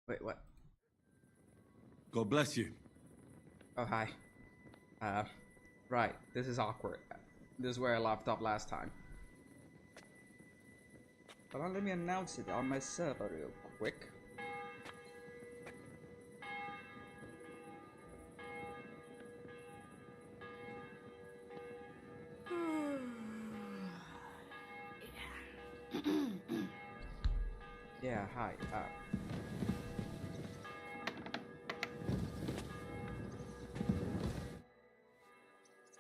Wait, what? God bless you. Oh, hi. Right. This is awkward. This is where I left off last time. Hold on, let me announce it on my server real quick. Yeah, hi.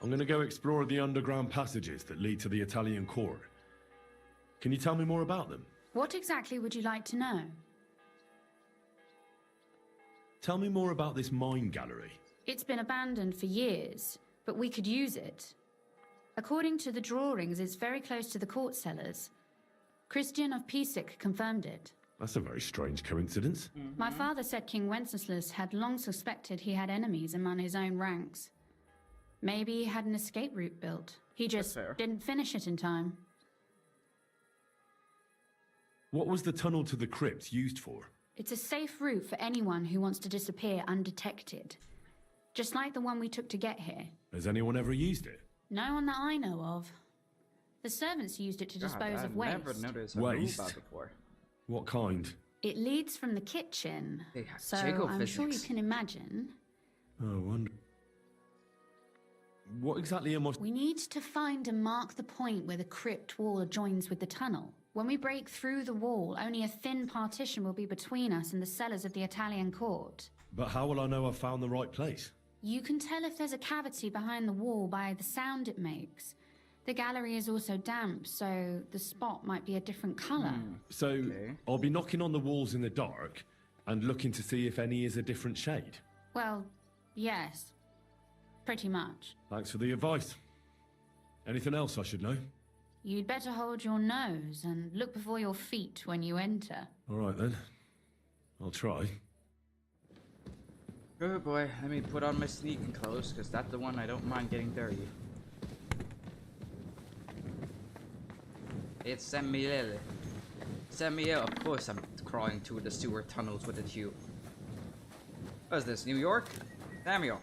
I'm gonna go explore the underground passages that lead to the Italian court. Can you tell me more about them? What exactly would you like to know? Tell me more about this mine gallery. It's been abandoned for years, but we could use it. According to the drawings, it's very close to the court cellars. Christian of Pisak confirmed it. That's a very strange coincidence. My father said King Wenceslas had long suspected he had enemies among his own ranks. Maybe he had an escape route built. He just didn't finish it in time. What was the tunnel to the crypt used for? It's a safe route for anyone who wants to disappear undetected. Just like the one we took to get here. Has anyone ever used it? No one that I know of. The servants used it to dispose of waste. I've never noticed Waste? about before. What kind? It leads from the kitchen, so I'm sure you can imagine. Oh, wonder. What exactly am I... We need to find and mark the point where the crypt wall joins with the tunnel. When we break through the wall, only a thin partition will be between us and the cellars of the Italian court. But how will I know I've found the right place? You can tell if there's a cavity behind the wall by the sound it makes. The gallery is also damp, so the spot might be a different colour. So, I'll be knocking on the walls in the dark and looking to see if any is a different shade. Well, yes. Pretty much. Thanks for the advice. Anything else I should know? You'd better hold your nose and look before your feet when you enter. All right then. I'll try. Oh boy, let me put on my sneaking clothes, because that's the one I don't mind getting dirty. It's Samuel. Samuel, of course I'm crawling through the sewer tunnels with a tube. What's this, New York? Samuel.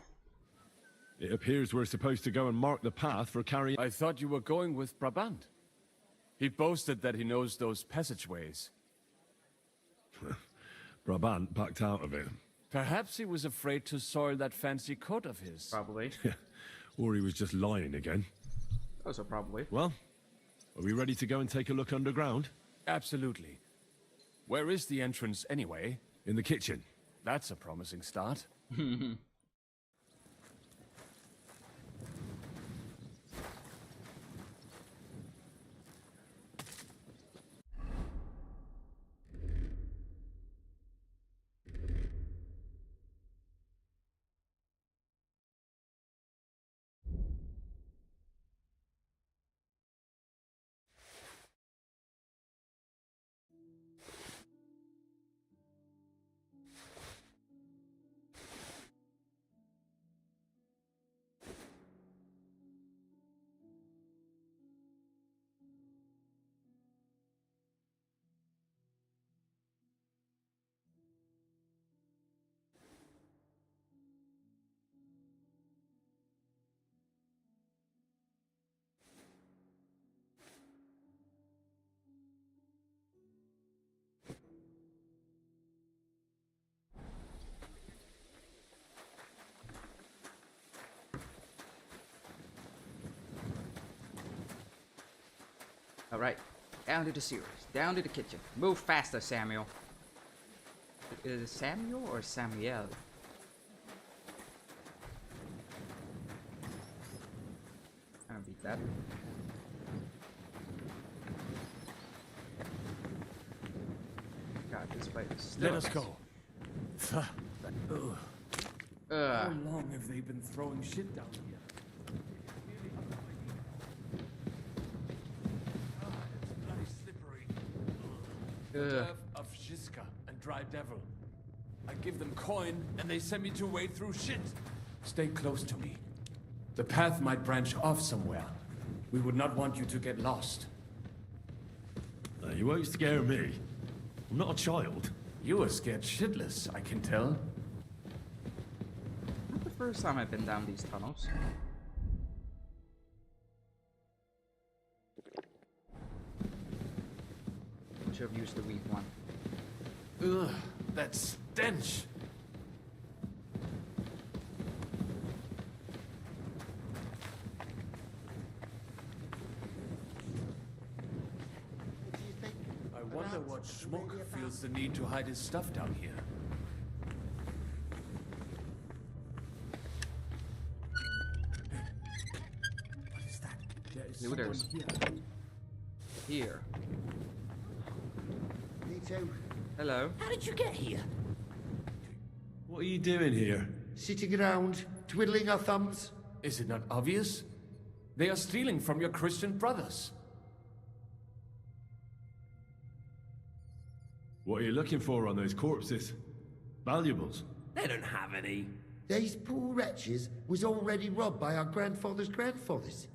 It appears we're supposed to go and mark the path for carrying... I thought you were going with Brabant. He boasted that he knows those passageways. Brabant backed out of it. Perhaps he was afraid to soil that fancy coat of his. Probably. Or he was just lying again. Also probably. Well, are we ready to go and take a look underground? Absolutely. Where is the entrance anyway? In the kitchen. That's a promising start. Alright, down to the sewers, down to the kitchen. Move faster, Samuel. Is it Samuel or Samuel? I don't beat that. God, this place is still... Let us go. How long have they been throwing shit down here? Of Shiska and Dry Devil. I give them coin and they send me to wade through shit. Stay close to me. The path might branch off somewhere. We would not want you to get lost. You won't scare me. I'm not a child. You were scared shitless, I can tell. Not the first time I've been down these tunnels. Should have used the weak one. Ugh, that stench! I wonder what schmuck feels the need to hide his stuff down here. What is that? There is Looters. someone here. Here. Me too. Hello. How did you get here? What are you doing here? Sitting around, twiddling our thumbs. Is it not obvious? They are stealing from your Christian brothers. What are you looking for on those corpses? Valuables? They don't have any. These poor wretches was already robbed by our grandfather's grandfathers.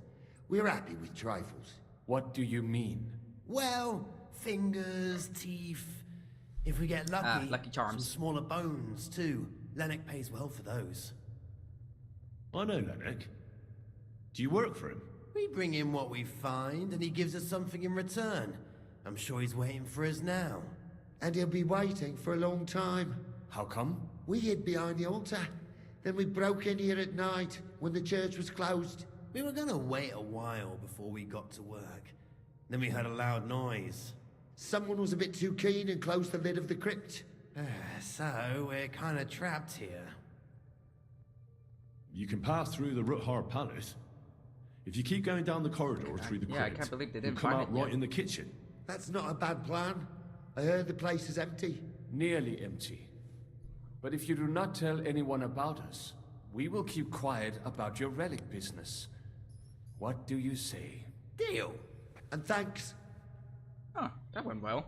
We're happy with trifles. What do you mean? Well, fingers, teeth. If we get lucky, Lucky Charms. some smaller bones too. Lennox pays well for those. I know Lennox. Do you work for him? We bring in what we find, and he gives us something in return. I'm sure he's waiting for us now. And he'll be waiting for a long time. How come? We hid behind the altar. Then we broke in here at night when the church was closed. We were gonna wait a while before we got to work. Then we heard a loud noise. Someone was a bit too keen and closed the lid of the crypt. So, we're kinda trapped here. You can pass through the Ruthar Palace. If you keep going down the corridor through the Yeah, I crypt, can't believe they you'll didn't come find out it right yet. in the kitchen. That's not a bad plan. I heard the place is empty. Nearly empty. But if you do not tell anyone about us, we will keep quiet about your relic business. What do you say? Deal. And thanks. Oh, that went well.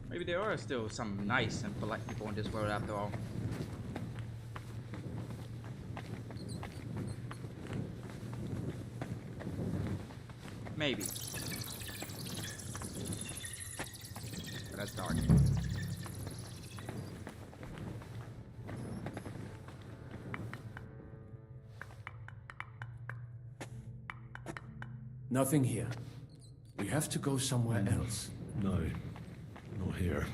Maybe there are still some nice and polite people in this world after all. Maybe. But that's dark. Nothing here. We have to go somewhere else. No, not here.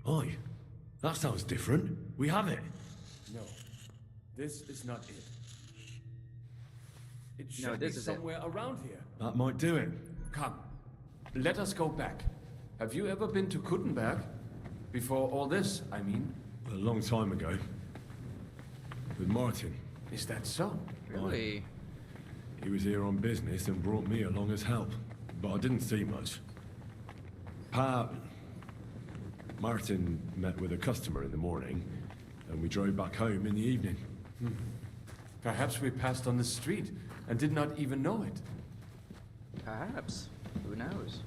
Oi, that sounds different. We have it. No, this is not it. It should No, this be is it. somewhere around here. That might do it. Come, let us go back. Have you ever been to Kuttenberg? Before all this, I mean. A long time ago. With Martin. Is that so? Really? He was here on business and brought me along as help. But I didn't see much. Martin met with a customer in the morning, and we drove back home in the evening. Perhaps we passed on the street and did not even know it. Perhaps. Who knows?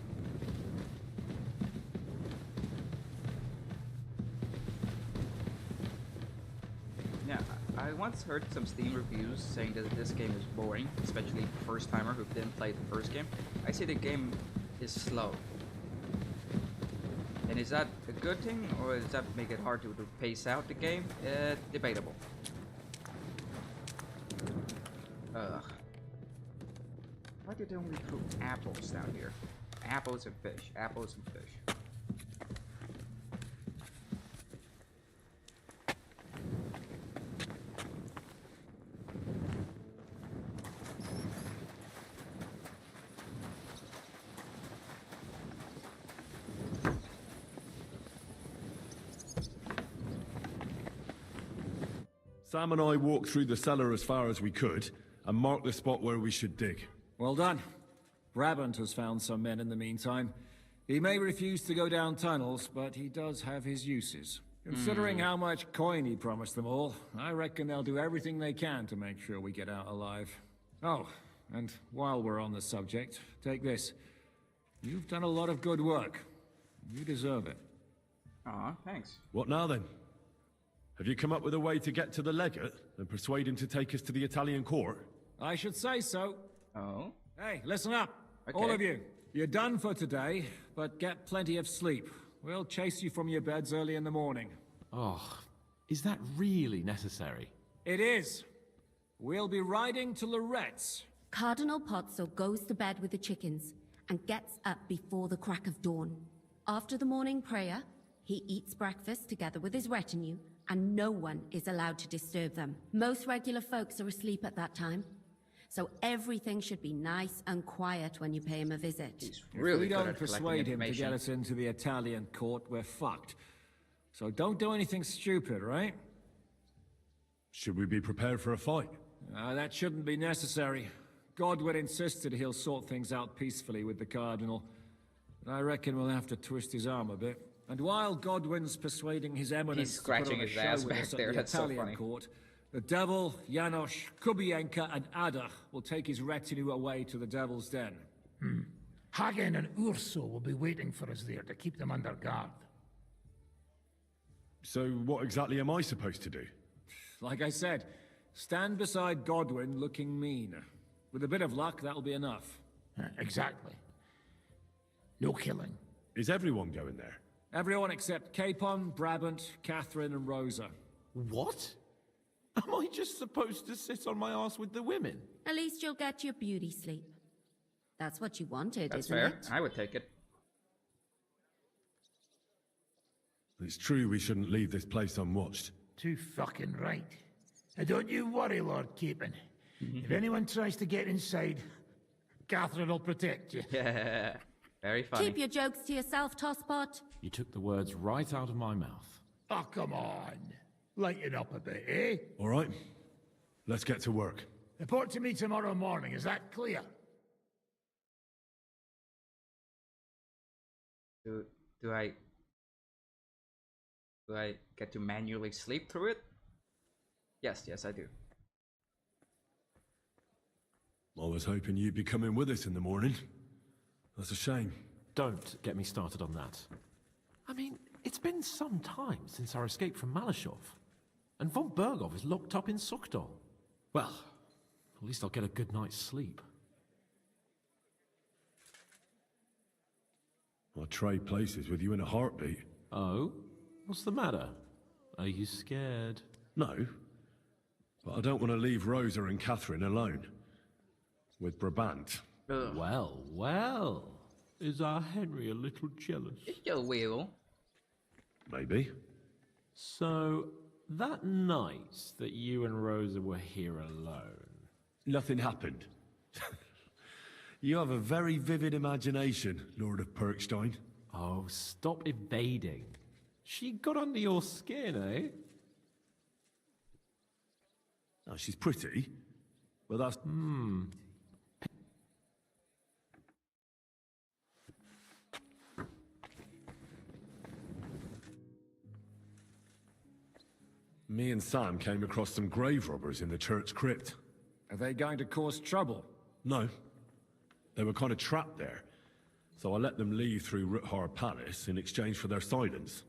Yeah, I once heard some Steam reviews saying that this game is boring, especially first timer who didn't play the first game. I say the game is slow. And is that a good thing, or does that make it hard to pace out the game? Debatable. Ugh. Why did they only throw apples down here? Apples and fish. Apples and fish. Sam and I walked through the cellar as far as we could, and marked the spot where we should dig. Well done. Brabant has found some men in the meantime. He may refuse to go down tunnels, but he does have his uses. Considering how much coin he promised them all, I reckon they'll do everything they can to make sure we get out alive. Oh, and while we're on the subject, take this. You've done a lot of good work. You deserve it. Aw, thanks. What now then? Have you come up with a way to get to the legate and persuade him to take us to the Italian court? I should say so. Oh. Hey, listen up. Okay. All of you. You're done for today, but get plenty of sleep. We'll chase you from your beds early in the morning. Oh, is that really necessary? It is. We'll be riding to Lorette's. Cardinal Pozzo goes to bed with the chickens and gets up before the crack of dawn. After the morning prayer, he eats breakfast together with his retinue, and no one is allowed to disturb them. Most regular folks are asleep at that time, so everything should be nice and quiet when you pay him a visit. He's really If we good don't at collecting persuade him to information. get us into the Italian court, we're fucked. So don't do anything stupid, right? Should we be prepared for a fight? That shouldn't be necessary. Godwin insisted he'll sort things out peacefully with the Cardinal. But I reckon we'll have to twist his arm a bit. And while Godwin's persuading his eminence to put on scratching a his show ass with back us at there, the that's so Italian funny. court, the Devil, Janosch, Kubienka, and Ada will take his retinue away to the Devil's Den. Hagen and Urso will be waiting for us there to keep them under guard. So what exactly am I supposed to do? Like I said, stand beside Godwin looking mean. With a bit of luck, that'll be enough. Exactly. No killing. Is everyone going there? Everyone except Capon, Brabant, Catherine, and Rosa. What? Am I just supposed to sit on my ass with the women? At least you'll get your beauty sleep. That's what you wanted, That's isn't fair. it? I would take it. It's true we shouldn't leave this place unwatched. Too fucking right. And don't you worry, Lord Capon. If anyone tries to get inside, Catherine will protect you. Yeah. Very funny. Keep your jokes to yourself, Tosspot. You took the words right out of my mouth. Oh, come on. Lighten up a bit, eh? All right, let's get to work. Report to me tomorrow morning, is that clear? Do I get to manually sleep through it? Yes, I do. I was hoping you'd be coming with us in the morning. That's a shame. Don't get me started on that. I mean, it's been some time since our escape from Malashov. And von Bergov is locked up in Sukdol. Well, at least I'll get a good night's sleep. I'll trade places with you in a heartbeat. Oh? What's the matter? Are you scared? No, but I don't want to leave Rosa and Catherine alone. With Brabant. Ugh. Well, well. Is our Henry a little jealous? Just a wheel. Maybe. So, that night that you and Rosa were here alone... Nothing happened. You have a very vivid imagination, Lord of Perkstein. Oh, stop evading. She got under your skin, eh? Oh, she's pretty. Well, that's... Me and Sam came across some grave robbers in the church crypt. Are they going to cause trouble? No. They were kind of trapped there. So I let them leave through Ruthar Palace in exchange for their silence.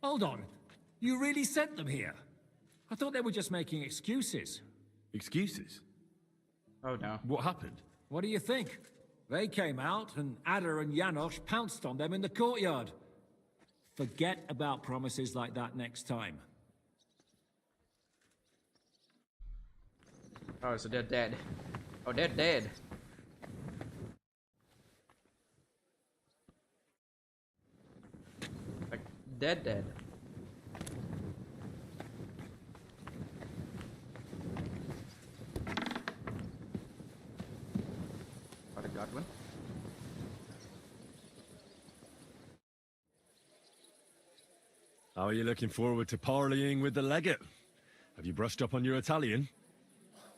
Hold on. You really sent them here? I thought they were just making excuses. Excuses? Oh no. What happened? What do you think? They came out, and Ada and Janosch pounced on them in the courtyard. Forget about promises like that next time. Oh, so they're dead. Oh, they're dead. Like, dead. What a Godwin. How are you looking forward to parleying with the legate? Have you brushed up on your Italian?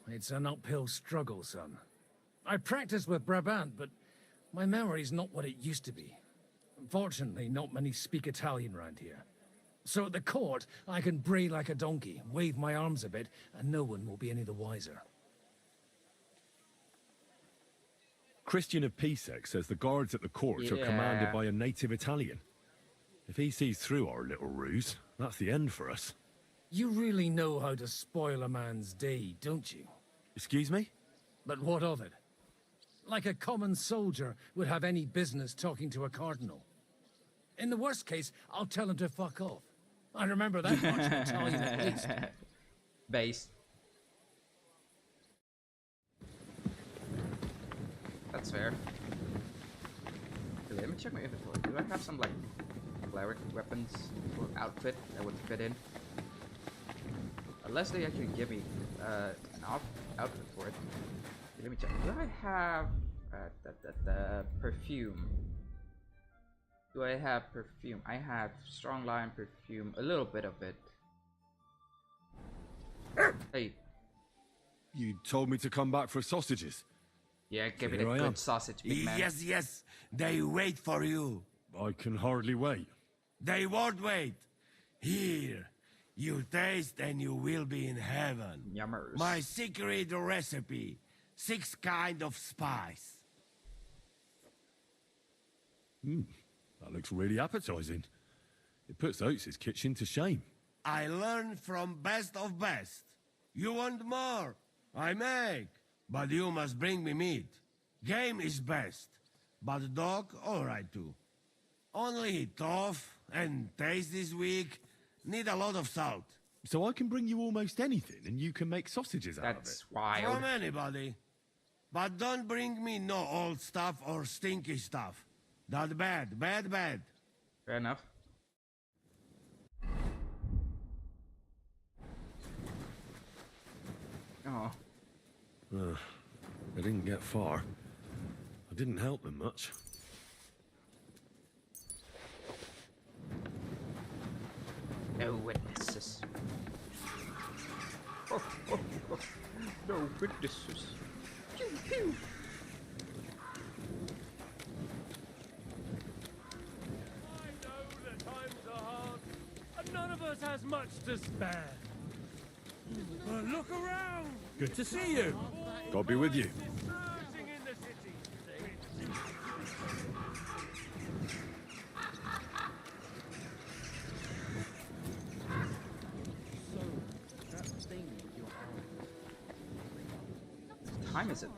It's an uphill struggle, son. I practiced with Brabant, but my memory's not what it used to be. Unfortunately, not many speak Italian round here. So at the court, I can bray like a donkey, wave my arms a bit, and no one will be any the wiser. Christian of Pisek says the guards at the court are commanded by a native Italian. If he sees through our little ruse, that's the end for us. You really know how to spoil a man's day, don't you? Excuse me? But what of it? Like a common soldier would have any business talking to a cardinal. In the worst case, I'll tell him to fuck off. I remember that much in Italian at least. Base. That's fair. Okay, let me check my inventory. Do I have some, like, cleric weapons or outfit that would fit in? Unless they actually give me an outfit for it. Let me check. Do I have perfume? Do I have perfume? I have strong line perfume, a little bit of it. Hey. You told me to come back for sausages. Yeah, give it a good sausage, big man. Yes, yes. They wait for you. I can hardly wait. They won't wait. Here. You taste and you will be in heaven. Yummers. My secret recipe. 6 kind of spice. That looks really appetizing. It puts Oates' kitchen to shame. I learned from best of best. You want more? I make. But you must bring me meat. Game is best. But dog, alright too. Only tough and taste this weak. Need a lot of salt. So I can bring you almost anything and you can make sausages out of it. That's wild. From anybody. But don't bring me no old stuff or stinky stuff. That bad, bad, bad. Fair enough. Oh. They didn't get far. I didn't help them much. No witnesses. Oh, oh, oh. No witnesses. Pew, pew. I know that times are hard, and none of us has much to spare. But look around! Good to see you. God be with you. Surging in the city. What time is it?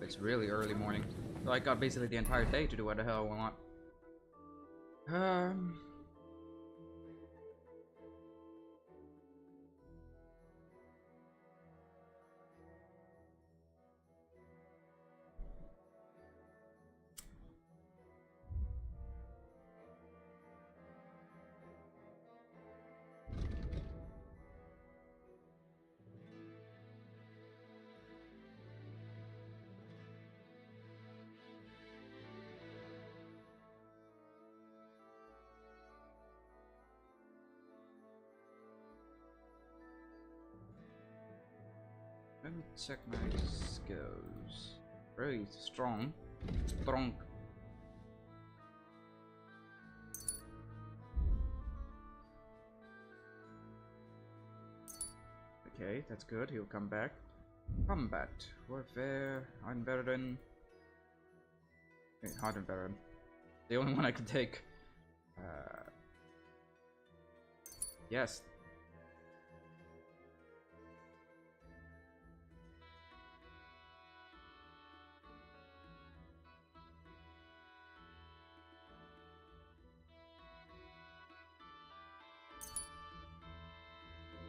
It's really early morning. So I got basically the entire day to do what the hell I want. Let me check my skills. Very strong. Strong. Okay, that's good. He'll come back. Combat. Warfare. Hardened veteran. Okay, hardened veteran. The only one I can take. Yes.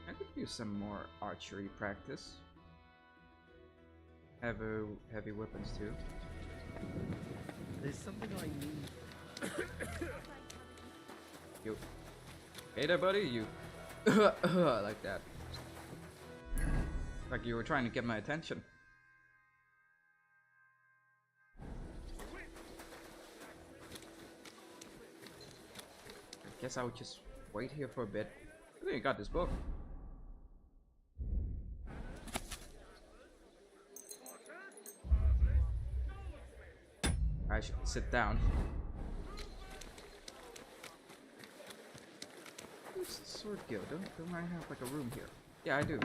I could use some more archery practice. Heavy weapons too. There's something I need. You. Hey there, buddy. You. Like that. Like you were trying to get my attention. I guess I would just wait here for a bit. I think I got this book. I should sit down. Where's the sword guild? Don't I have like a room here? Yeah, I do.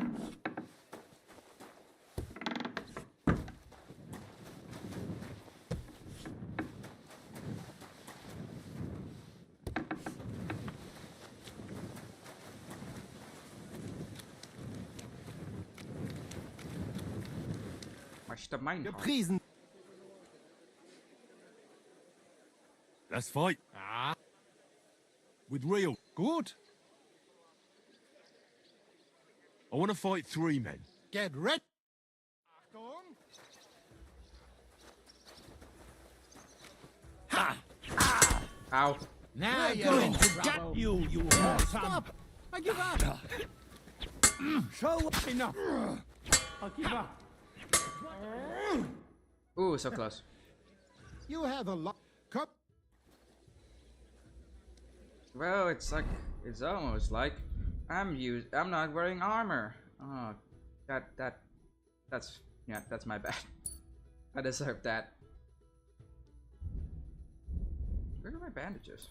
My Catch the mine. Gepriesen. Let's fight. Ah. With real. Good. I want to fight 3 men. Get ready. Ow. Now you're in trouble. You Stop! I give up. Show enough. I'll give up. Ooh, so close. You have a lot. Cup. Well, it's almost like I'm not wearing armor. Oh, that's my bad. I deserve that. Where are my bandages?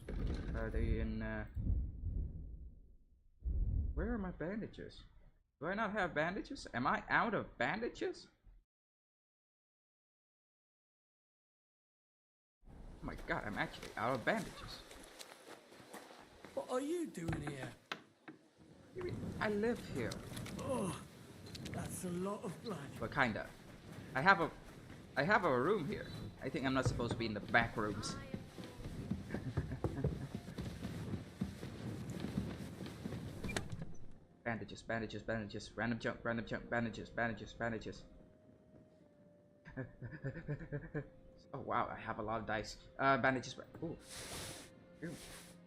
Are they in, where are my bandages? Do I not have bandages? Am I out of bandages? Oh my god, I'm actually out of bandages. What are you doing here? You mean I live here? Oh, that's a lot of blood. But kinda. I have a room here. I think I'm not supposed to be in the back rooms. Bandages, bandages, bandages, random jump, bandages, bandages, bandages. Oh wow, I have a lot of dice. Bandages, ooh. Ew.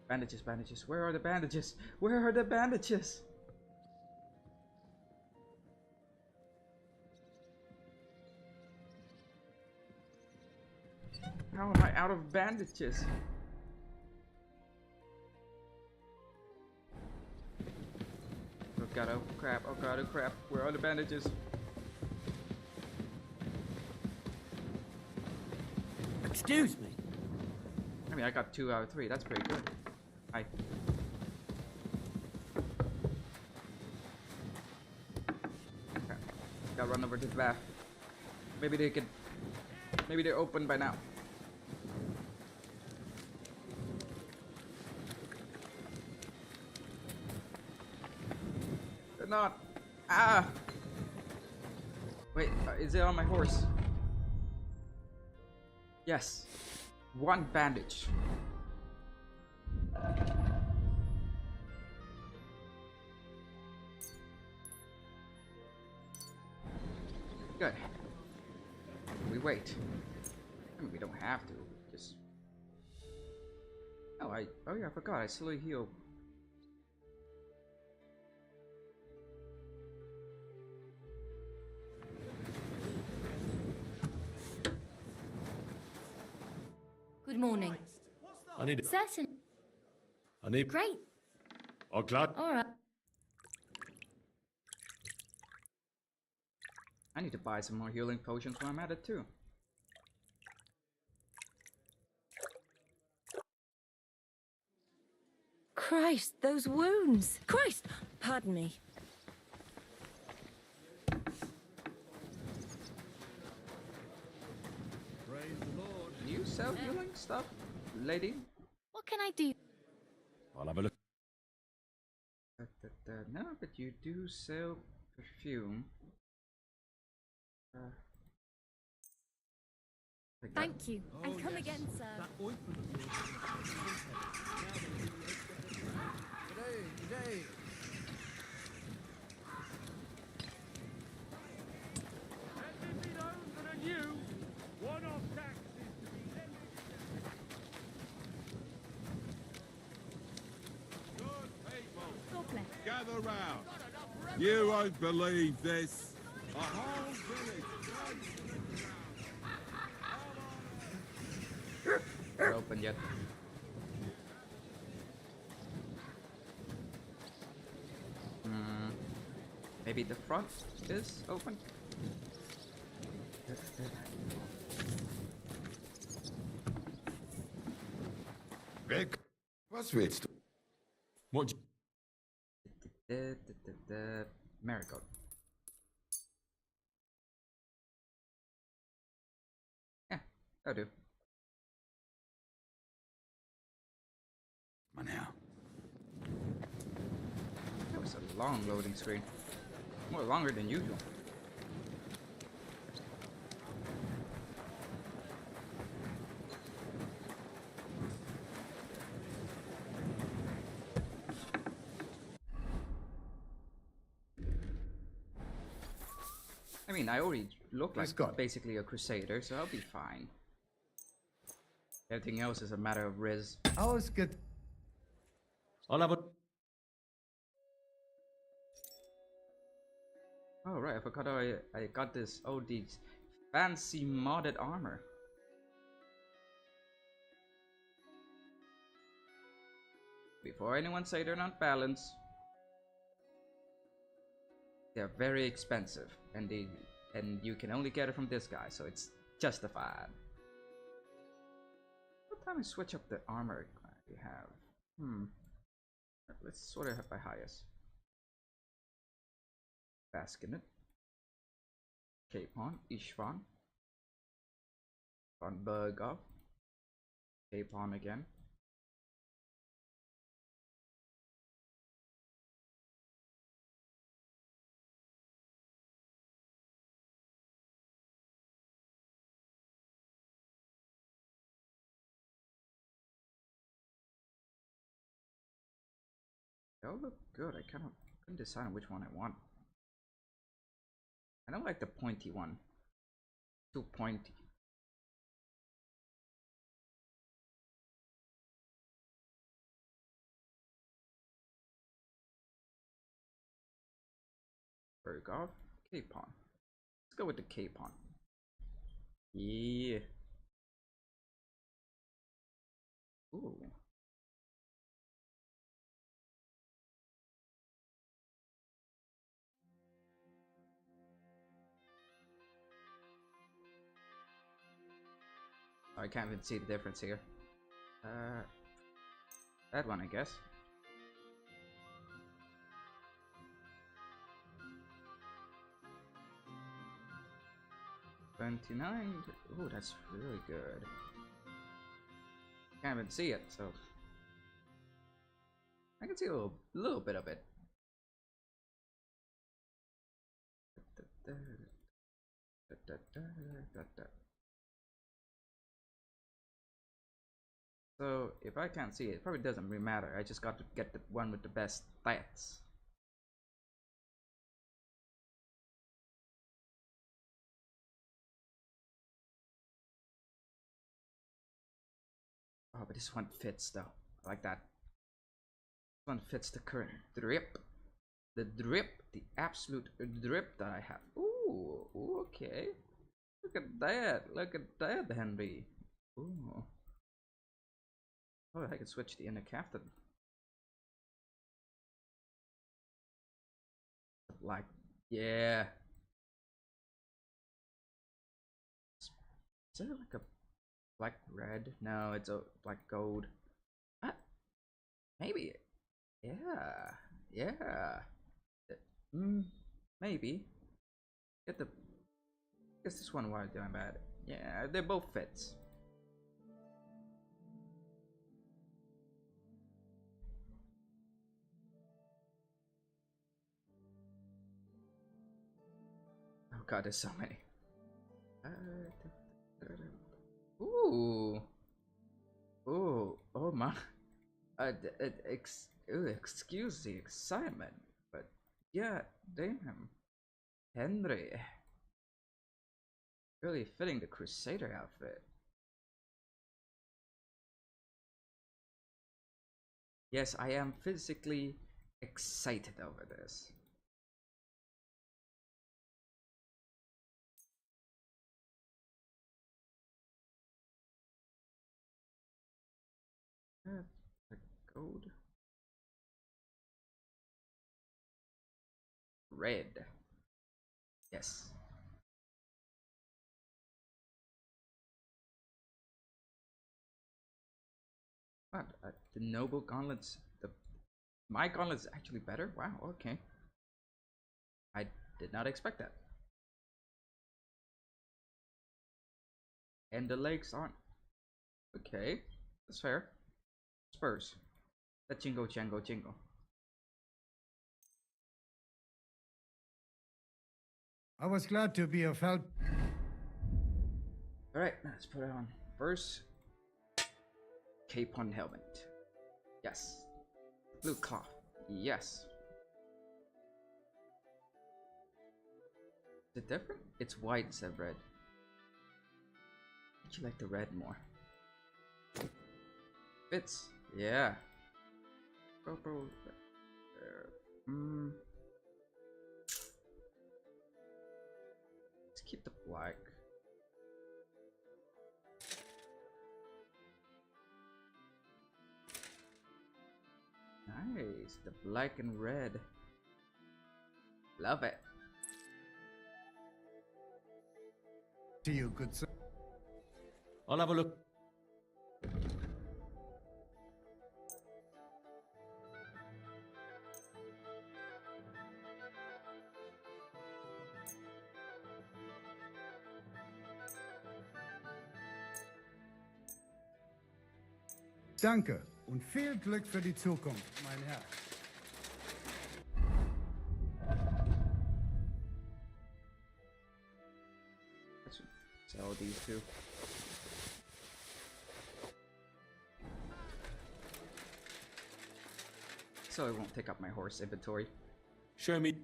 Bandages, bandages, where are the bandages? Where are the bandages? How am I out of bandages? Oh god, oh crap, oh god, oh crap. Where are the bandages? Excuse me. I mean, I got 2 out of 3. That's pretty good. Hi. Okay. Gotta run over to the bath. Maybe they're open by now. They're not. Ah! Wait, is it on my horse? Yes. 1 bandage. Good. We wait. I mean, we don't have to. Just. Oh, yeah, I forgot. I still heal. Good morning. I need it. Certain. I need. Great. Oh, glad. All right. I need to buy some more healing potions when I'm at it too. Christ, those wounds! Christ! Pardon me. Praise the Lord. Do you sell healing stuff, lady? What can I do? I'll have a look. No, but you do sell perfume. Thank you. And come again, sir. Today. As if it owns than you, one-off tax is to be levied. Good people, God bless. gather round. You won't believe this. A whole village. Not open yet. Maybe the front is open. Rick, was willst du? What? Marigold. Yeah, that'll do. Come on now. That was a long loading screen. More longer than usual. mean, I already look like Scott. basically a crusader, so I'll be fine. Everything else is a matter of riz. Alles good. I'll have a... Oh right, I forgot I got this. Oh, these fancy modded armor. Before anyone say they're not balanced, they're very expensive, and you can only get it from this guy, so it's justified. What time I switch up the armor we have? Let's sort it by highest. Basket, Capon, Ishvan, Von Bergov, Capon again. They all look good. I kind of couldn't decide which one I want. I don't like the pointy one. Too pointy. Bergov, Capon. Let's go with the Capon. Yeah. Ooh. I can't even see the difference here. That one, I guess. $29. Ooh, that's really good. Can't even see it, so I can see a little bit of it. So if I can't see it, it probably doesn't really matter. I just got to get the one with the best stats. Oh, but this one fits though. I like that. This one fits the current drip. The drip, the absolute drip that I have. Ooh, okay. Look at that. Look at that, Henry. Ooh. Oh, I can switch the inner captain. Like, yeah. Is it like a black red? No, it's a black gold. Maybe. Yeah. Yeah. Maybe. Get the. Guess this one while doing bad. Yeah, they both fits. Oh god, there's so many. Ooh. Ooh. Oh my. Excuse the excitement, but yeah, damn. Henry. Really fitting the Crusader outfit. Yes, I am physically excited over this. Gold. Red. Yes. What? The noble gauntlets. My gauntlet's actually better. Wow. Okay. I did not expect that. And the legs aren't. Okay, that's fair. Spurs. Let jingle, jangle, jingle. I was glad to be of help. Alright, let's put it on. First, Capon helmet. Yes. Blue cloth. Yes. Is it different? It's white instead of red. Would you like the red more? Fits. Yeah. Purple. Let's keep the black. Nice. The black and red. Love it. To you, good sir. I'll have a look. Danke und viel Glück für die Zukunft, mein Herr. Let's sell these two. So it won't take up my horse inventory. Show me.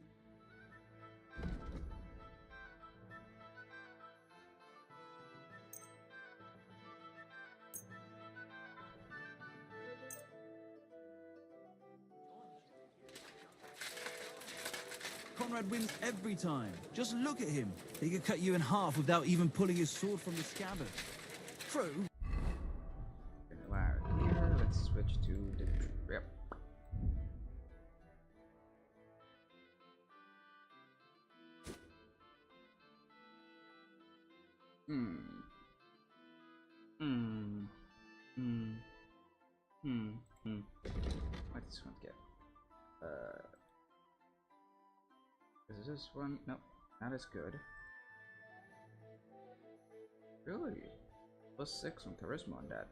Conrad wins every time. Just look at him. He could cut you in half without even pulling his sword from the scabbard. True. Here, let's switch to the trip. What does this one get? Is this one? No, not as good. Really? +6 on charisma on that.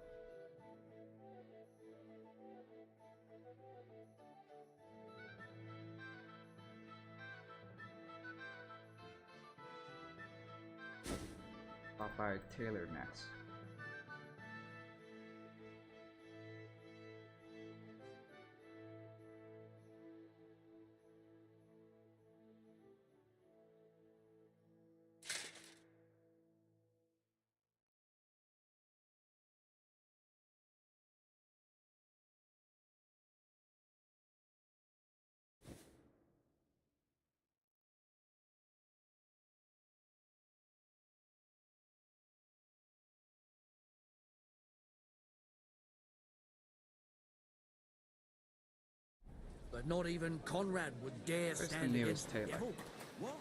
Popeye Taylor next. But not even Conrad would dare Where's stand the against nearest the tailor? devil. What?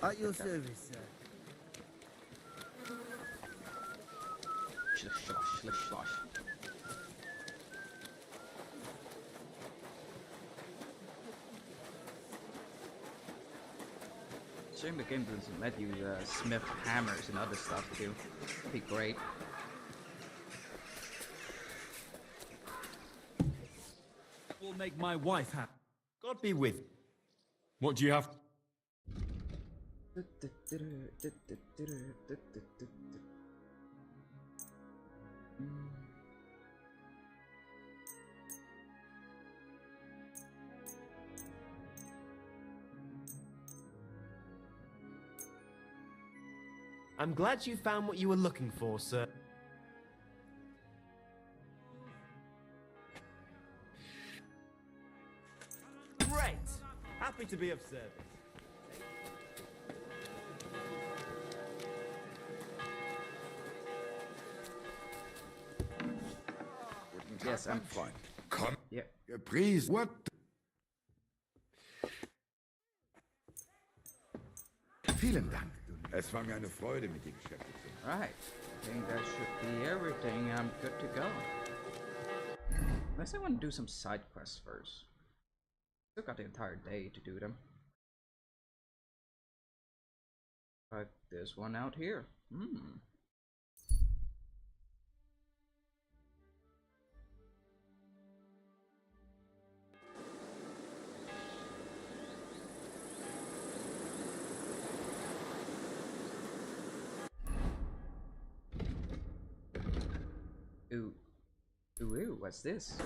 At your service, sir. Schlush, schlush, schlush, schlush. Shame the game doesn't let you smith hammers and other stuff too. That'd be great. Will make my wife happy. God be with. What do you have? I'm glad you found what you were looking for, sir. Great! Happy to be of service. Yes, I'm fine. Komm, Yep. gepriesen. What? Vielen Dank. Es war mir eine Freude, mit dir beschäftigt zu sein. Right. I think that should be everything. I'm good to go. Unless I want to do some side quests first. Still got the entire day to do them. But there's one out here. Ooh, Ooh, what's this?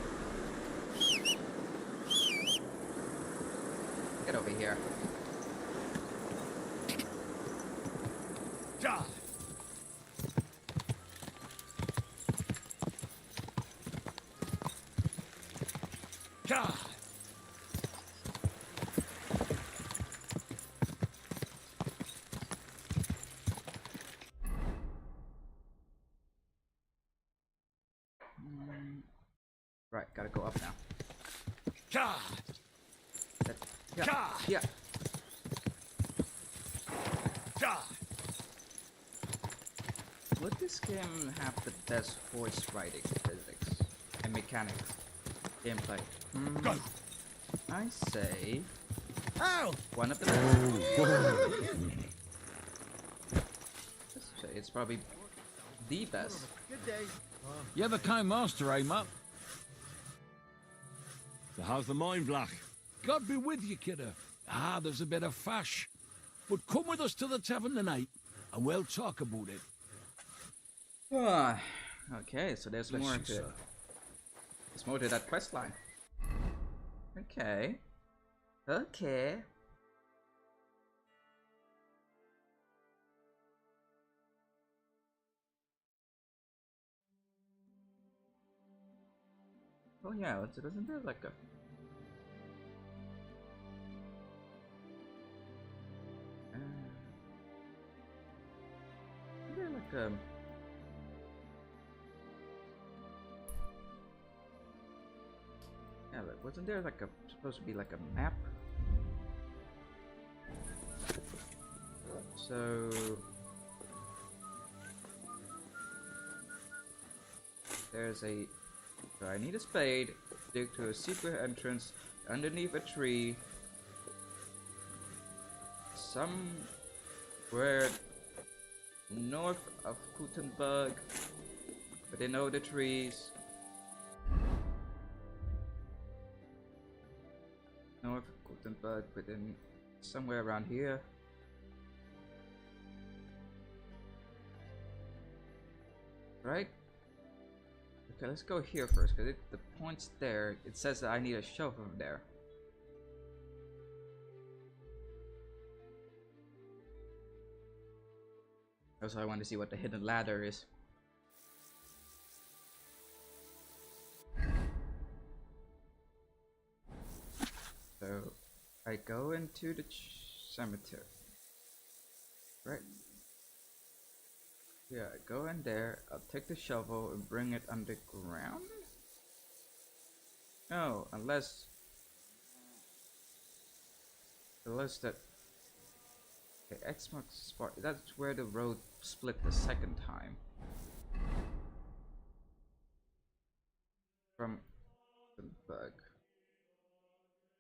Get over here. God. God. Right, gotta go up now. God. Yeah. God. Yeah. God. Would this game have the best voice writing physics and mechanics gameplay? Go. I say Ow! one of the best. Let's say it's probably the best. Good day. You're the kind master, eh, Mutt? So how's the mine, Black? God be with you, kidder. Ah, there's a bit of fash. But come with us to the tavern tonight, and we'll talk about it. Okay, so there's Bless more you, to it. sir. There's more to that quest line. Okay. Okay. Oh yeah, isn't there like a... Isn't there like a... Yeah, like, wasn't there like a... supposed to be like a map? So... There's a... So I need a spade, dig to a secret entrance underneath a tree. Somewhere north of Gutenberg, within all the trees. North of Gutenberg, within somewhere around here. Right? Okay, let's go here first, because the point's there. It says that I need a shovel from there. Also, I want to see what the hidden ladder is. So, I go into the cemetery. Right? Yeah, I go in there, I'll take the shovel and bring it underground? No, unless that... Okay, X marks the spot. That's where the road split the second time. From the bug.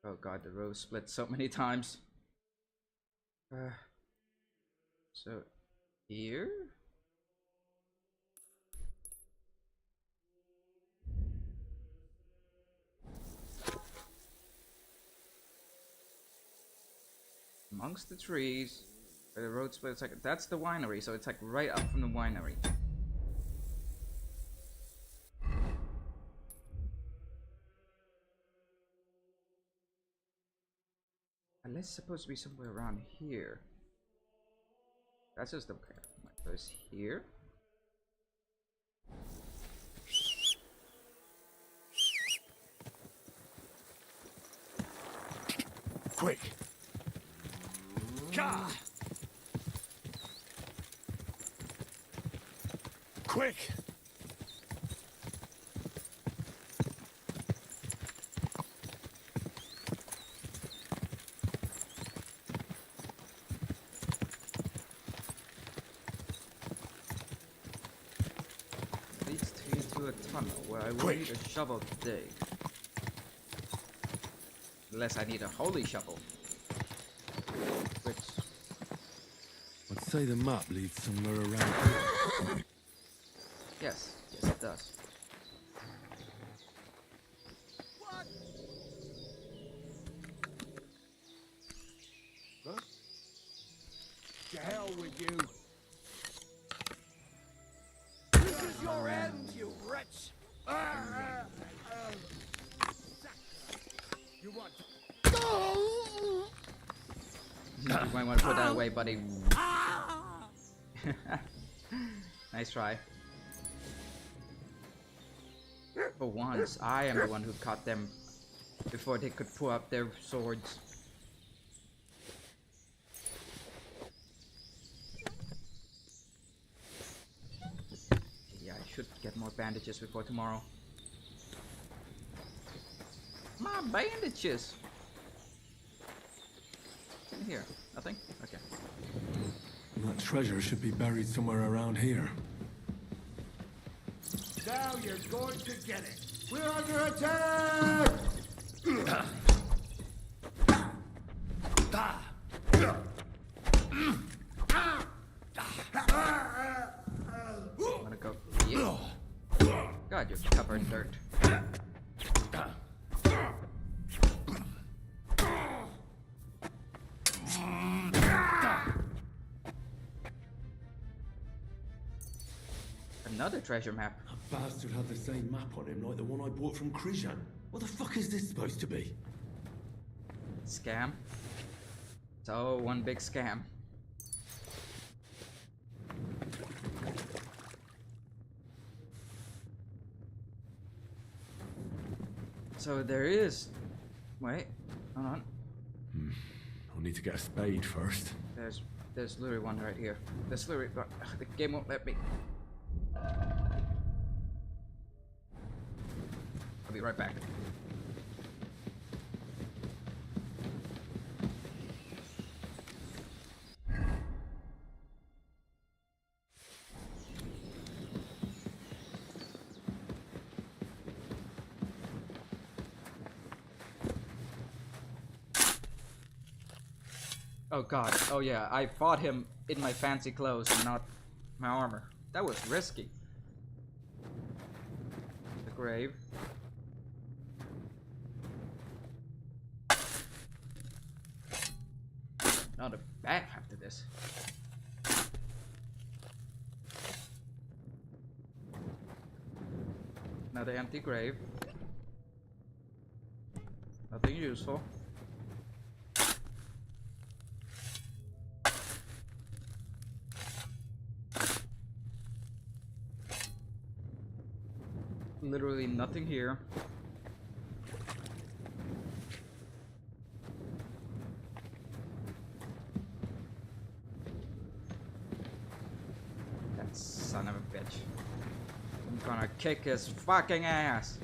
Oh god, the road split so many times. So, here? Amongst the trees, where the road splits, like that's the winery, so it's like right up from the winery. Unless it's supposed to be somewhere around here. That's just okay. Goes here. Quick! God! Quick! Leads to a tunnel where I will need a shovel to dig. Unless I need a holy shovel. Which... I'd say the map leads somewhere around here. Yes, it does. What? Huh? To hell with you. This is your end, you wretch! might want to put that away, buddy. Nice try. For once, I am the one who caught them before they could pull up their swords. Yeah, I should get more bandages before tomorrow. My bandages! What's in here? Nothing? Okay. That treasure should be buried somewhere around here. Now you're going to get it. We're under attack! I'm gonna go for you. God, you're covered in dirt. Another treasure map. That bastard had the same map on him like the one I bought from Krijan. What the fuck is this supposed to be? Scam. So, one big scam. So there is... Wait, hold on. I'll need to get a spade first. There's literally one right here. There's literally... The game won't let me. I'll be right back. Oh god, oh yeah, I fought him in my fancy clothes and not my armor. That was risky. The grave. Not a bad after this. Another empty grave. Nothing useful. Literally nothing here. That son of a bitch. I'm gonna kick his fucking ass.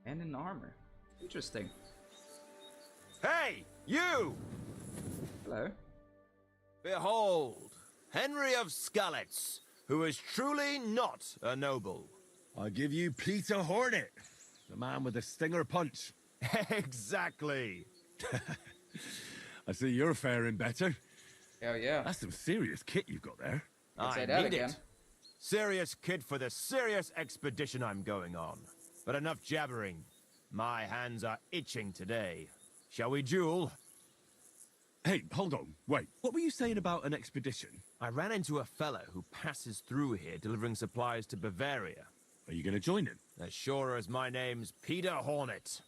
And in armor. Interesting. Hey, you! Hello. Behold, Henry of Skalitz, who is truly not a noble. I give you Peter Hornet, the man with the stinger punch. Exactly. I see you're faring better. Hell yeah. That's some serious kit you've got there. I need it. Serious kid for the serious expedition I'm going on. But enough jabbering. My hands are itching today. Shall we duel? Hey, hold on. Wait, what were you saying about an expedition? I ran into a fella who passes through here delivering supplies to Bavaria. Are you going to join him? As sure as my name's Peter Hornet.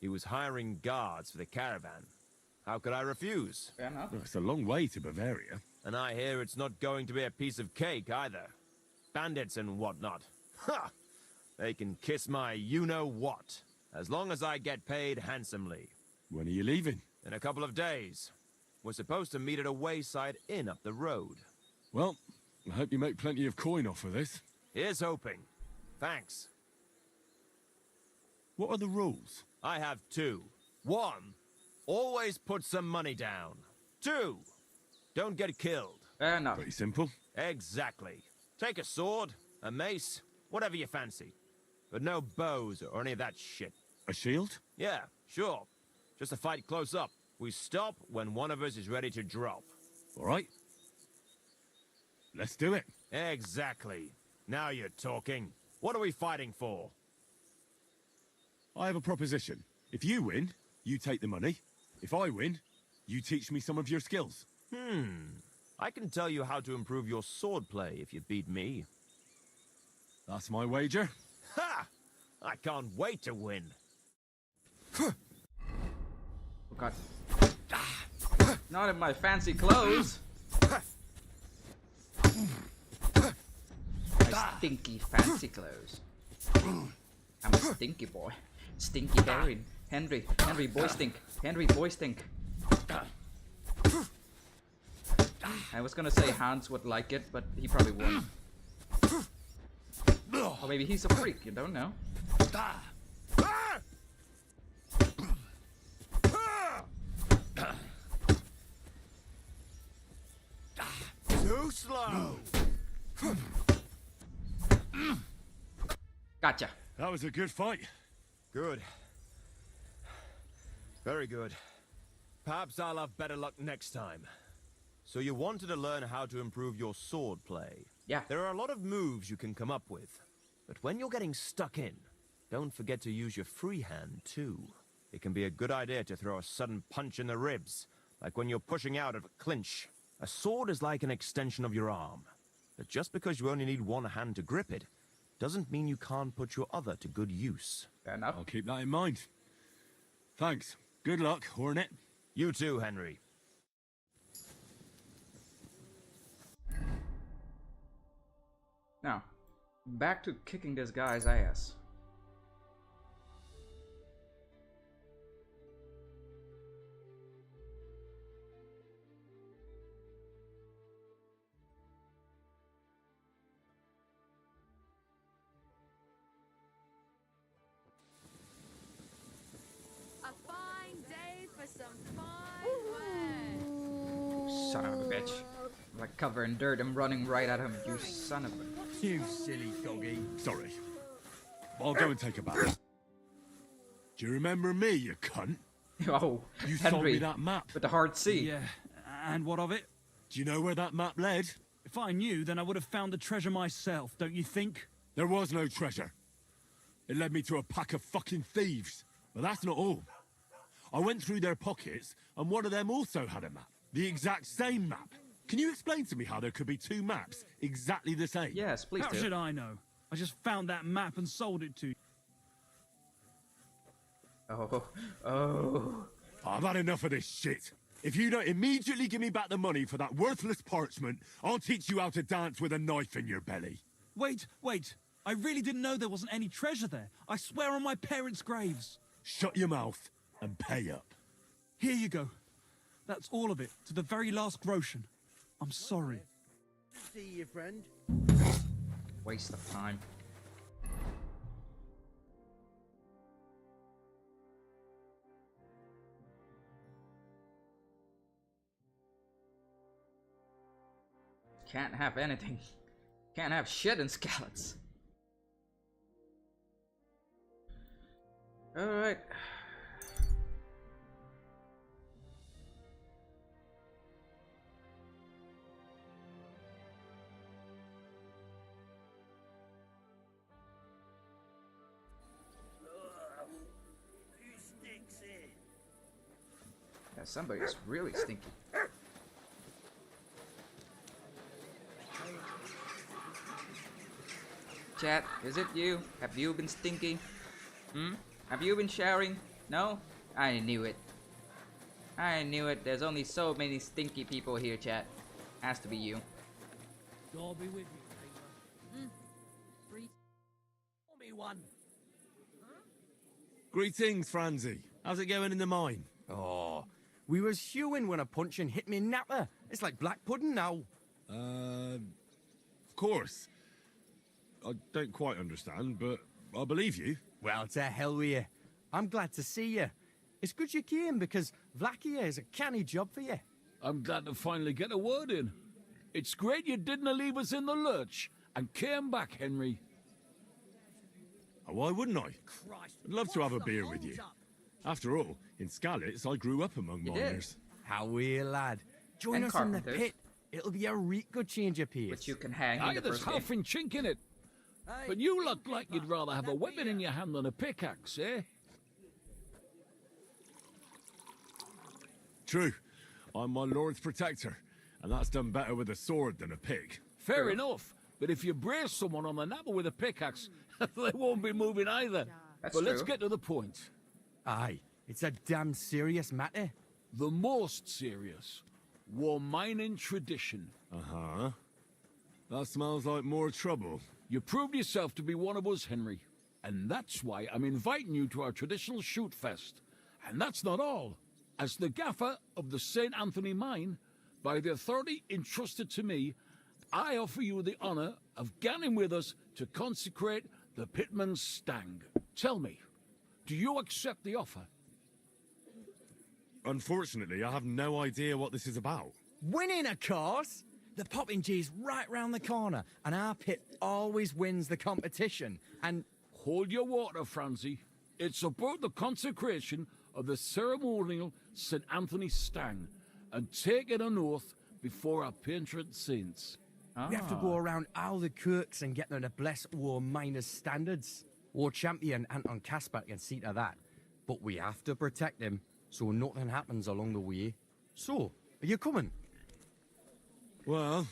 He was hiring guards for the caravan. How could I refuse? Fair enough. Well, it's a long way to Bavaria. And I hear it's not going to be a piece of cake either. Bandits and whatnot. Ha! They can kiss my you-know-what, as long as I get paid handsomely. When are you leaving? In a couple of days. We're supposed to meet at a wayside inn up the road. Well, I hope you make plenty of coin off of this. Here's hoping. Thanks. What are the rules? I have two. One, always put some money down. Two, don't get killed. Fair enough. Pretty simple. Exactly. Take a sword, a mace, whatever you fancy. But no bows or any of that shit. A shield? Yeah, sure. Just a fight close up. We stop when one of us is ready to drop. All right. Let's do it. Exactly. Now you're talking. What are we fighting for? I have a proposition. If you win, you take the money. If I win, you teach me some of your skills. I can tell you how to improve your swordplay if you beat me. That's my wager. Ha! I can't wait to win. Oh god. Not in my fancy clothes. My stinky fancy clothes. I'm a stinky boy. Stinky Henry. Henry boy stink. Henry boy stink. I was gonna say Hans would like it, but he probably won't. Or maybe he's a freak, you don't know. Too slow. Gotcha. That was a good fight. Good. Very good. Perhaps I'll have better luck next time. So you wanted to learn how to improve your sword play. Yeah. There are a lot of moves you can come up with. But when you're getting stuck in, don't forget to use your free hand too. It can be a good idea to throw a sudden punch in the ribs, like when you're pushing out of a clinch. A sword is like an extension of your arm. But just because you only need one hand to grip it, doesn't mean you can't put your other to good use. Fair enough. I'll keep that in mind. Thanks. Good luck, Hornet. You too, Henry. Now, back to kicking this guy's ass. A fine day for some fine wear. Son of a bitch. Like cover in dirt, I'm running right at him, you son of a... You silly doggy. Sorry. I'll go and take a bath. Do you remember me, you cunt? Oh, You sold Henry, me that map. with the hard C. Yeah, and what of it? Do you know where that map led? If I knew, then I would have found the treasure myself, don't you think? There was no treasure. It led me to a pack of fucking thieves. But that's not all. I went through their pockets, and one of them also had a map. The exact same map. Can you explain to me how there could be two maps exactly the same? Yes, please How do. should I know? I just found that map and sold it to you. Oh. I've had enough of this shit. If you don't immediately give me back the money for that worthless parchment, I'll teach you how to dance with a knife in your belly. Wait. I really didn't know there wasn't any treasure there. I swear on my parents' graves. Shut your mouth and pay up. Here you go. That's all of it, to the very last groschen. I'm sorry. See you, friend. Waste of time. Can't have anything. Can't have shit in Skeleton. Alright. Yeah, somebody's really stinky. Chat, is it you? Have you been stinky? Have you been showering? No? I knew it. I knew it. There's only so many stinky people here, chat. Has to be you. God be with you, Free. me one. Greetings, Franzi. How's it going in the mine? Oh, we was hewing when a punching hit me napper. It's like black pudding now. Of course. I don't quite understand, but I believe you. Well, to hell with you. I'm glad to see you. It's good you came because Vlakia is a canny job for you. I'm glad to finally get a word in. It's great you didn't leave us in the lurch and came back, Henry. Oh, why wouldn't I? Christ, I'd love to have a what's the beer with you. hold-up? After all, in Skalitz, I grew up among You did. miners. How we lad. Join And us in the carpenters. pit. It'll be a real good change of pace. Which you can hang in Aye, the there's first game. half and chink in it. But you look like you'd rather have a weapon in your hand than a pickaxe, eh? True. I'm my lord's protector, and that's done better with a sword than a pig. Fair enough. But if you brace someone on the knuckle with a pickaxe, they won't be moving either. That's but let's true. get to the point. Aye, it's a damn serious matter. The most serious. War mining tradition. Uh-huh. That smells like more trouble. You proved yourself to be one of us, Henry. And that's why I'm inviting you to our traditional shoot fest. And that's not all. As the gaffer of the St. Anthony mine, by the authority entrusted to me, I offer you the honor of ganning with us to consecrate the Pitman's Stang. Tell me, do you accept the offer? Unfortunately, I have no idea what this is about. Winning, of course! The Poppingee's right round the corner, and our pit always wins the competition. And hold your water, Francie. It's about the consecration of the ceremonial St. Anthony Stang, and taking an oath before our patron saints. we have to go around all the kirks and get them to bless war miners' standards. War champion Anton Kaspar can see to that. But we have to protect him, so nothing happens along the way. So, are you coming? Well,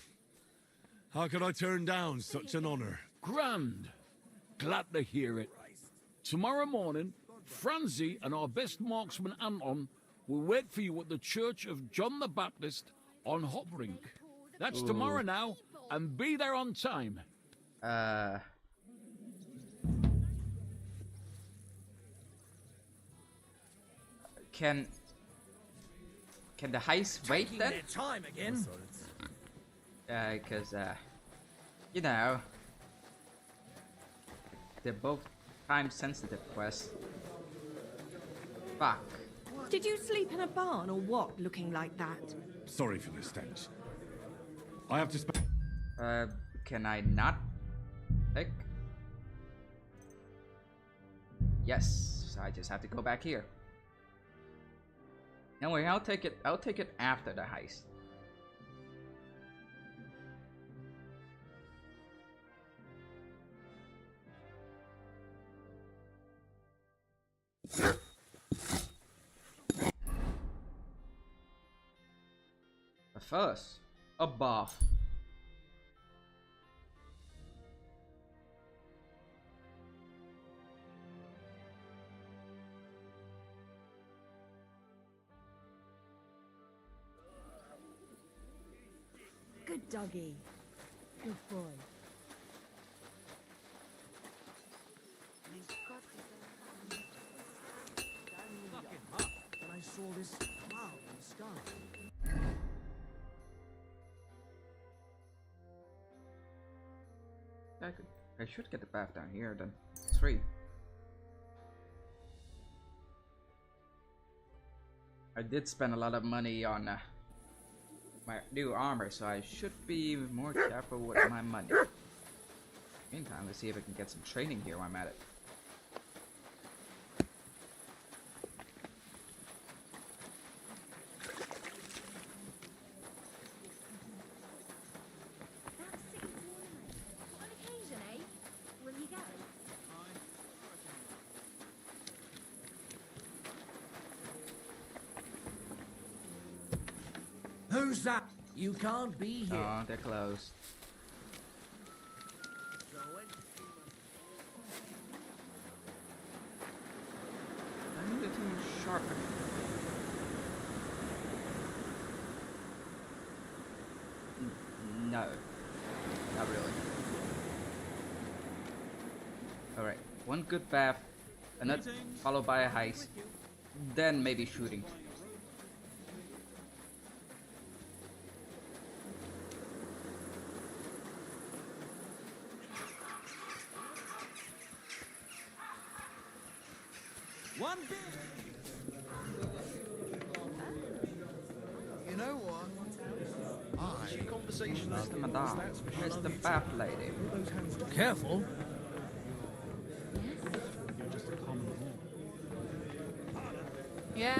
how could I turn down such an honor? Grand. Glad to hear it. Tomorrow morning, Francie and our best marksman Anton will wait for you at the Church of John the Baptist on Hoprink. That's tomorrow now, and be there on time. Can the heist wait then? Time again. Because you know, they're both time-sensitive quests. Fuck. Did you sleep in a barn or what, looking like that? Sorry for the stench. I have to spend... Can I not pick? Yes, I just have to go back here. No way, I'll take it after the heist. But first, a bath. Good doggy. Good boy. Fucking hot when I saw this cloud in the sky. I should get the bath down here then. It's free. I did spend a lot of money on my new armor, so I should be more careful with my money. Meantime, let's see if I can get some training here while I'm at it. Who's that? You can't be here. Oh, they're closed. I need it to sharpen. No, not really. Alright, one good bath, another followed by a heist, then maybe shooting. One bit. You know what? Conversation. Mr. Madame, Mr. Bath Lady. Careful. Yeah,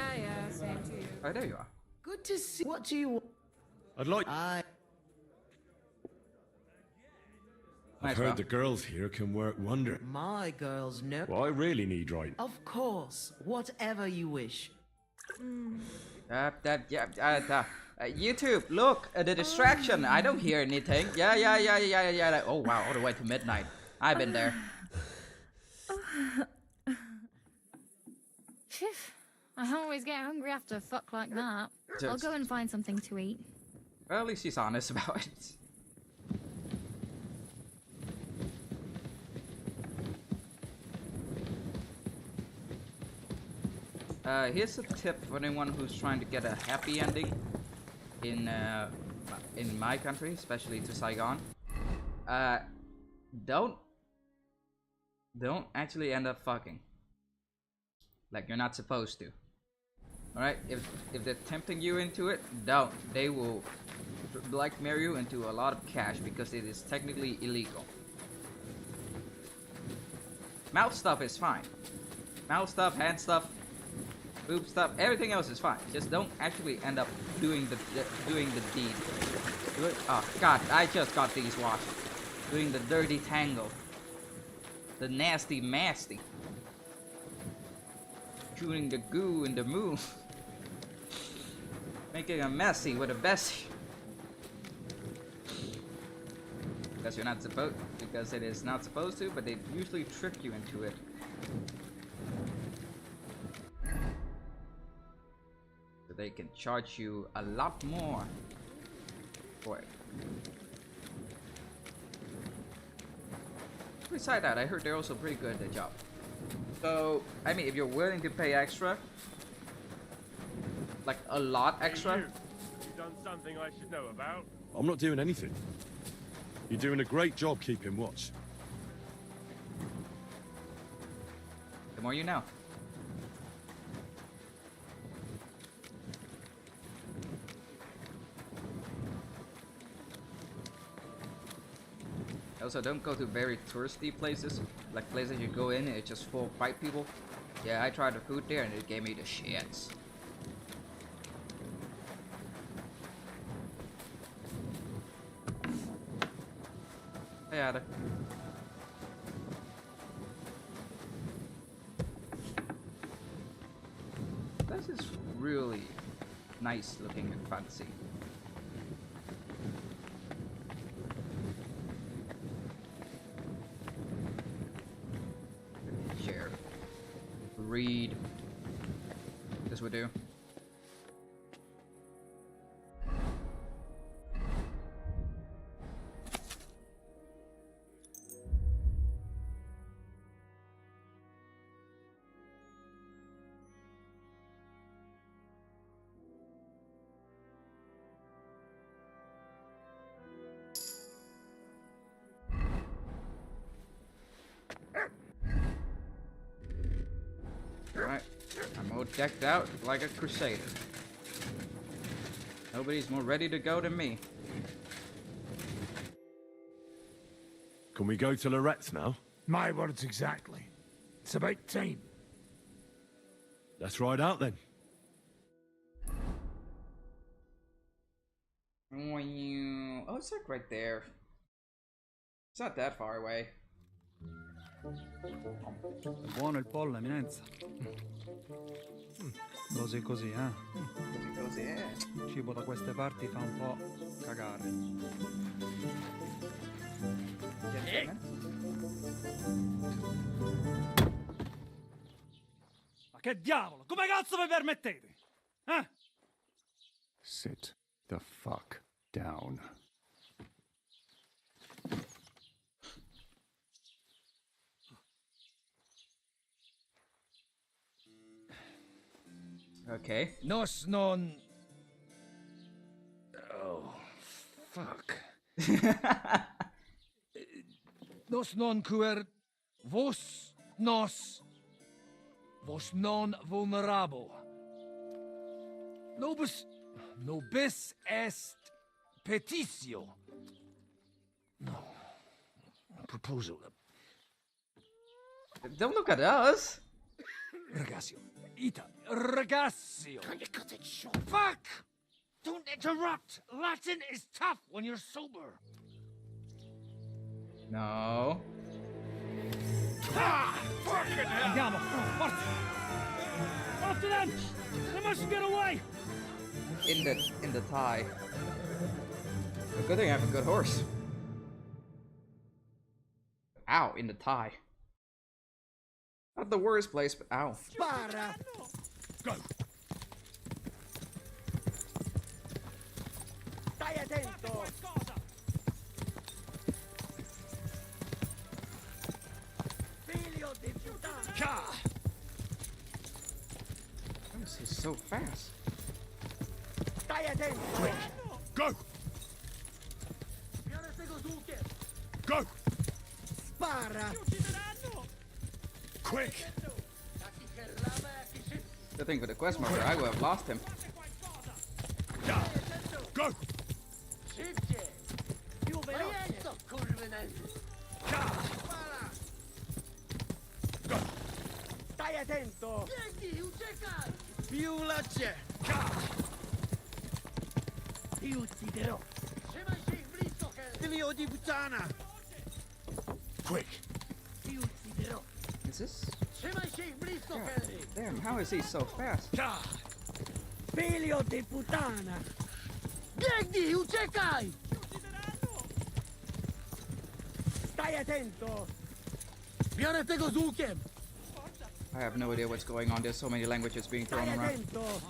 same to you. Oh, there you are. Good to see. What do you want? I'd like... I've heard the girls here can work wonders. My girls know. What I really need right. Of course, whatever you wish. YouTube, look, the distraction. I don't hear anything. Yeah. Oh wow, all the way to midnight. I've been there. Phew. I always get hungry after fuck like that. I'll go and find something to eat. Well, at least he's honest about it. Here's a tip for anyone who's trying to get a happy ending in my country, especially to Saigon. Don't actually end up fucking. Like you're not supposed to. Alright? If they're tempting you into it, don't. They will blackmail you into a lot of cash because it is technically illegal. Mouth stuff is fine. Mouth stuff, hand stuff, boob stuff, everything else is fine. Just don't actually end up doing the deed. Oh god, I just got these washed. Doing the dirty tangle. The nasty masty. Shooting the goo in the moo. Making a messy with a Bessie. Because you're not supposed, because it is not supposed to, but they usually trick you into it. So they can charge you a lot more for it. Besides that, I heard they're also pretty good at their job. So, I mean, if you're willing to pay extra, like a lot extra. Hey, you done something I should know about? I'm not doing anything. You're doing a great job keeping watch. The more you know. Also, don't go to very touristy places, like places you go in and it's just full of white people. Yeah, I tried the food there and it gave me the shits. Hey, Ada. This is really nice looking and fancy. Share. Read. This would do. Alright, I'm all decked out like a crusader. Nobody's more ready to go than me. Can we go to Lorette's now? My words exactly. It's about time. Let's ride out then. Oh, it's like right there. It's not that far away. Buono il pollo, eminenza. Così così, eh? Così, eh? Il cibo da queste parti fa un po' cagare. Ma che diavolo? Come cazzo vi permettete? Eh? Sit the fuck down. Okay. Nos non... Oh, fuck. Nos non cuer... Vos nos... Vos non vulnerable. Nobis est petitio. No. Proposal. Don't look at us. Ragazio. Ita. Ragazio. Can you cut it short? Fuck! Don't interrupt. Latin is tough when you're sober. No. Ah! Fucking hell! Andiamo! Forza! After them! They mustn't get away! In the tie. A good thing I have a good horse. Ow, in the tie. Not the worst place, but ow. Spara! Go! Stai attento! Figlio di puttana! Car! How is he so fast? Stai attento! Quick! Go! Go! Spara! Quick! Good thing for the quest marker, I would have lost him. Go! Più veloce! Go! Stai attento! Più veloce! Ti ucciderò! Figlio di puttana! Quick! Ti ucciderò! Is this? God, damn, how is he so fast? Figlio di puttana! Vieni, uciekaj! Stai attento! Biorę tego z łukiem! I have no idea what's going on. There's so many languages being thrown Stai around. attento!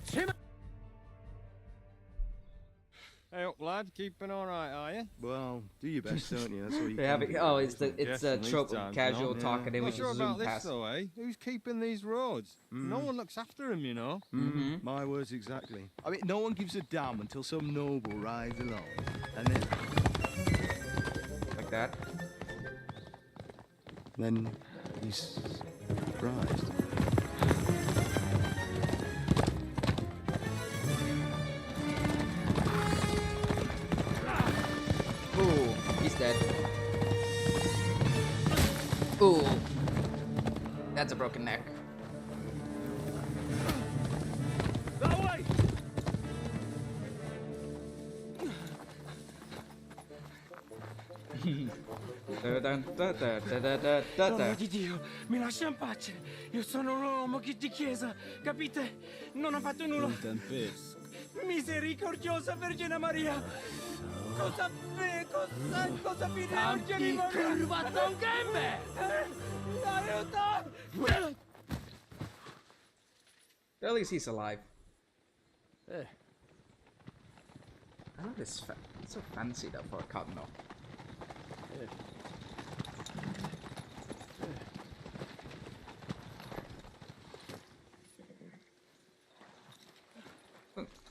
Trzymaj! Hey up, lad. Keeping all right, are you? Well, do your best, don't you? That's all you They can have do. oh, it's the Guessing these trope of times, casual no? talk, and then we Not sure just about zoom this past. though, eh? Who's keeping these roads? No one looks after them, you know. My words exactly. I mean, no one gives a damn until some noble rides along, and then like that. Then he's surprised. Ooh, he's dead. Ooh. That's a broken neck. That way! Dono di Dio, mi lascia in pace. Io sono un uomo di chiesa, capite? Non ho fatto nulla. Misericordiosa Vergine Maria. Cosa fine oggi curva non gambe! Aiuto! At least he's alive. I love this. It's so fancy though for a cardinal.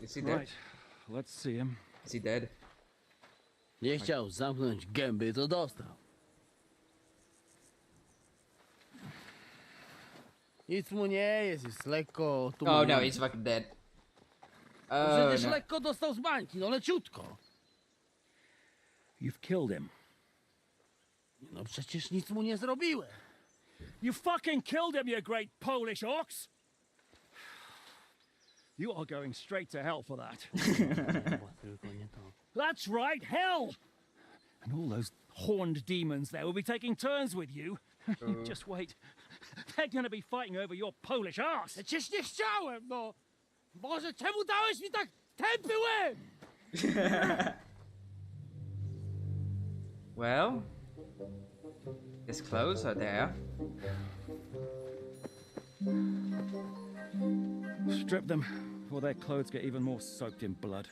Is he dead? Right, let's see him. Is he dead? Nie chciał zamknąć gęby, to dostał. Nic mu nie jest, jest lekko Oh no, tumulnięty. he's fucking dead. Oh Przecież no. lekko dostał z bańki, no leciutko. You've killed him. No przecież nic mu nie zrobiłem. You fucking killed him, you great Polish ox! You are going straight to hell for that. That's right, hell! And all those horned demons there will be taking turns with you. Just wait. They're gonna be fighting over your Polish ass. Przecież nie chciałem, no. Boże, czemu dałeś mi tak tępy łeb? Well, his clothes are there. Strip them, or their clothes get even more soaked in blood.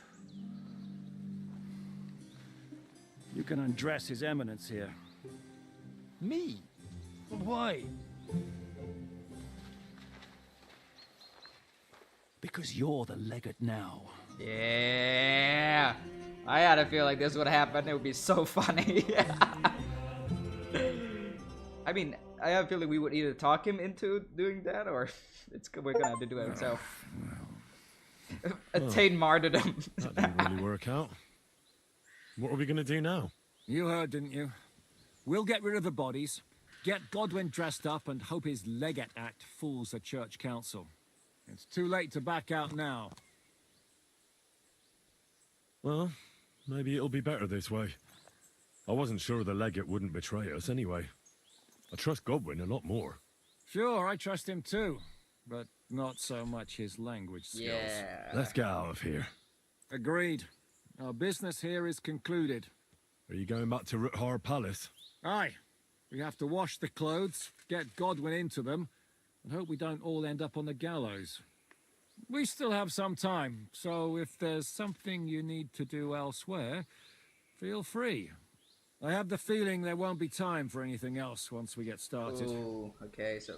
You can undress His Eminence here. Me? Why? Because you're the legate now. Yeah. I had a feel like this would happen. It would be so funny. I mean, I have a feeling we would either talk him into doing that, or we're gonna have to do it himself. Attain martyrdom. That didn't really work out. What are we gonna do now? You heard, didn't you? We'll get rid of the bodies, get Godwin dressed up, and hope his Legate Act fools the Church Council. It's too late to back out now. Well, maybe it'll be better this way. I wasn't sure the legate wouldn't betray us anyway. I trust Godwin a lot more. Sure, I trust him too, but not so much his language skills. Yeah. Let's get out of here. Agreed. Our business here is concluded. Are you going back to Ruthar Palace? Aye. We have to wash the clothes, get Godwin into them, and hope we don't all end up on the gallows. We still have some time, so if there's something you need to do elsewhere, feel free. I have the feeling there won't be time for anything else once we get started. Ooh, okay, so...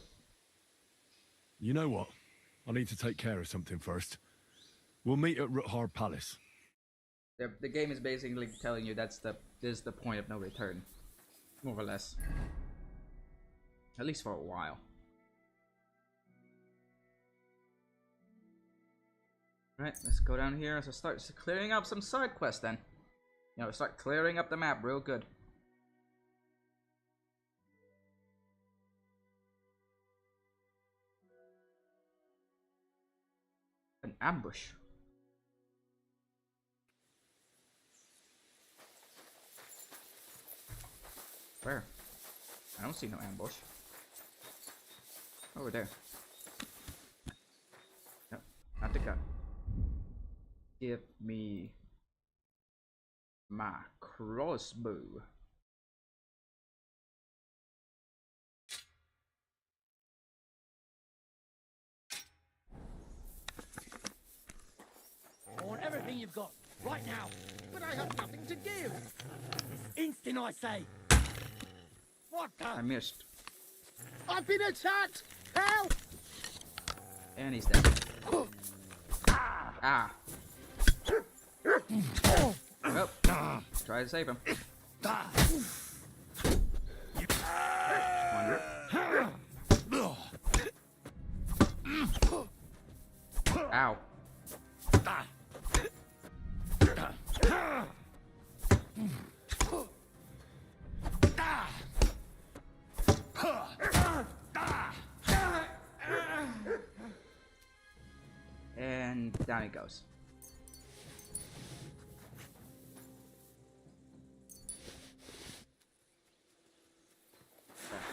You know what? I need to take care of something first. We'll meet at Ruthar Palace. The game is basically telling you this is the point of no return. More or less. At least for a while. Alright, let's go down here and start clearing up some side quests then. You know, start clearing up the map real good. An ambush. Where? I don't see no ambush. Over there. No, not the gun. Give me my crossbow. I want everything you've got, right now. But I have nothing to give. Instant, I say. What the? I missed. I've been attacked! Help! And he's dead. Ah. Well, try to save him. Ow. And down he goes.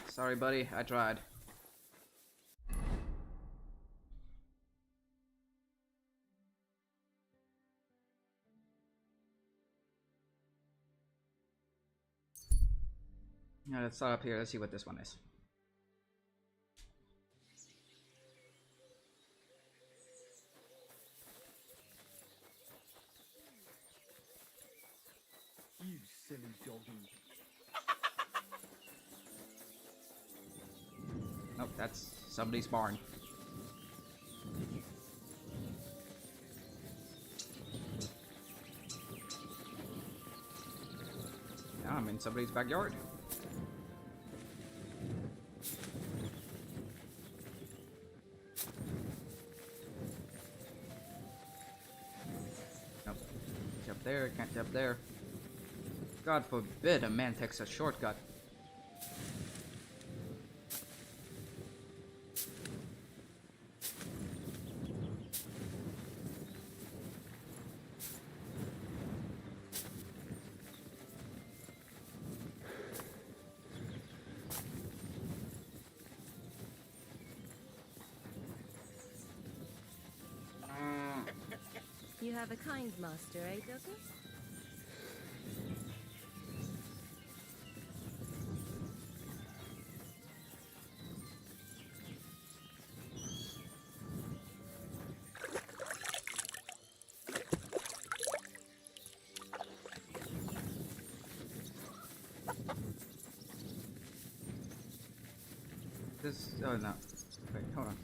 Sorry, buddy. I tried. Now let's start up here. Let's see what this one is. You silly doggy. Nope, that's somebody's barn. Now I'm in somebody's backyard. Nope. Jump there, can't jump there. God forbid a man takes a shortcut. You have a kind master, eh, Douglas? This. Oh no. Wait, hold on.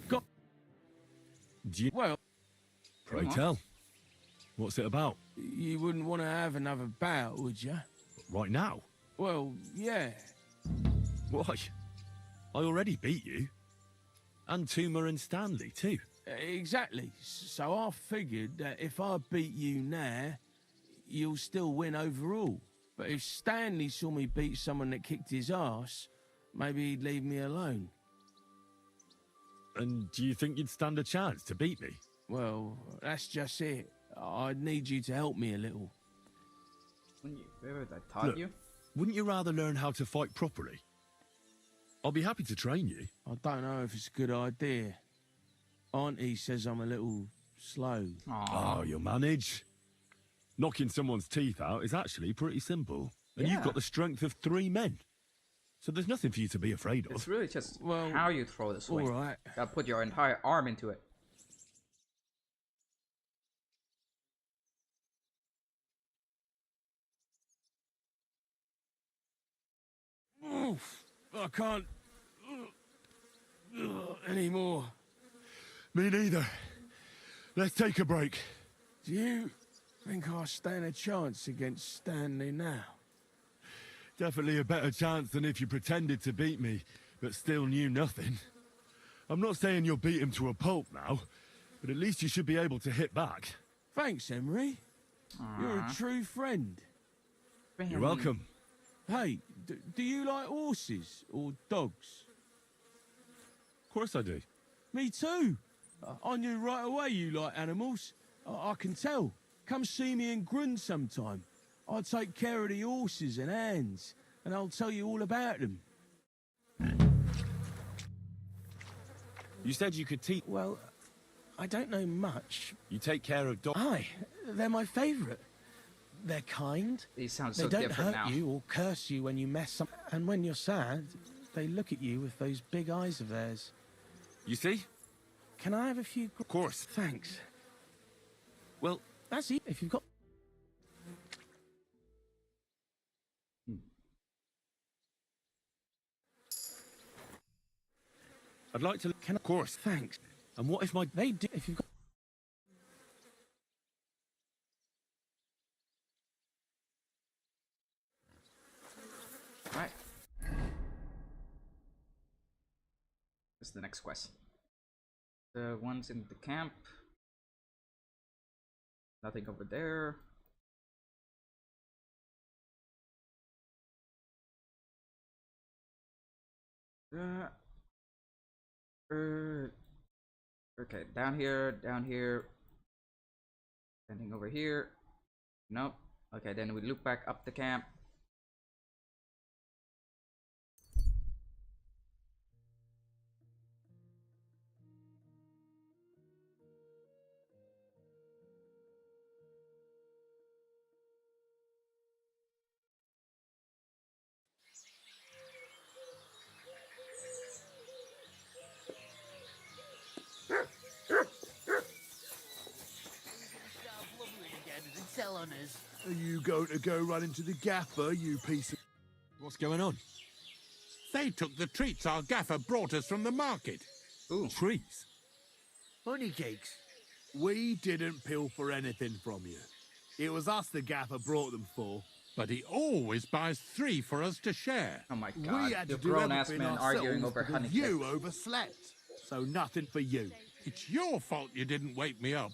Go. Well, Pray tell. What's it about? you wouldn't want to have another bout, would you? Right now? Well, yeah. Why? I already beat you. And Tuma and Stanley, too. Exactly. So I figured that if I beat you now, you'll still win overall. But if Stanley saw me beat someone that kicked his ass, maybe he'd leave me alone. And do you think you'd stand a chance to beat me? Well, that's just it. I'd need you to help me a little. Where I taught Look, you? wouldn't you rather learn how to fight properly? I'll be happy to train you. I don't know if it's a good idea. Auntie says I'm a little slow. Oh, you'll manage. Knocking someone's teeth out is actually pretty simple. And you've got the strength of 3 men. So there's nothing for you to be afraid of. It's really just how you throw the swing. Alright. Gotta put your entire arm into it. Oof, I can't anymore. Me neither. Let's take a break. Do you think I stand a chance against Stanley now? Definitely a better chance than if you pretended to beat me, but still knew nothing. I'm not saying you'll beat him to a pulp now, but at least you should be able to hit back. Thanks, Emery. You're a true friend. You're welcome. Hey, do you like horses or dogs? Of course I do. Me too. I knew right away you like animals. I can tell. Come see me in Grun sometime. I'll take care of the horses and hands, and I'll tell you all about them. You said you could teach... Well, I don't know much. You take care of dogs? Aye, they're my favourite. They're kind. He sounds they so don't different hurt now. you or curse you when you mess up. And when you're sad, they look at you with those big eyes of theirs. You see? Can I have a few... Of course. Thanks. Well, that's it. If you've got... I'd like to... Can I... Of course. Thanks. And what if my... They do... If you've got... Right. What's the next quest? The ones in the camp. Nothing over there. Okay, down here. Anything over here? Nope. Okay, then we loop back up the camp. Are you going to go run into the gaffer, you piece of... What's going on? They took the treats our gaffer brought us from the market. Ooh. Treats? Honey cakes. We didn't pilfer anything from you. It was us the gaffer brought them for. But he always buys 3 for us to share. Oh my god, We had the to do grown-ass everything men arguing ourselves over because honey you cakes. overslept. So nothing for you. It's your fault you didn't wake me up.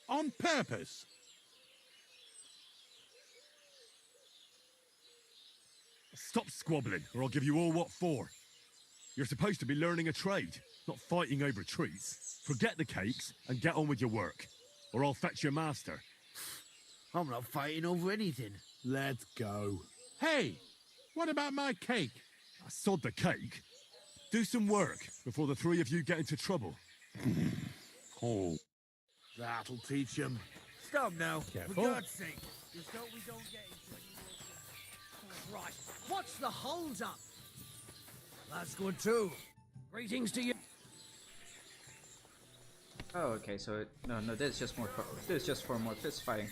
On purpose. Stop squabbling, or I'll give you all what for. You're supposed to be learning a trade, not fighting over treats. Forget the cakes and get on with your work, or I'll fetch your master. I'm not fighting over anything. Let's go. Hey, what about my cake? I sod the cake. Do some work before the 3 of you get into trouble. Oh. That'll teach him. Stop now. Careful. For God's sake. Just hope we don't get into any more... Christ. What's the hold-up? That's good too. Greetings to you. Oh, okay. So no, this is just more. This is just for more fist fighting.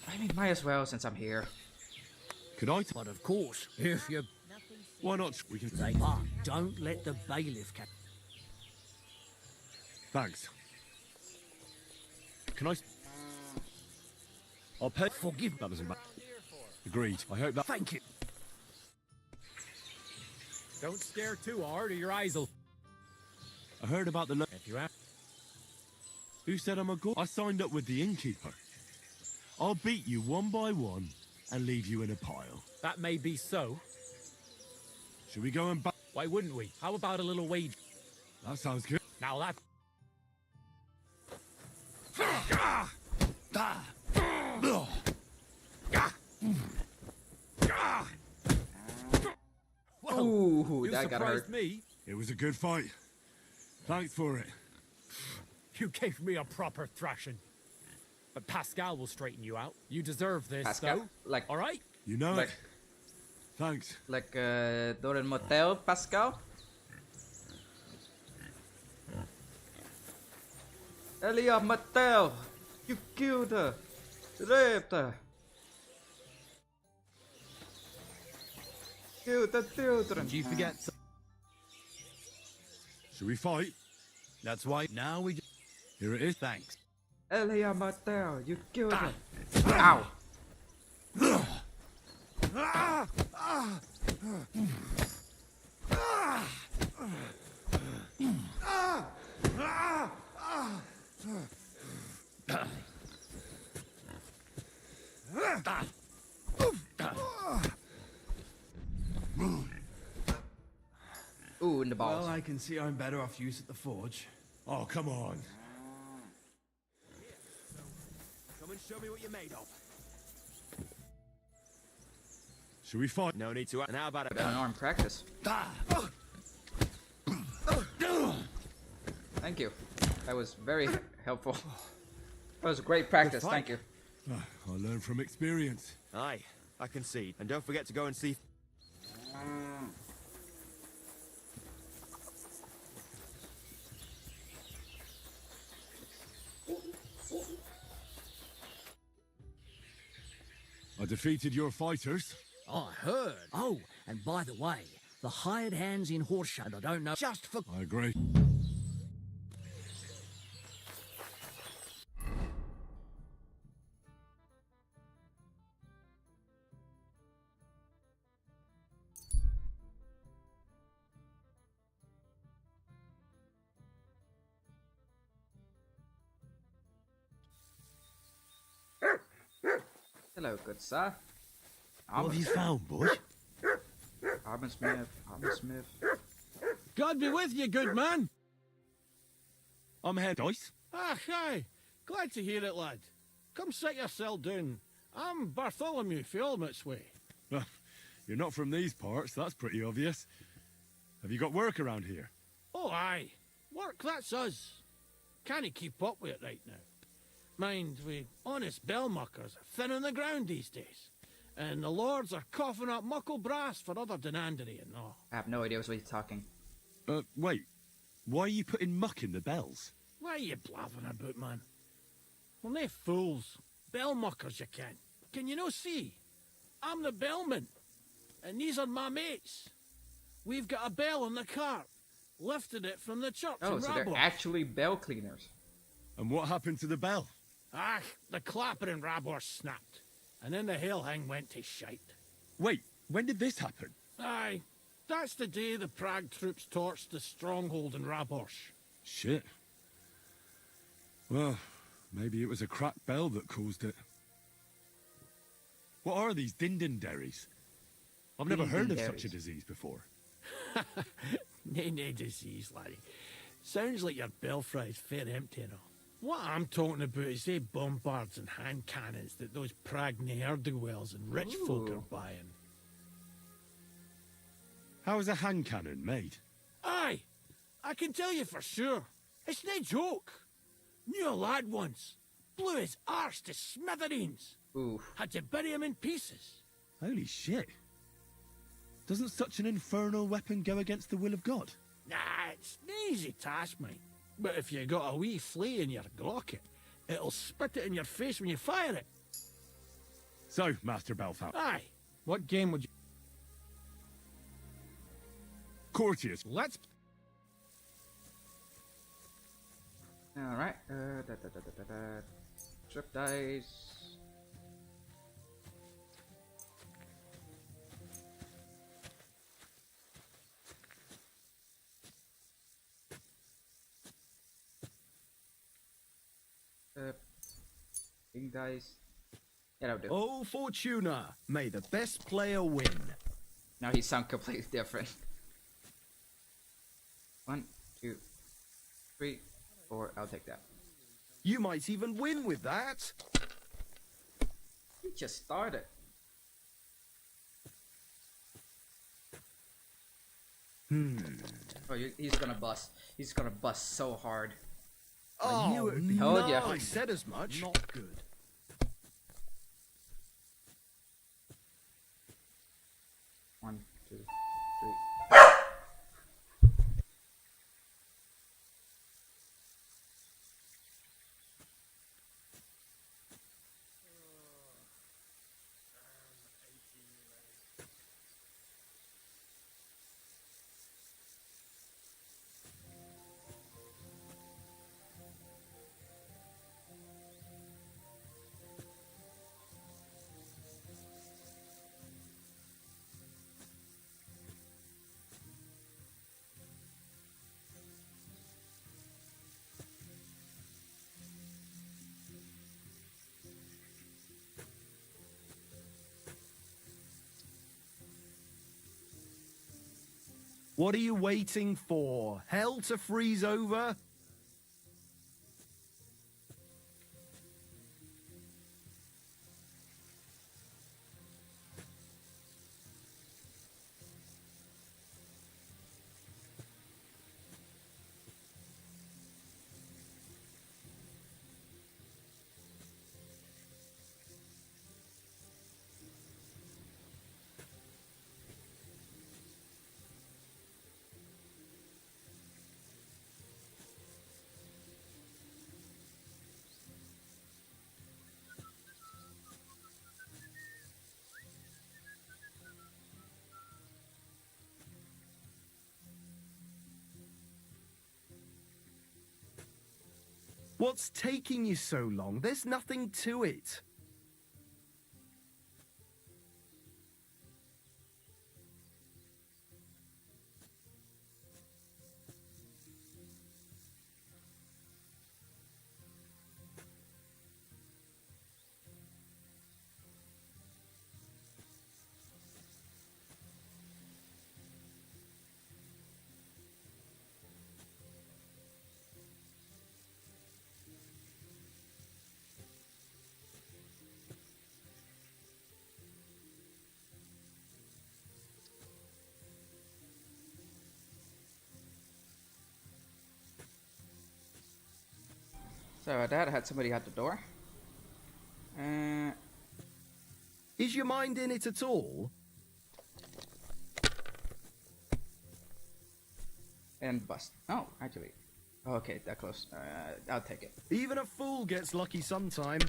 I mean, might as well since I'm here. Could I? But of course, if you... Why not? We can say, but don't let the bailiff catch. Thanks. Can I? I'll pay. Forgive. That doesn't matter. Agreed. I hope that. Thank you. Don't stare too hard or your eyes will... I heard about the... If you have... Who said I'm a god? I signed up with the innkeeper. I'll beat you one by one and leave you in a pile. That may be so. Should we go and back? Why wouldn't we? How about a little wage? That sounds good. Now that... Ooh, You that got hurt. surprised me. It was a good fight. Thanks for it. You gave me a proper thrashing. But Pascal will straighten you out. You deserve this, Pascal? though. Like, all right? You know like, it. Thanks. Like, door in motel, Pascal? Elia Mattel! You killed her! Raped her! Killed the children! Did you forget? Should we fight? That's why now we. Here it is. Thanks. Elia Mattel, you killed her! Ow! Ooh, in the balls. Well, I can see I'm better off use at the forge. Oh, come on. Come and show me what you're made of. Should we fight? No need to. And how about An arm practice. Thank you. That was very helpful. That was a great practice. Thank you. I learned from experience. Aye, I concede. And don't forget to go and see. I defeated your fighters. I heard. Oh, and by the way, the hired hands in Horsham, I don't know. Just for. I agree. Hello, good sir. What have you found, boy? Armin Smith. Armin Smith. God be with you, good man. I'm head dice. Ah, hi. Glad to hear it, lad. Come sit yourself down. I'm Bartholomew Fiolmut's way. Well, you're not from these parts, that's pretty obvious. Have you got work around here? Oh, aye. Work, that's us. Can't keep up with it right now. Mind, we honest bellmuckers are thin on the ground these days. And the lords are coughing up muckle brass for other denandery and all. I have no idea what you're talking. Wait. Why are you putting muck in the bells? What are you blathering about, man? Well, they fools. Bellmuckers, you can. Can you no see? I'm the bellman. And these are my mates. We've got a bell in the cart. Lifted it from the church Oh, in so they're Rabor. actually bell cleaners. And what happened to the bell? Ah, the clapper in Rabor snapped. And then the Hailhang went to shite. Wait, when did this happen? Aye, that's the day the Prague troops torched the stronghold in Raborsh. Shit. Well, maybe it was a cracked bell that caused it. What are these dindinderries? I've never heard of such a disease before. Nay, disease, laddie. Sounds like your belfry's fair empty and all. What I'm talking about is they bombards and hand cannons that those Prague ne'er-do-wells and rich folk are buying. How is a hand cannon made? Aye, I can tell you for sure. It's no joke. Knew a lad once. Blew his arse to smithereens. Had to bury him in pieces. Holy shit. Doesn't such an infernal weapon go against the will of God? Nah, it's an easy task, mate. But if you got a wee flea in your glocket, it'll spit it in your face when you fire it. So, Master Belfast. Aye. What game would you... Courteous. Let's... Alright. Trip dice. King dice. Yeah, that'll do. Oh, Fortuna, may the best player win. Now he sounds completely different. 1, 2, 3, 4. I'll take that. You might even win with that. He just started. Oh, he's gonna bust. He's gonna bust so hard. I knew it would be. Told ya. I said as much. Not good. One, two, three. What are you waiting for? Hell to freeze over? What's taking you so long? There's nothing to it. Sorry about that. I had somebody at the door. Is your mind in it at all? And bust. Oh, actually. Okay, that close. I'll take it. Even a fool gets lucky sometime.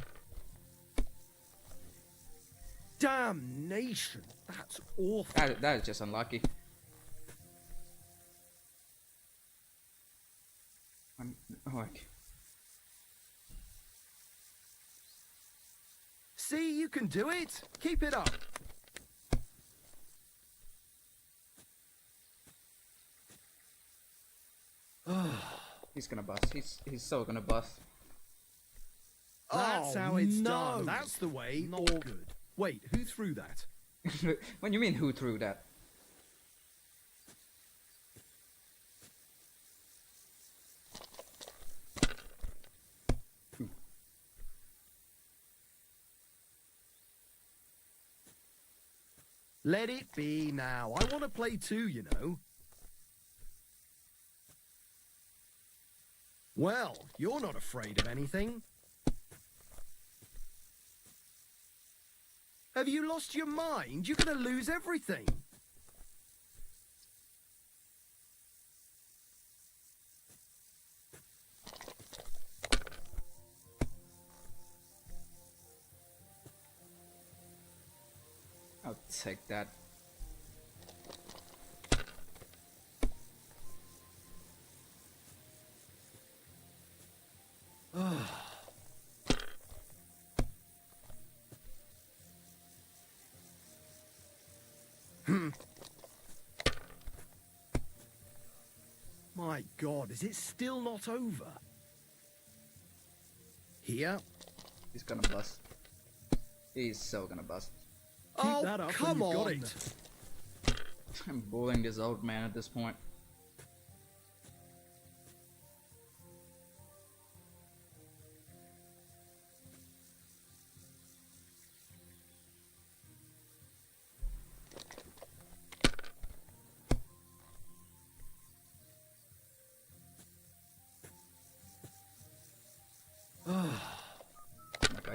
Damnation! That's awful. That is just unlucky. Okay. See, you can do it. Keep it up. He's gonna bust. He's so gonna bust. That's how it's done. That's the way. Not good. Wait, who threw that? When you mean who threw that? Let it be now. I want to play too, you know. Well, you're not afraid of anything. Have you lost your mind? You're going to lose everything. I'll take that. My God, is it still not over? Here? He's gonna bust. He's so gonna bust. Keep that up come on! Got it. I'm bullying this old man at this point.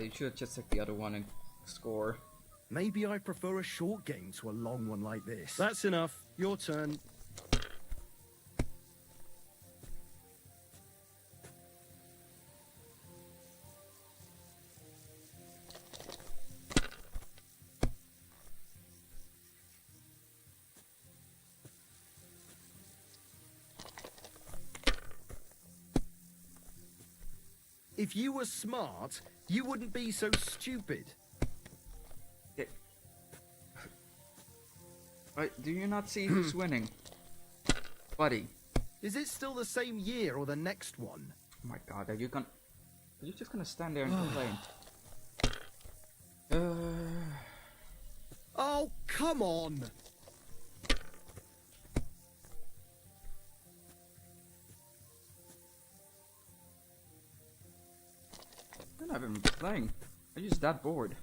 you should just take the other one and score. Maybe I prefer a short game to a long one like this. That's enough. Your turn. If you were smart, you wouldn't be so stupid. Right, do you not see who's winning? Buddy. Is it still the same year or the next one? Oh my god, are you just gonna stand there and complain? Oh, come on! I'm not even playing. I'm just that bored.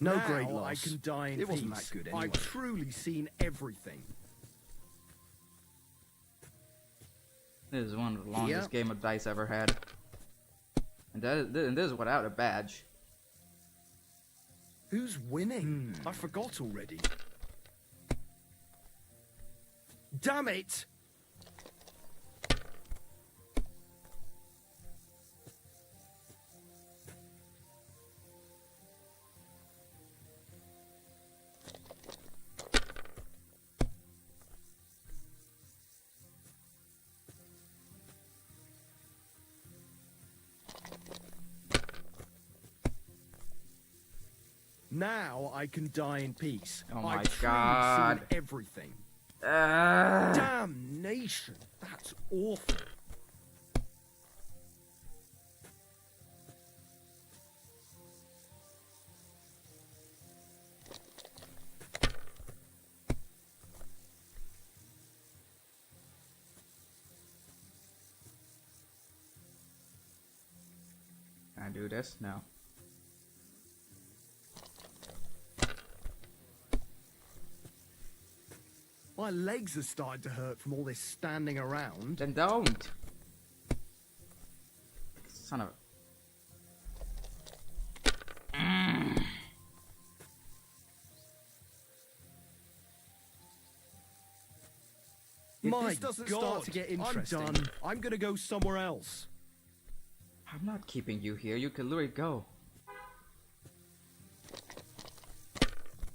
No Now great loss. I can die in It wasn't peace. that good anyway. I've truly seen everything. This is one of the longest game of dice I've ever had. And this is without a badge. Who's winning? I forgot already. Damn it! Now I can die in peace. Oh my I've truly god. seen everything. Damnation! That's awful. Can I do this? No. My legs are starting to hurt from all this standing around. Then don't. Son of a... If My this doesn't God, start to get interesting, I'm done. I'm gonna go somewhere else. I'm not keeping you here. You can literally go.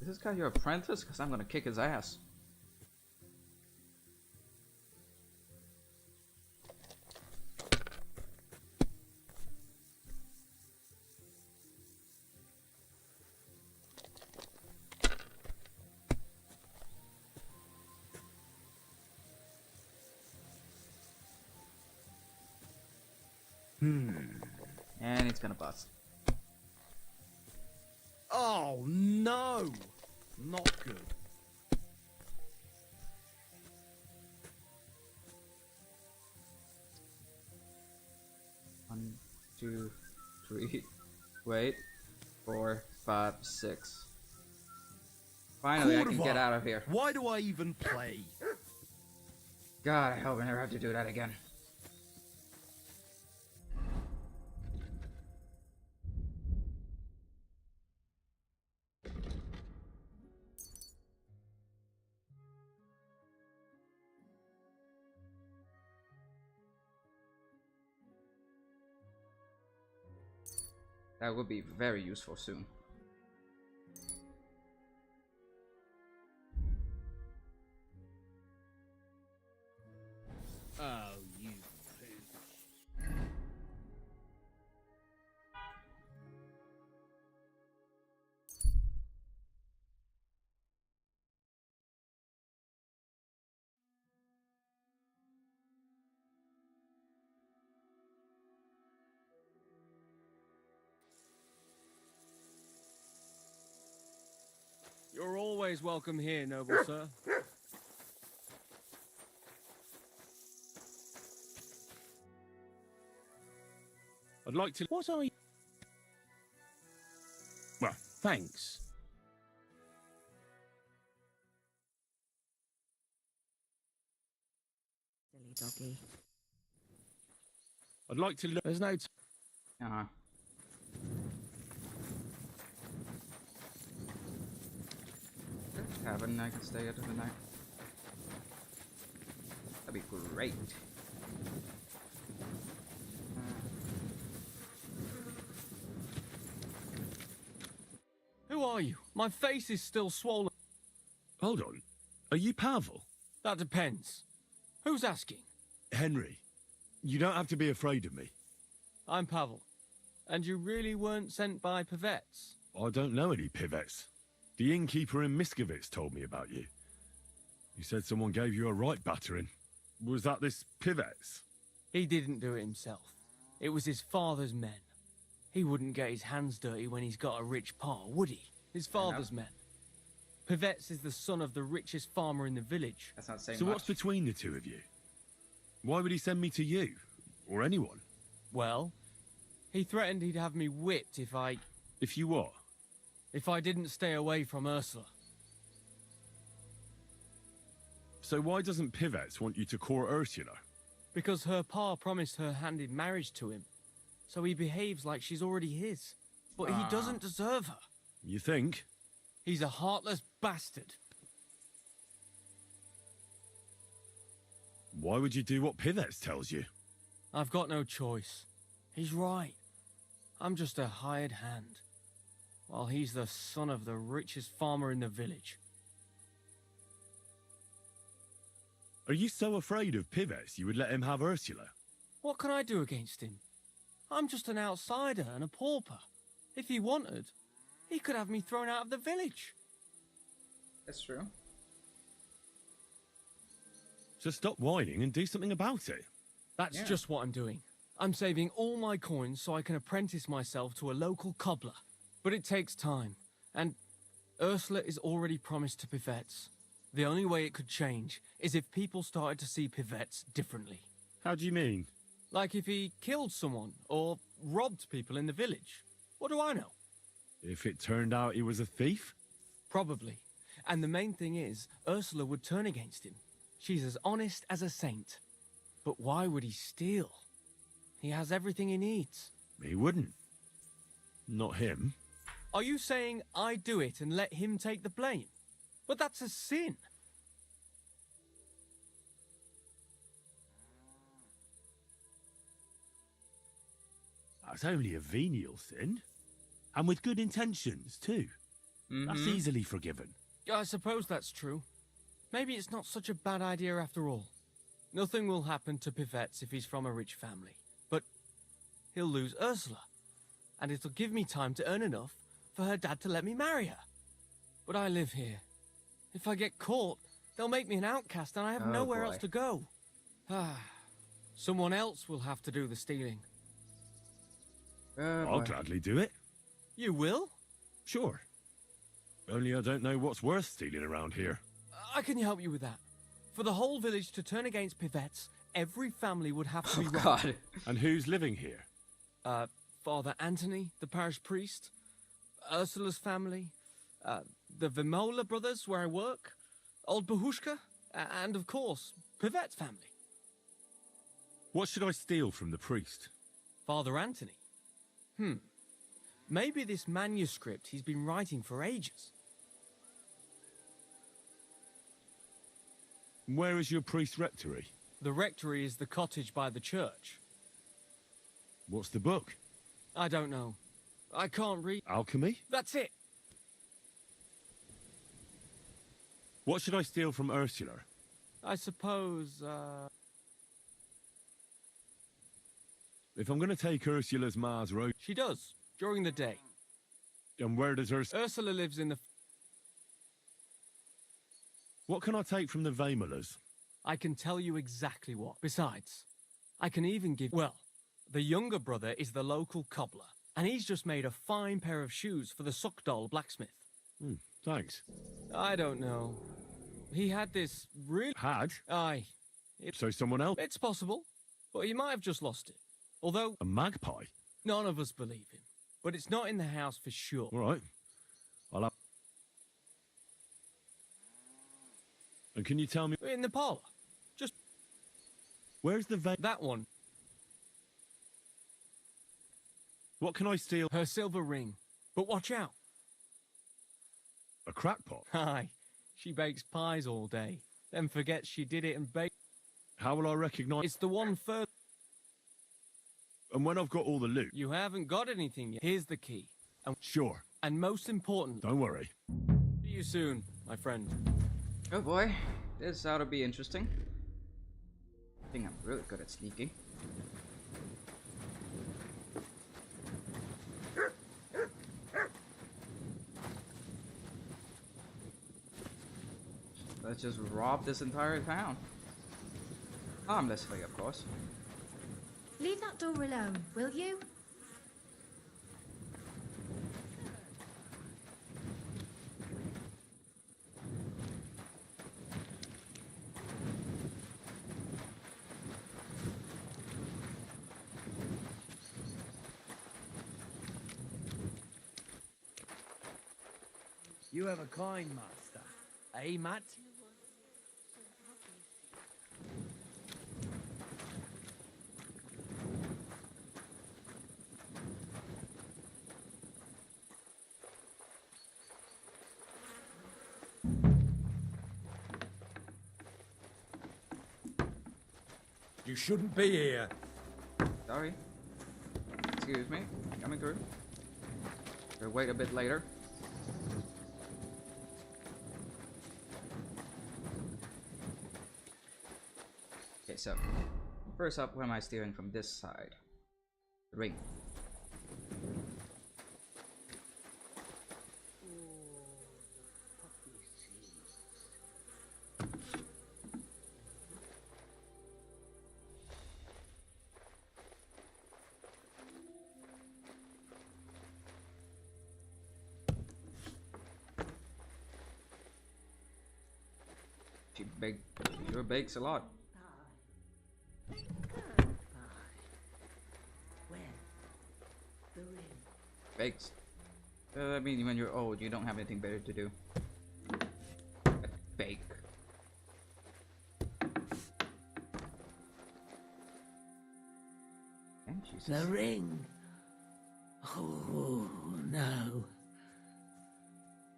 Is this guy your apprentice? Because I'm gonna kick his ass. And it's gonna bust. Oh no! Not good. One, two, three. Wait. 4, 5, 6. Finally, I can get out of here. Why do I even play? God, I hope I never have to do that again. That would be very useful soon. Oh, you pooch. You're always welcome here, noble sir. I'd like to... What are you? Well, thanks. Silly doggy. I'd like to look... There's no... Uh-huh. cabin I can stay at for the night. That'd be great. Who are you? My face is still swollen. Hold on. Are you Pavel? That depends. Who's asking? Henry, you don't have to be afraid of me. I'm Pavel. And you really weren't sent by Pivets? I don't know any Pivets. The innkeeper in Miskovitz told me about you. He said someone gave you a right battering. Was that this Pivets? He didn't do it himself. It was his father's men. He wouldn't get his hands dirty when he's got a rich pa, would he? His father's men. Pivets is the son of the richest farmer in the village. That's not saying So much. what's between the two of you? Why would he send me to you? Or anyone? Well, he threatened he'd have me whipped if I... If you what? If I didn't stay away from Ursula. So why doesn't Pivets want you to court Ursula? Because her pa promised her hand in marriage to him. So he behaves like she's already his. But he doesn't deserve her. You think? He's a heartless bastard. Why would you do what Pivets tells you? I've got no choice. He's right. I'm just a hired hand. While he's the son of the richest farmer in the village. Are you so afraid of Pivets you would let him have Ursula? What can I do against him? I'm just an outsider and a pauper. If he wanted, he could have me thrown out of the village. That's true. So stop whining and do something about it. That's just what I'm doing. I'm saving all my coins so I can apprentice myself to a local cobbler. But it takes time, and Ursula is already promised to Pivets. The only way it could change is if people started to see Pivets differently. How do you mean? Like if he killed someone, or robbed people in the village. What do I know? If it turned out he was a thief? Probably. And the main thing is, Ursula would turn against him. She's as honest as a saint. But why would he steal? He has everything he needs. He wouldn't. Not him. Are you saying I do it and let him take the blame? But that's a sin. That's only a venial sin. And with good intentions, too. That's Mhm. easily forgiven. I suppose that's true. Maybe it's not such a bad idea after all. Nothing will happen to Pivets if he's from a rich family. But he'll lose Ursula. And it'll give me time to earn enough for her dad to let me marry her. But I live here. If I get caught, they'll make me an outcast and I have nowhere else to go. Someone else will have to do the stealing. I'll gladly do it. You will? Sure. Only I don't know what's worth stealing around here. I can help you with that. For the whole village to turn against Pivets, every family would have to be robbed. And who's living here? Father Anthony, the parish priest, Ursula's family, the Vimola brothers where I work, old Bahushka, and of course, Pivet's family. What should I steal from the priest? Father Anthony? Maybe this manuscript he's been writing for ages. Where is your priest rectory? The rectory is the cottage by the church. What's the book? I don't know. I can't read. Alchemy? That's it. What should I steal from Ursula? I suppose, If I'm going to take Ursula's Mars Road... She does, during the day. And where does Ursula lives in the... What can I take from the Vaymolas? I can tell you exactly what. Besides, I can even give... Well, the younger brother is the local cobbler, and he's just made a fine pair of shoes for the Suckdoll blacksmith. Thanks. I don't know. He had this really... Had? Aye. So someone else? It's possible, but he might have just lost it. Although... A magpie? None of us believe him. But it's not in the house for sure. All right. I'll have... And can you tell me... In the parlour. Just... Where's the That one. What can I steal? Her silver ring. But watch out. A crackpot? Aye. She bakes pies all day, then forgets she did it and baked. How will I recognize? It's the one further. And when I've got all the loot? You haven't got anything yet. Here's the key. And Sure. And most important. Don't worry. See you soon, my friend. Oh boy, this ought to be interesting. I think I'm really good at sneaking. Let's just rob this entire town. Harmlessly, of course. Leave that door alone, will you? You have a kind master, eh, Matt? You shouldn't be here. Sorry. Excuse me. Coming through. We'll wait a bit later. Okay, so first up, what am I steering from this side? The ring. She sure bakes a lot. Bakes. I mean, when you're old, you don't have anything better to do. But bake. And Jesus. The ring. Oh, no.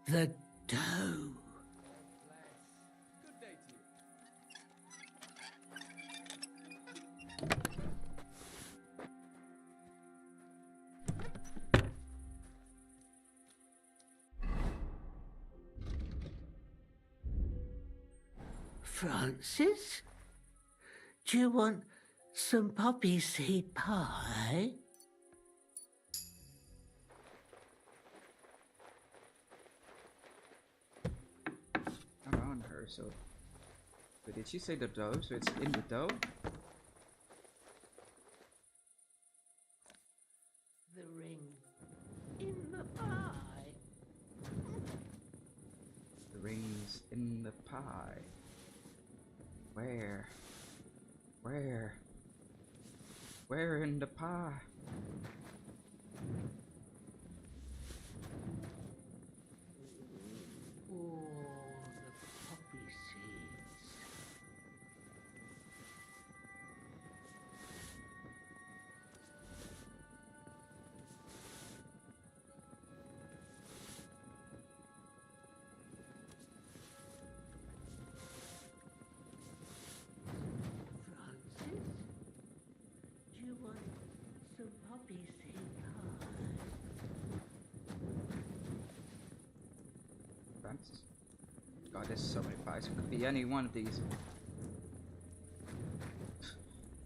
The dough. Francis? Do you want some poppy seed pie? I'm on her, so... But did she say the dough? So it's in the dough? The ring. In the pie. The ring's in the pie. Where? Where? Where in the pie? Oh, the poppy seeds. Francis? Do you want some poppy seed pie? Francis? God, there's so many pies. It could be any one of these.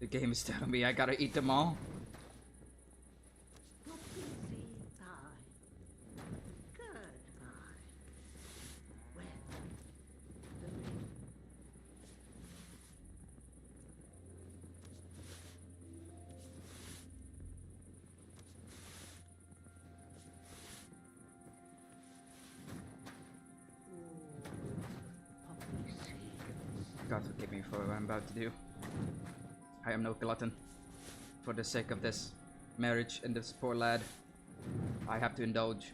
The game is telling me I gotta eat them all. Poppy seed pie. Good pie. Well, the ring. Poppy seeds. God forgive me for what I'm about to do. I am no glutton. For the sake of this marriage and this poor lad, I have to indulge.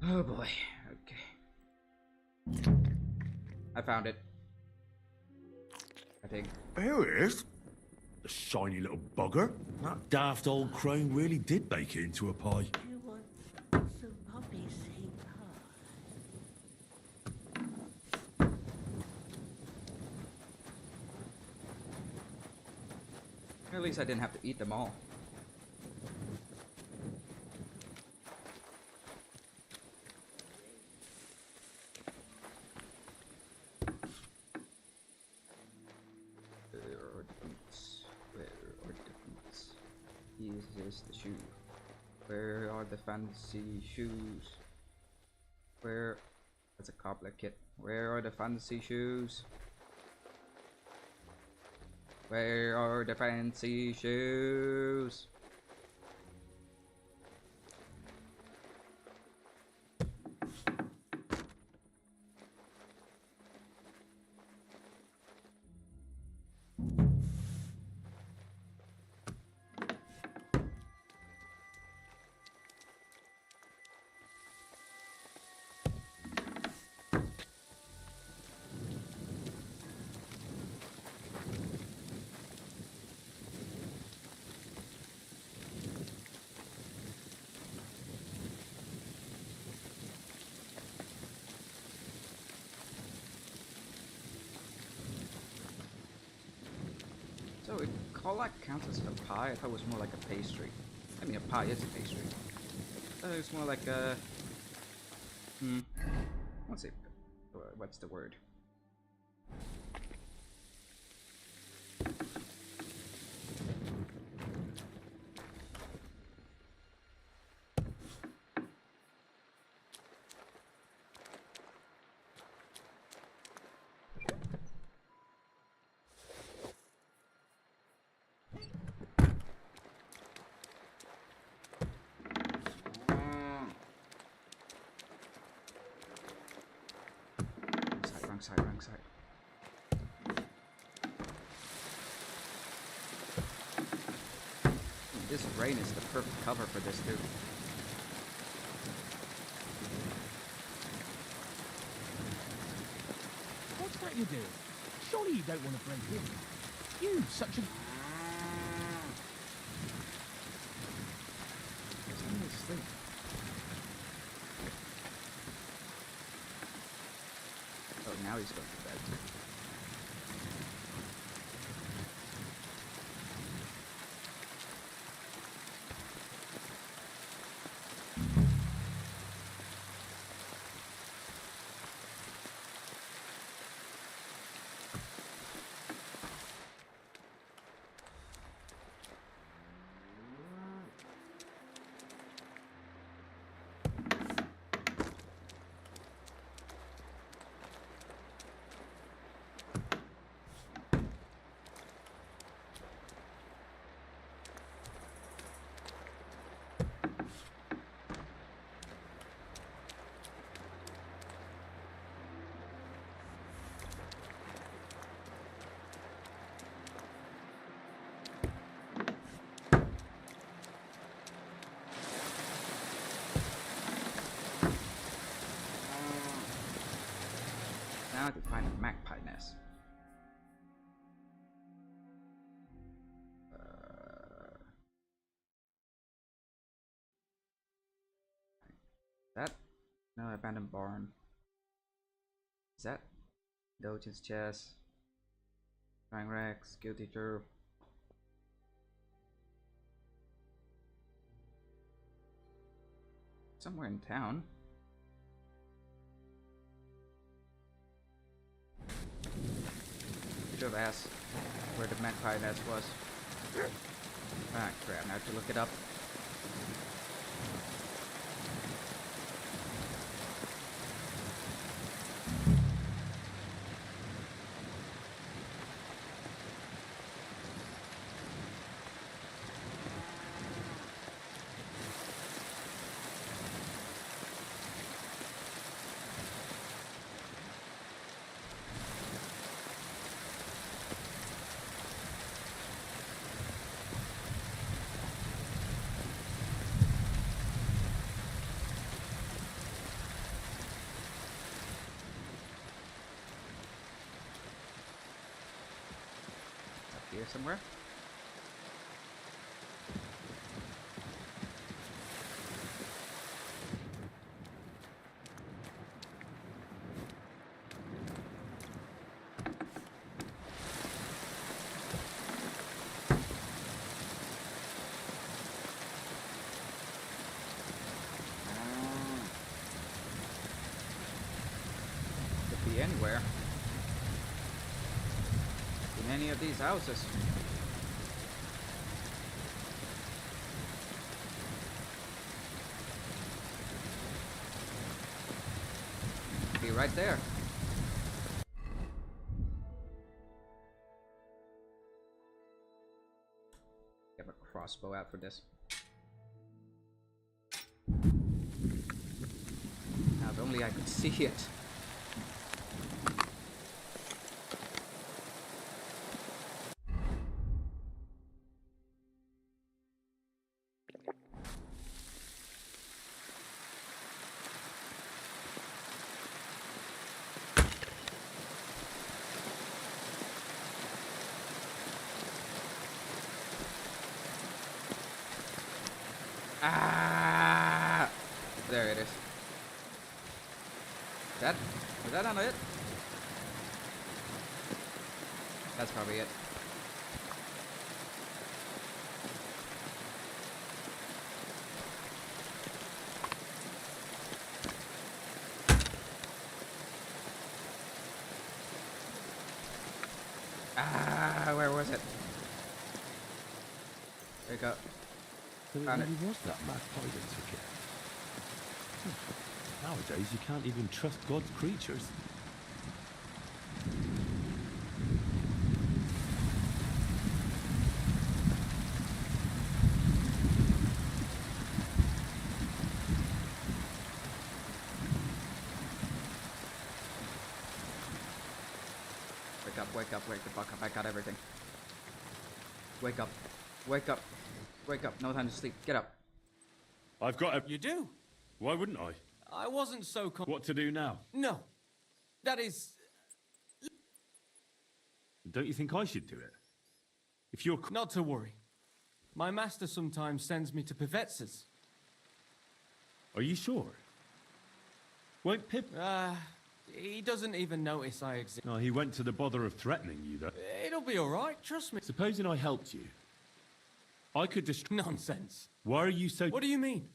Oh boy. Okay. I found it. I think. There it is. The shiny little bugger. That daft old crone really did bake it into a pie. Do you want At least I didn't have to eat them all. Where are the boots? Where are the boots? Here's the shoe. Where are the fancy shoes? Where? That's a cobbler kit. Where are the fancy shoes? Where are the fancy shoes? So it called counts as a pie? I thought it was more like a pastry. I mean, a pie is a pastry. I thought it was more like a... Let's see. What's the word? Wrong side. This rain is the perfect cover for this, dude. What's that you do? Surely you don't want to break in. You, such a... Oh, now he's going to bed. Now to find a magpie nest. That? No, abandoned barn. Is that? Doge's chest. Crying Rex, guilty Drew. Somewhere in town. Should have asked where the magpie nest was. Ah, crap, now I have to look it up. Here somewhere. any of these houses. Be right there. Get a crossbow out for this. Now, if only I could see it. Ah! There it is. Is that not it? That's probably it. Ah, where was it? There you go. So it really was that mad pirate ticket. Nowadays, you can't even trust God's creatures. Wake the fuck up, I got everything. Wake up, wake up, wake up, no time to sleep, get up. I've got a... You do? Why wouldn't I? I wasn't so What to do now? No. That is... Don't you think I should do it? If you're... Not to worry. My master sometimes sends me to Pevets's. Are you sure? Won't Pip... He doesn't even notice I exist. No, he went to the bother of threatening you, though. It'll be alright, trust me. Supposing I helped you, I could destroy... Nonsense. Why are you so... What do you mean?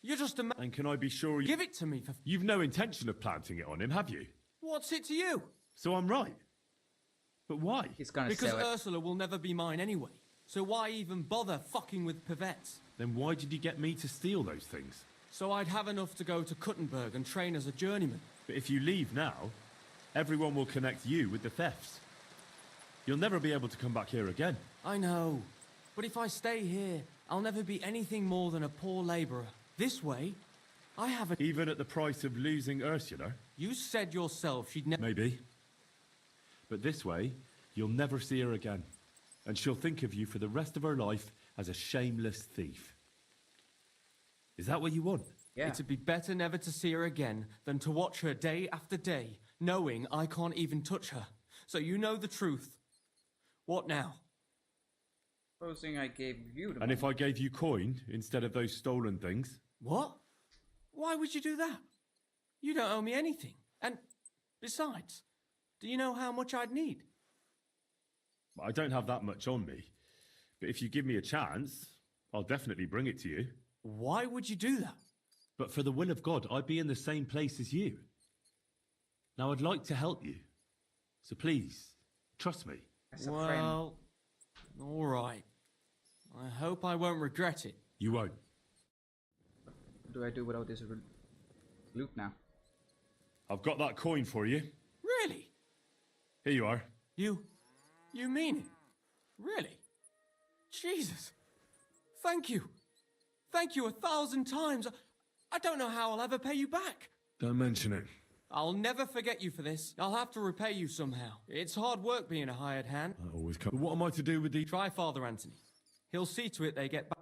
You're just a man. And can I be sure you... Give it to me for... You've no intention of planting it on him, have you? What's it to you? So I'm right. But why? He's gonna Because sell it. Ursula will never be mine anyway. So why even bother fucking with Pevets? Then why did you get me to steal those things? So I'd have enough to go to Kuttenberg and train as a journeyman. But if you leave now, everyone will connect you with the thefts. You'll never be able to come back here again. I know. But if I stay here, I'll never be anything more than a poor labourer. This way, I have a... Even at the price of losing Ursula? You said yourself she'd never... Maybe. But this way, you'll never see her again. And she'll think of you for the rest of her life as a shameless thief. Is that what you want? Yeah. It'd be better never to see her again than to watch her day after day, knowing I can't even touch her. So you know the truth. What now? Supposing I gave you the And money. if I gave you coin instead of those stolen things? What? Why would you do that? You don't owe me anything. And besides, do you know how much I'd need? I don't have that much on me. But if you give me a chance, I'll definitely bring it to you. Why would you do that? But for the will of God, I'd be in the same place as you. Now, I'd like to help you. So please, trust me. Well, all right. I hope I won't regret it. You won't. What do I do without this loot now? I've got that coin for you. Really? Here you are. You mean it? Really? Jesus. Thank you. Thank you 1,000 times. I don't know how I'll ever pay you back. Don't mention it. I'll never forget you for this. I'll have to repay you somehow. It's hard work being a hired hand. I always come. What am I to do with the... Try Father Anthony. He'll see to it they get back.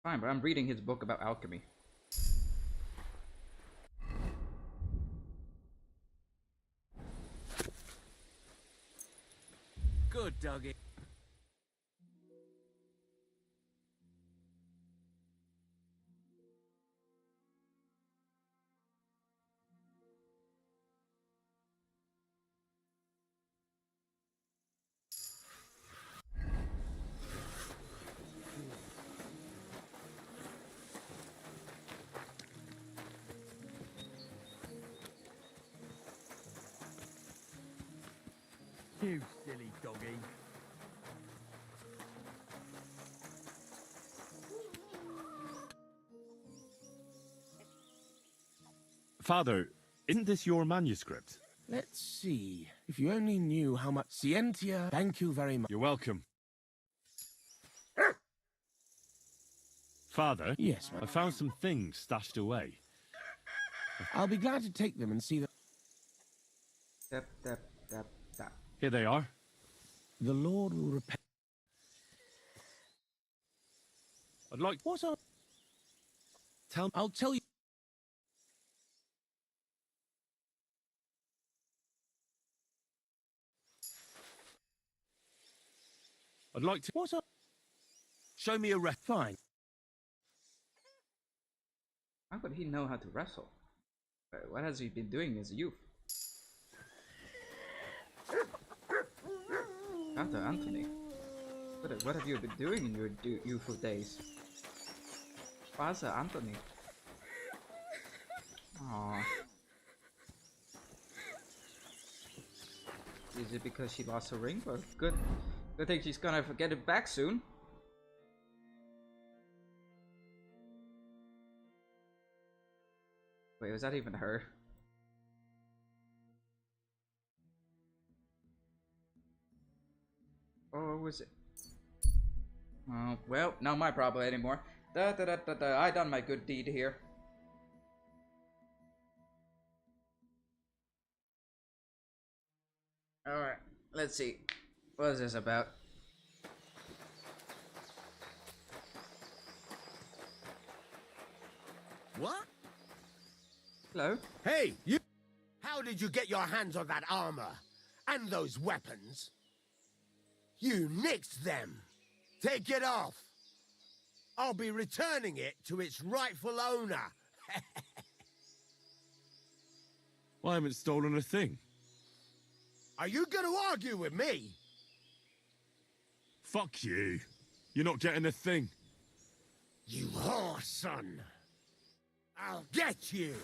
Fine, but I'm reading his book about alchemy. Good, Dougie. You silly doggy. Father, isn't this your manuscript? Let's see. If you only knew how much... Scientia, thank you very much. You're welcome. Father? Yes, I found some things stashed away. I'll be glad to take them and see them. Tap, tap, tap, tap. Here they are. The Lord will repay... I'd like... What are... Tell... I'll tell you... I'd like to... What are... Show me a ref... Fine. How could he know how to wrestle? What has he been doing as a youth? Father Anthony, what have you been doing in your youthful days? Father Anthony. Aww. Is it because she lost her ring? Well, good thing she's gonna get it back soon. Wait, was that even her? Or was it? Oh, well, not my problem anymore. I done my good deed here. Alright, let's see. What is this about? What? Hello? Hey, you! How did you get your hands on that armor? And those weapons? You nixed them! Take it off! I'll be returning it to its rightful owner! Well, I haven't stolen a thing. Are you gonna argue with me? Fuck you. You're not getting a thing. You whore, son! I'll get you!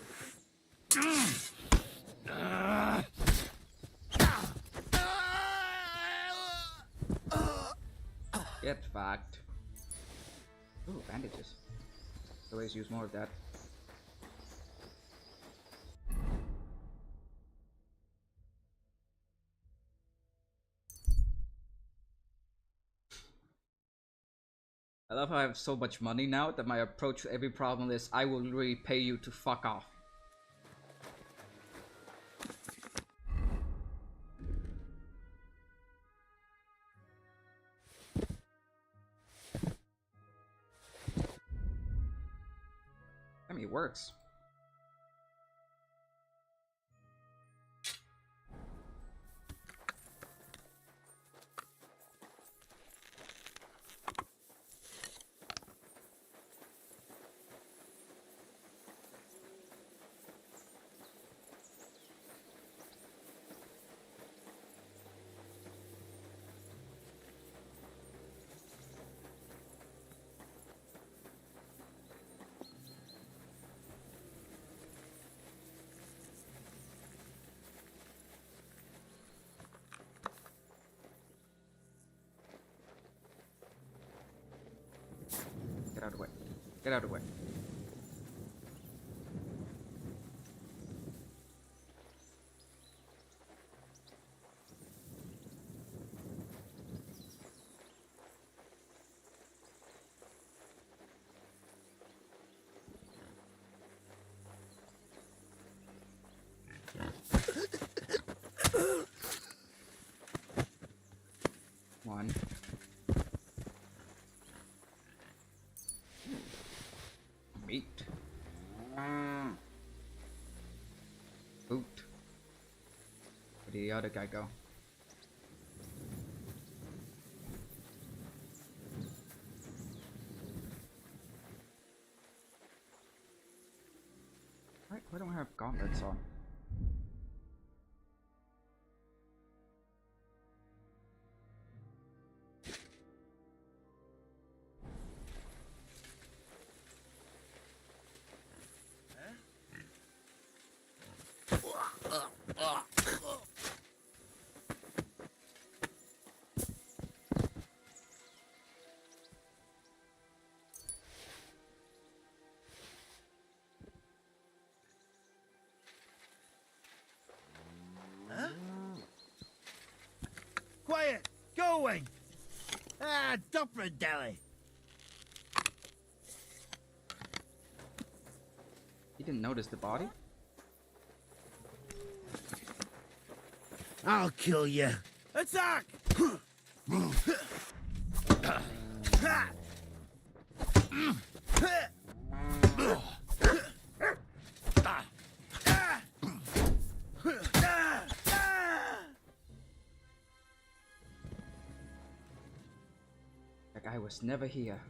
Get fucked. Ooh, bandages. Always use more of that. I love how I have so much money now that my approach to every problem is I will really pay you to fuck off. I mean, it works. Get out of the way. Get out of the way. One. Meat. Boot. Where did the other guy go? Why don't I have gauntlets on? going? Ah, Dupper Deli. You didn't notice the body? I'll kill you. Attack! That guy was never here.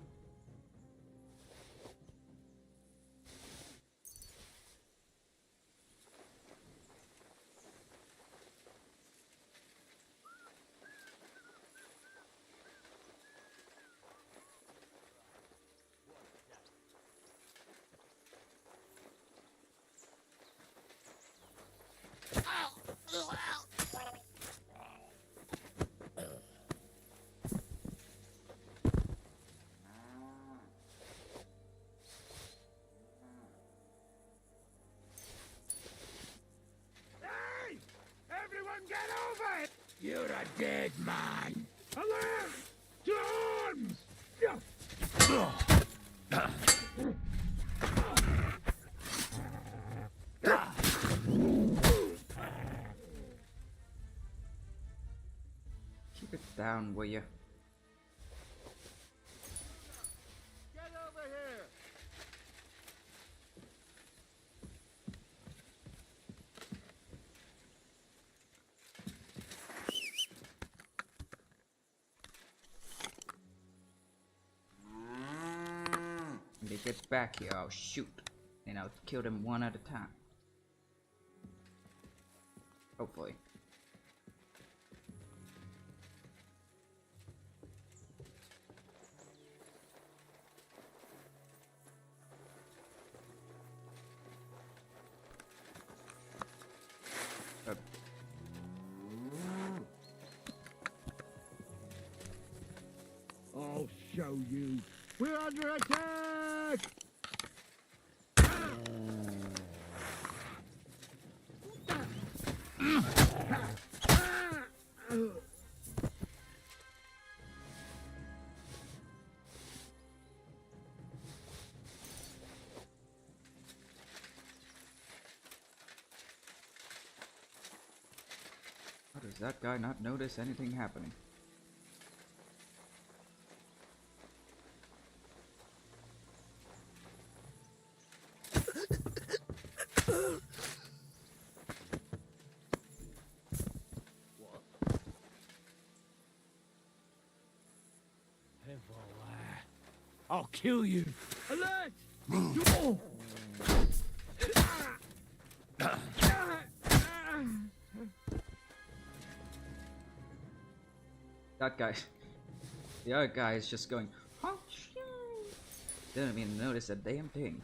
Hey! Everyone get over it! You're a dead man. Alert! To arms! Keep it down, will you? Get over here! When they get back here, I'll shoot. And I'll kill them one at a time. Hopefully. I'll show you. We're under attack! How does that guy not notice anything happening? I'll kill you. Alert! That guy. The other guy is just going, oh shit. Didn't even notice a damn thing.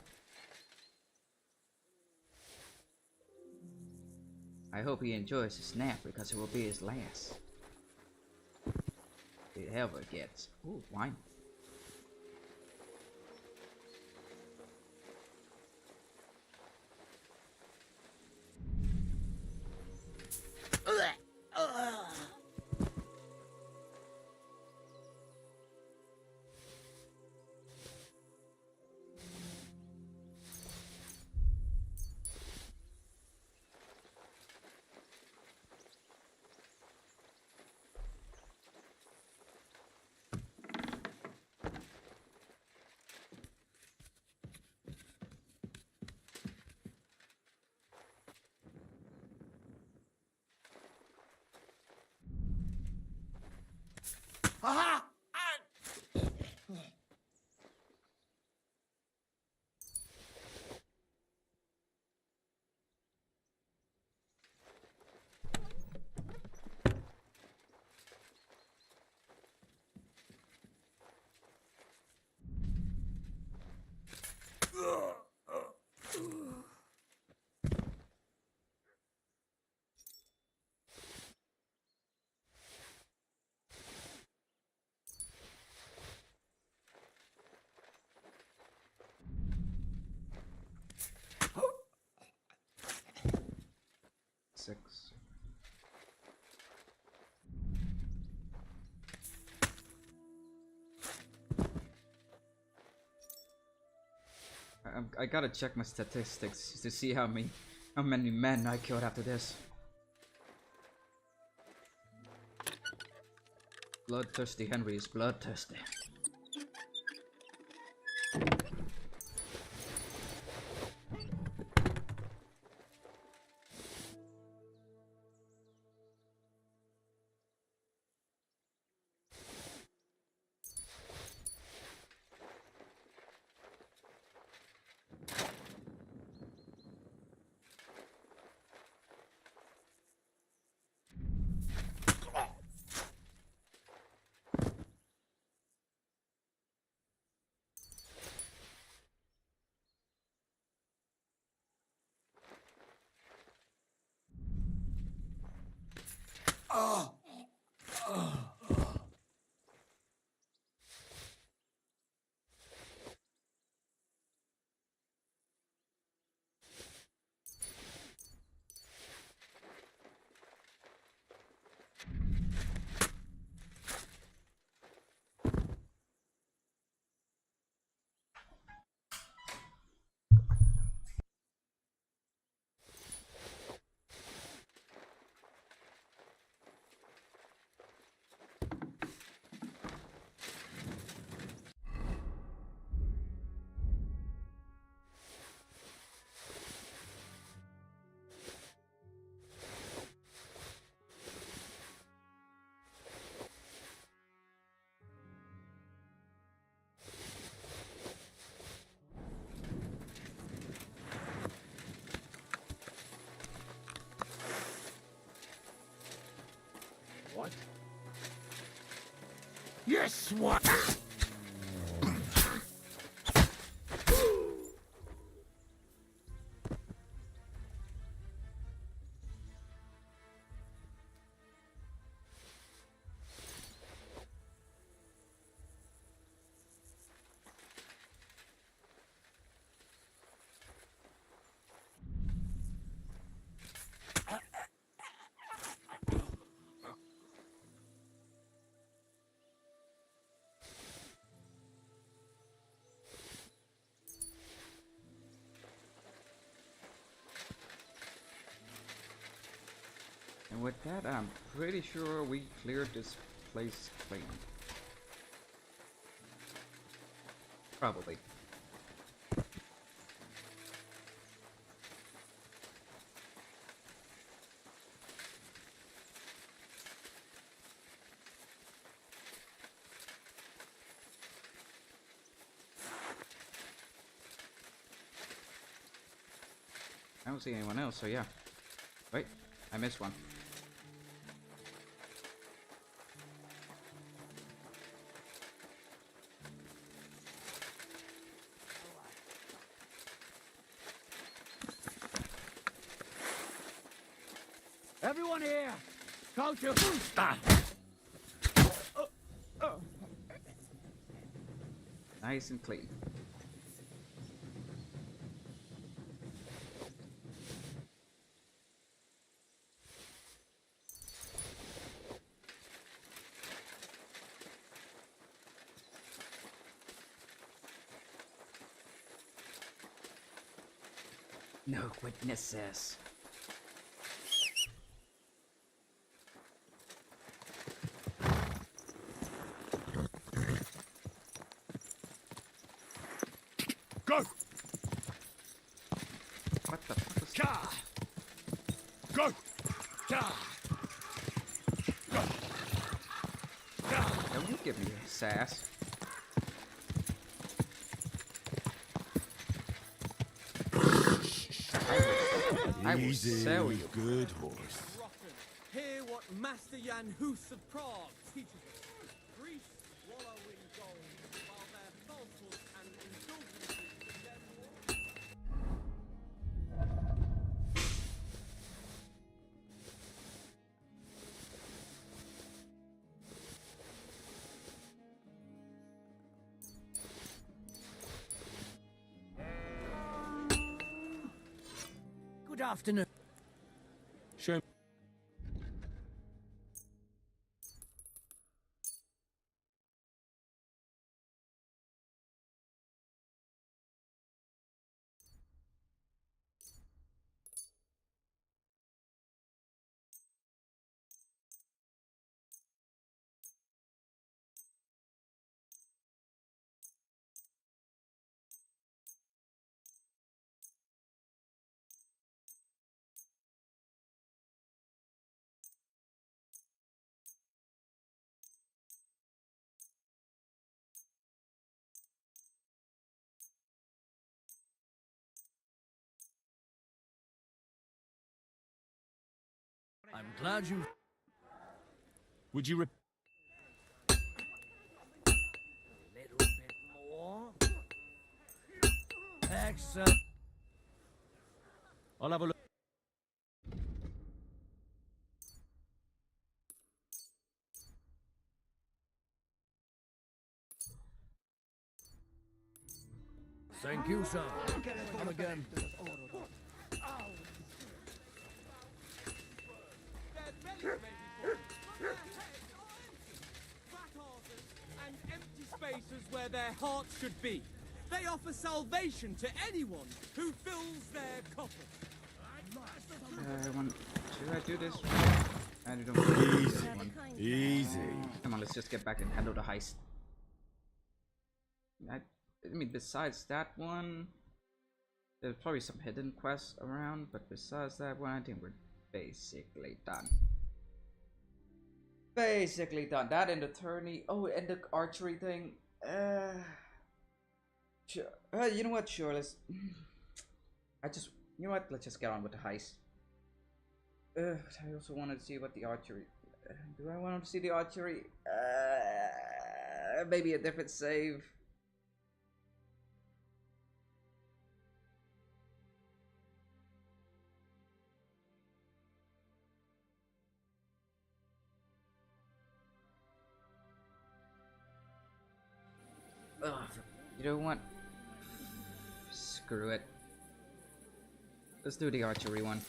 I hope he enjoys his nap because it will be his last. It ever gets. Ooh, wine. Aha! I gotta check my statistics to see how many men I killed after this. Bloodthirsty Henry is bloodthirsty. What? Yes, what? And with that, I'm pretty sure we cleared this place clean. Probably. I don't see anyone else, so yeah. Wait, I missed one. Everyone here! Go to Nice and clean. No witnesses. Go! What the fuck is Go! Don't you give me sass. I will sell you. Good horse. Hear what Master Jan Hus of Prague teaches us. Greece wallow in gold, while their falsehoods and indulgences condemn war. Good afternoon. Show glad you... Would you A little bit more. Excellent. I'll have a look. Thank you, sir. Come again. And empty spaces where their hearts should be. They offer salvation to anyone who fills their coffin. Should I do this? I don't know. Easy. Easy. Come on, let's just get back and handle the heist. I mean, besides that one, there's probably some hidden quests around, but besides that one, I think we're basically done. Basically done. That and the tourney. Oh, and the archery thing. Sure. You know what? Sure. Let's. You know what? Let's just get on with the heist. I also wanted to see what the archery. Do I want to see the archery? Maybe a different save. Ugh, you know what? Screw it. Let's do the archery one.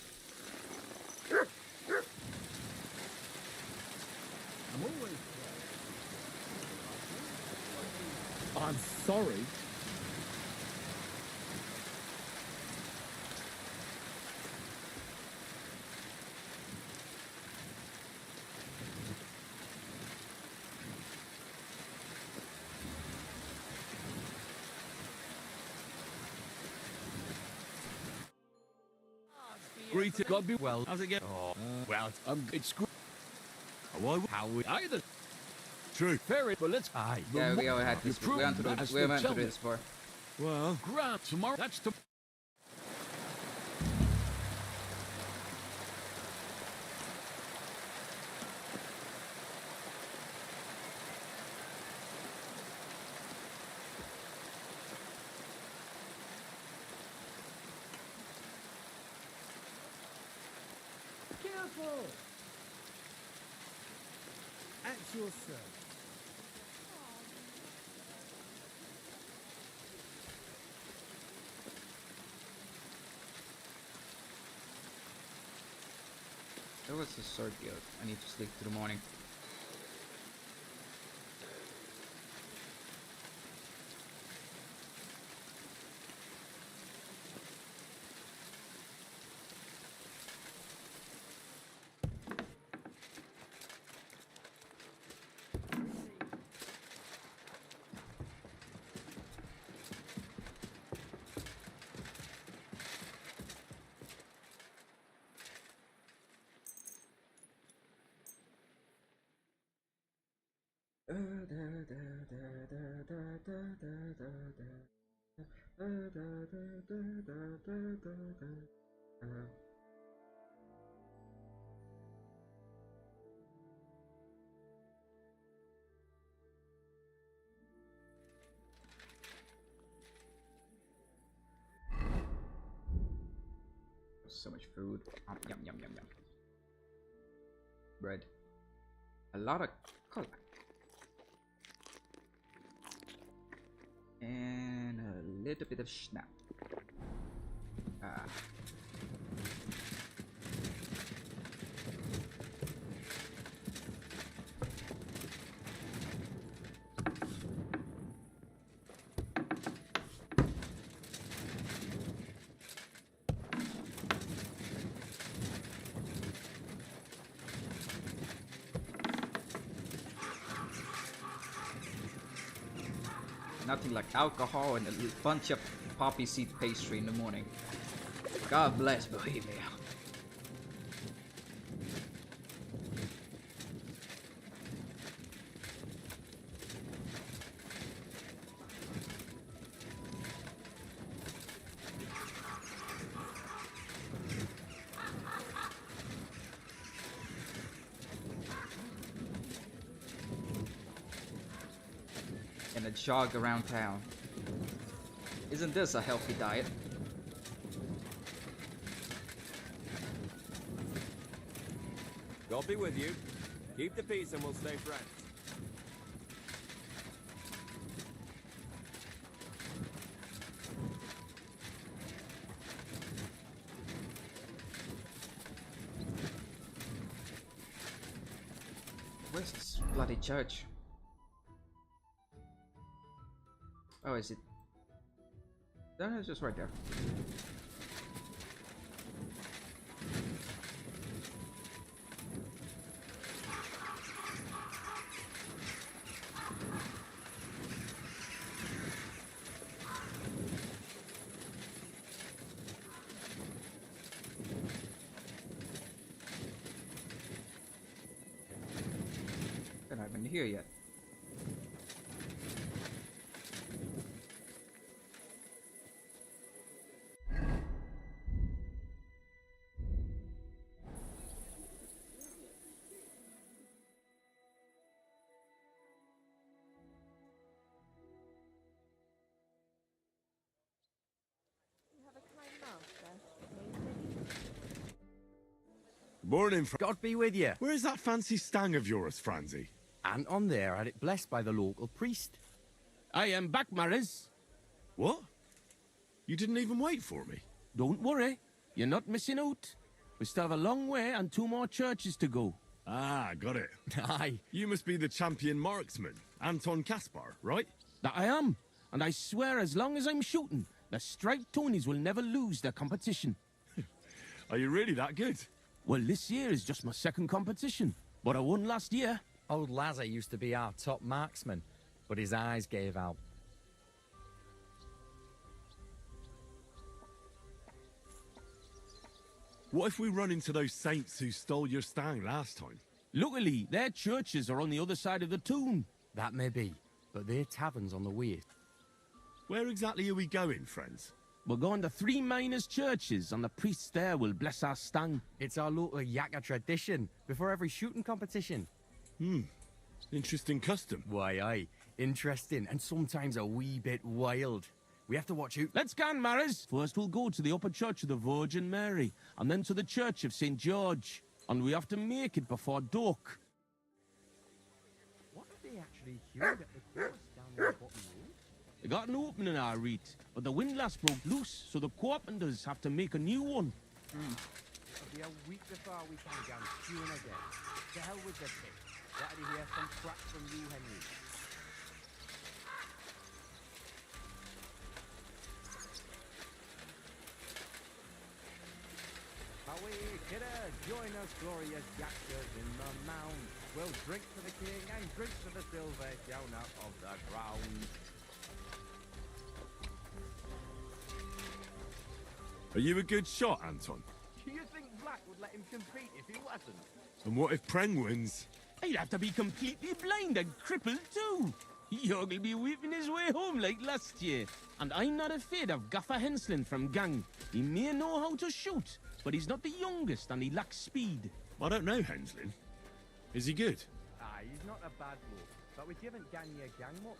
I'm sorry. Greeted, God be well. How's it get? Oh, well, it's good. How we either. True. Very, but let's. Aye. Yeah, we all had this. We went through this before. Well, Grant, tomorrow. That's the. Careful! At your service. There was a sword guild. I need to sleep through the morning. So much food. Yum yum yum yum. Bread. A lot of color. And a little bit of snap. Nothing like alcohol and a bunch of poppy seed pastry in the morning. God bless Bohemia. gonna jog around town. Isn't this a healthy diet? God be with you. Keep the peace and we'll stay friends. Where's this bloody church? Oh, is it? No, it's just right there. And I've been here yet. Morning, God be with you. Where's that fancy stang of yours, Franzi? Anton there had it blessed by the local priest. I am back, Maris. What? You didn't even wait for me? Don't worry. You're not missing out. We still have a long way and 2 more churches to go. Ah, got it. Aye. You must be the champion marksman, Anton Kaspar, right? That I am. And I swear as long as I'm shooting, the striped Tonys will never lose their competition. Are you really that good? Well, this year is just my 2nd competition, but I won last year. Old Lazar used to be our top marksman, but his eyes gave out. What if we run into those saints who stole your stang last time? Luckily, their churches are on the other side of the tomb. That may be, but their tavern's on the way. Where exactly are we going, friends? We're going to 3 miners' churches, and the priests there will bless our stang. It's our local Yaka tradition, before every shooting competition. Interesting custom. Why, aye. Interesting, and sometimes a wee bit wild. We have to watch out. Let's go, Maris. First we'll go to the upper church of the Virgin Mary, and then to the church of St. George. And we have to make it before dark. What have they actually heard at the course down there bottom road? They got an opening, our reet, but the windlass broke loose, so the carpenters have to make a new one. It'll be a week before we can go queuing again. To hell with the pit. That'll hear some crap from you, Henry. Away, kidder, join us, glorious yachters in the mound. We'll drink to the king and drink to the silver down out of the ground. Are you a good shot, Anton? Do you think Black would let him compete if he wasn't? And what if Preng wins? He'd have to be completely blind and crippled too. York will be weeping his way home like last year. And I'm not afraid of Gaffer Henslin from Gang. He may know how to shoot, but he's not the youngest and he lacks speed. I don't know Henslin. Is he good? Aye, he's not a bad bloke, but we haven't gang your gang much.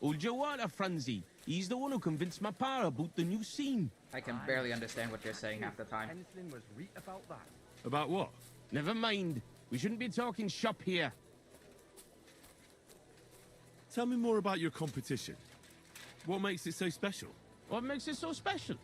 Hold your water, Franzi. He's the one who convinced my pa about the new scene. I can barely understand what you're saying half the time. Henslin was right about that. About what? Never mind. We shouldn't be talking shop here. Tell me more about your competition. What makes it so special? What makes it so special?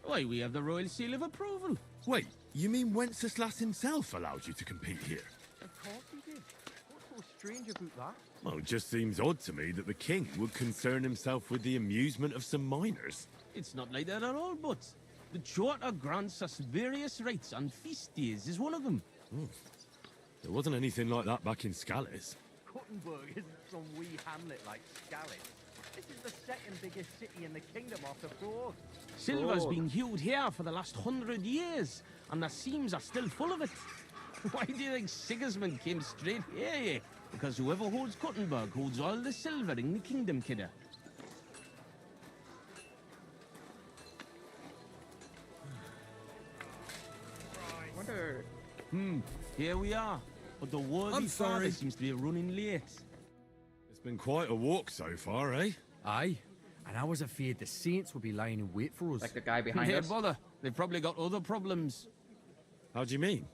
Why, we have the royal seal of approval. Wait, you mean Wenceslas himself allowed you to compete here? Of course he did. What's so strange about that? Well, it just seems odd to me that the king would concern himself with the amusement of some miners. It's not like that at all, but the charter grants us various rights, and feast days is one of them. There wasn't anything like that back in Scallis. Gothenburg isn't some wee hamlet like Scallis. This is the 2nd biggest city in the kingdom after Prague. Silver's been hewed here for the last 100 years, and the seams are still full of it. Why do you think Sigismund came straight here? Because whoever holds Gothenburg holds all the silver in the kingdom, kidder. Wonder. Here we are. But the worthy father seems to be running late. There's Been quite a walk so far, eh? Aye. And I was afraid the Saints would be lying in wait for us. Like the guy behind Hey, us. bother. They've probably got other problems. How do you mean?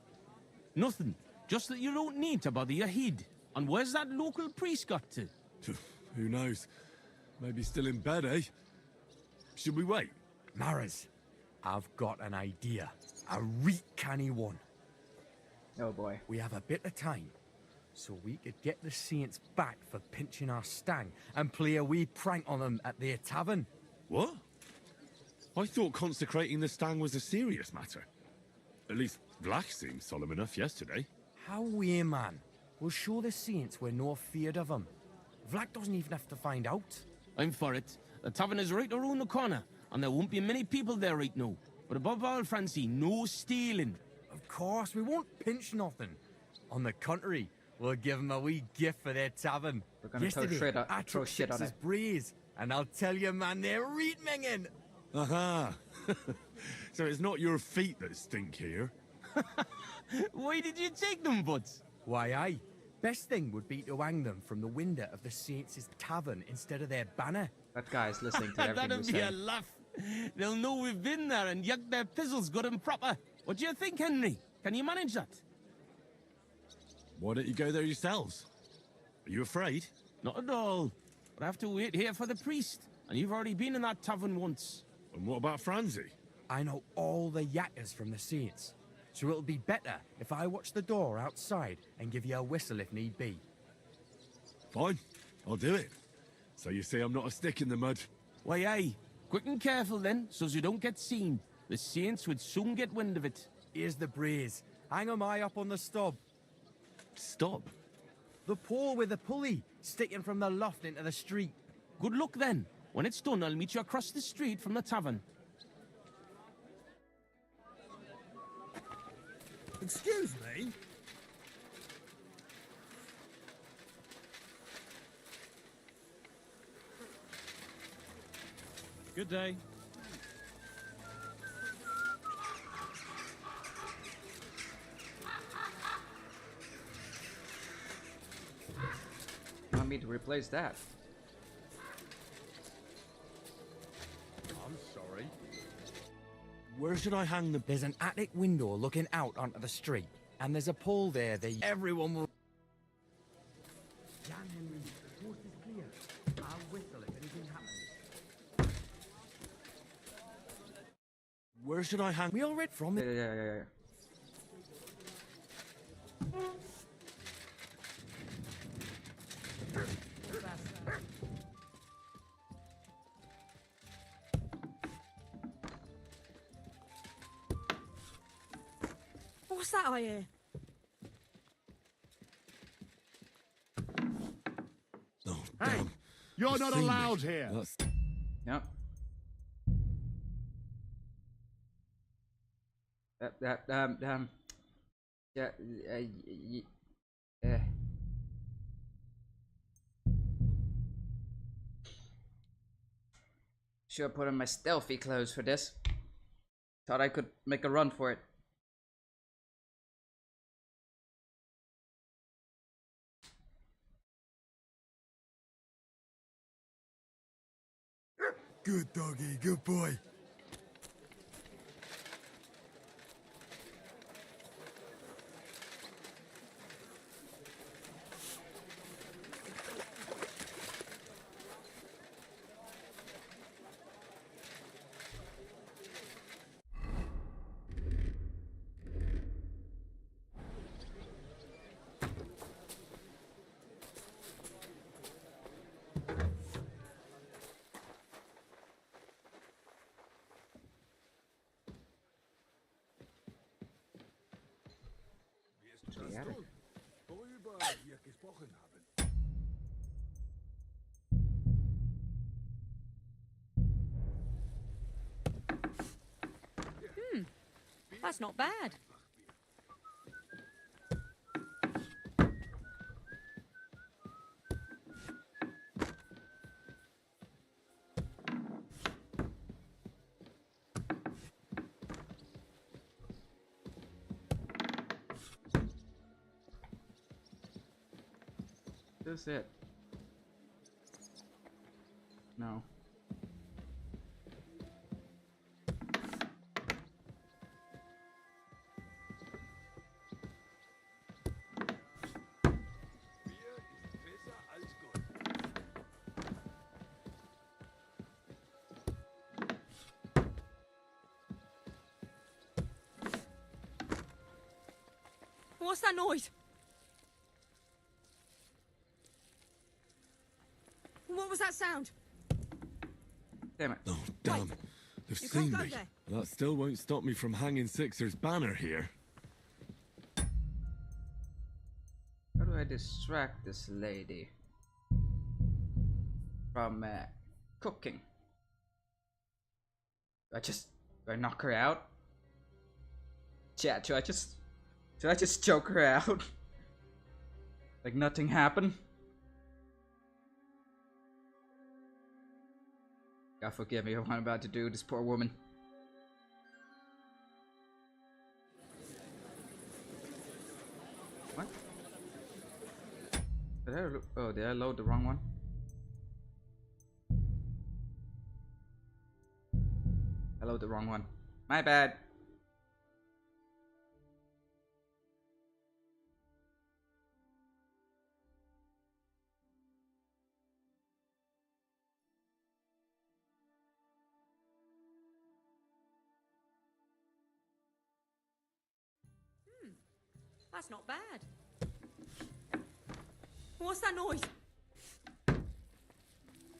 Nothing. Just that you don't need to bother your head. And where's that local priest got to? Who knows? Maybe still in bed, eh? Should we wait? Maras, I've got an idea. A reet canny one. Oh boy. We have a bit of time, so we could get the Saints back for pinching our stang and play a wee prank on them at their tavern. What? I thought consecrating the stang was a serious matter. At least Vlach seemed solemn enough yesterday. How we, man? We'll show the Saints we're no feared of them. Vlach doesn't even have to find out. I'm for it. The tavern is right around the corner, and there won't be many people there right now. But above all, Francie, no stealing. Of course, we won't pinch nothing. On the contrary, we'll give them a wee gift for their tavern. We're gonna Yesterday, I throw took shit on Six's it. breeze, and I'll tell you, man, they're reet minging. Aha! So it's not your feet that stink here? Why did you take them, Buds? Why, aye. Best thing would be to hang them from the window of the Saints' tavern instead of their banner. That guy's listening to everything That'd we be a say. laugh. They'll know we've been there and yucked their pizzles good and proper. What do you think, Henry? Can you manage that? Why don't you go there yourselves? Are you afraid? Not at all. But I have to wait here for the priest. And you've already been in that tavern once. And what about Francie? I know all the yakkers from the Saints, so it'll be better if I watch the door outside and give you a whistle if need be. Fine, I'll do it. So you see I'm not a stick in the mud. Why, aye. Quick and careful then, so you don't get seen. The Saints would soon get wind of it. Here's the brace. Hang 'em high up on the stub. Stop? The pole with the pulley, sticking from the loft into the street. Good luck then. When it's done, I'll meet you across the street from the tavern. Excuse me? Good day. Want me to replace that? I'm sorry. Where should I hang the... There's an attic window looking out onto the street, and there's a pole there that everyone will... Jan Henry, the coast is clear. I'll whistle if anything happens. Where should I hang... We all read from it. Yeah. What's that I hear? Oh, Hey, damn. you're You've not seen me. allowed here. That's... Yep. Yeah, should have put on my stealthy clothes for this. Thought I could make a run for it. Good doggy, good boy. That's not bad. That's it. No. What's that noise? What was that sound? Damn it. Oh, damn. They've You seen can't go me. there. That still won't stop me from hanging Sixer's banner here. How do I distract this lady from cooking? Do I knock her out? Chat, should I just choke her out? Like nothing happened? God forgive me for what I'm about to do, this poor woman. What? Did I load the wrong one? I loaded the wrong one. My bad. That's not bad. What's that noise?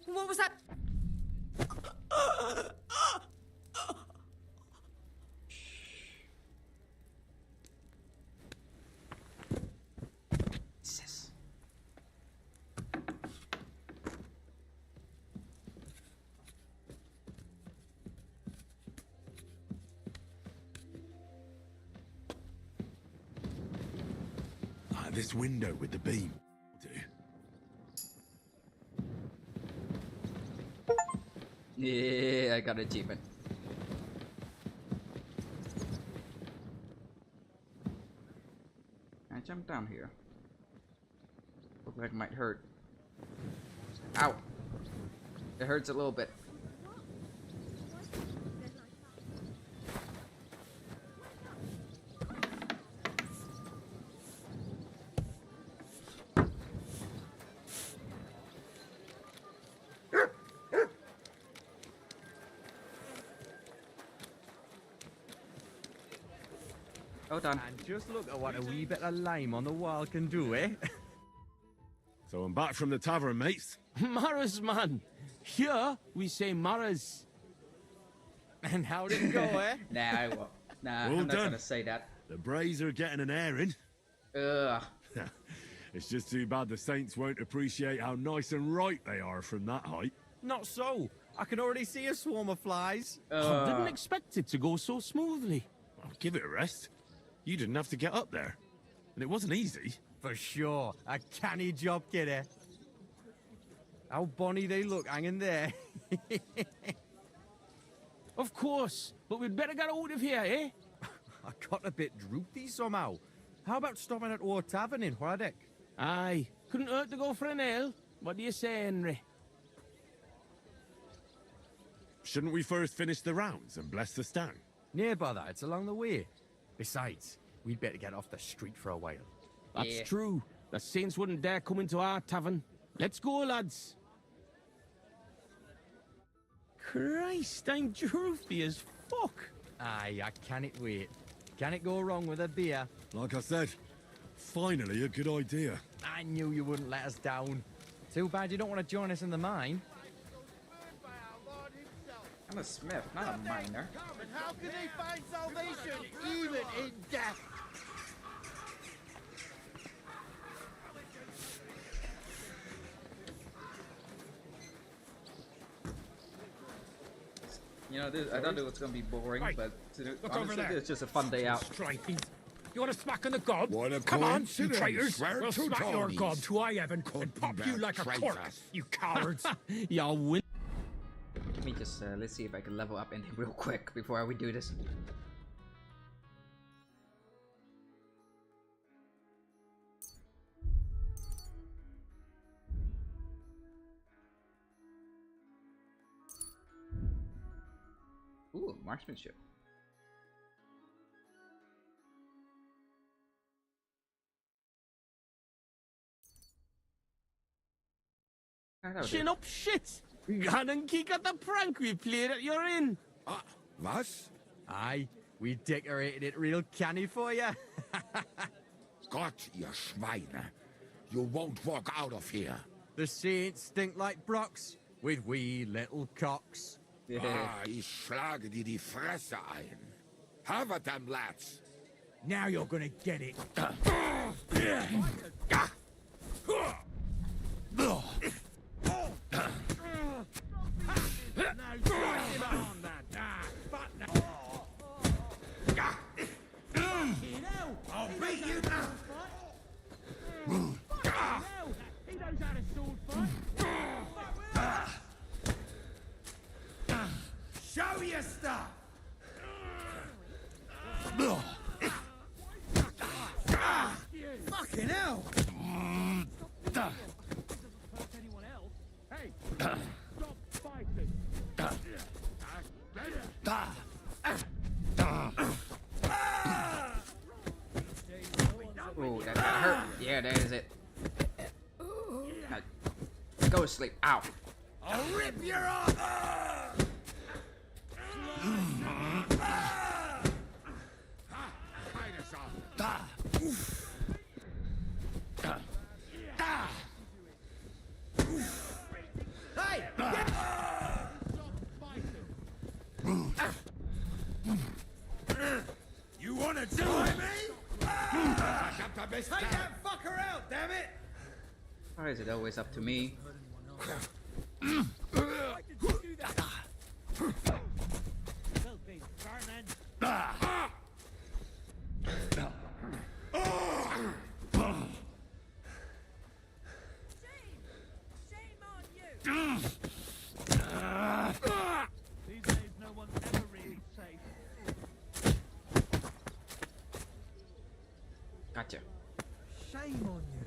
What was that? Jesus. This window with the beam. Yeah, I got an achievement. Can I jump down here? Look like it might hurt. Ow! It hurts a little bit. Hold on. And just look at what a wee bit of lime on the wall can do, eh? So I'm back from the tavern, mates. Maras, man. Here we say Maras. And how did it go, eh? Nah, I won't. Nah, Well I'm not done. gonna say that. The Brays are getting an airing. Ugh. It's just too bad the Saints won't appreciate how nice and right they are from that height. Not so. I can already see a swarm of flies. I didn't expect it to go so smoothly. Well, give it a rest. You didn't have to get up there. And it wasn't easy. For sure. A canny job, kidder. How bonny they look hanging there. Of course, but we'd better get out of here, eh? I got a bit droopy somehow. How about stopping at our tavern in Hradek? Aye, couldn't hurt to go for an ale. What do you say, Henry? Shouldn't we first finish the rounds and bless the stag? Near bother, it's along the way. Besides, we'd better get off the street for a while. That's true. The Saints wouldn't dare come into our tavern. Let's go, lads. Christ, I'm droopy as fuck. Aye, I can't wait. Can it go wrong with a beer? Like I said, finally a good idea. I knew you wouldn't let us down. Too bad you don't want to join us in the mine. I'm a smith, not a miner. And how can they find salvation even in death? You know, I thought it was gonna be boring, Hey, but look honestly, over there. it's just a fun day out. Striking. You want a smack on the gob? Why, of Come on, course. you Sit down, traitors. swear We'll two smack your Tonys. gob to I heaven and pop you like a cork, you cowards. Y'all win. Let me just let's see if I can level up anything real quick before we do this. marksmanship. Chin up shit! Gan and kick at the prank we played at your inn. Was? Aye, we decorated it real canny for you. Gott, ihr Schweine. You won't walk out of here. The saints stink like brocks, with wee little cocks. Ich schlage dir die Fresse ein. Have at them, lads. Now you're gonna get it. I'll beat you now! He knows how to sword fight. Show your stuff! Fucking hell! Hey, stop fighting. Oh, that hurt. Yeah, that is it. Now, go to sleep. Ow. I'll rip your arm! Hey! You wanna join me? Take that fucker out, damn it! Why is it always up to me? These days, no one's ever really safe. Gotcha. Shame on you.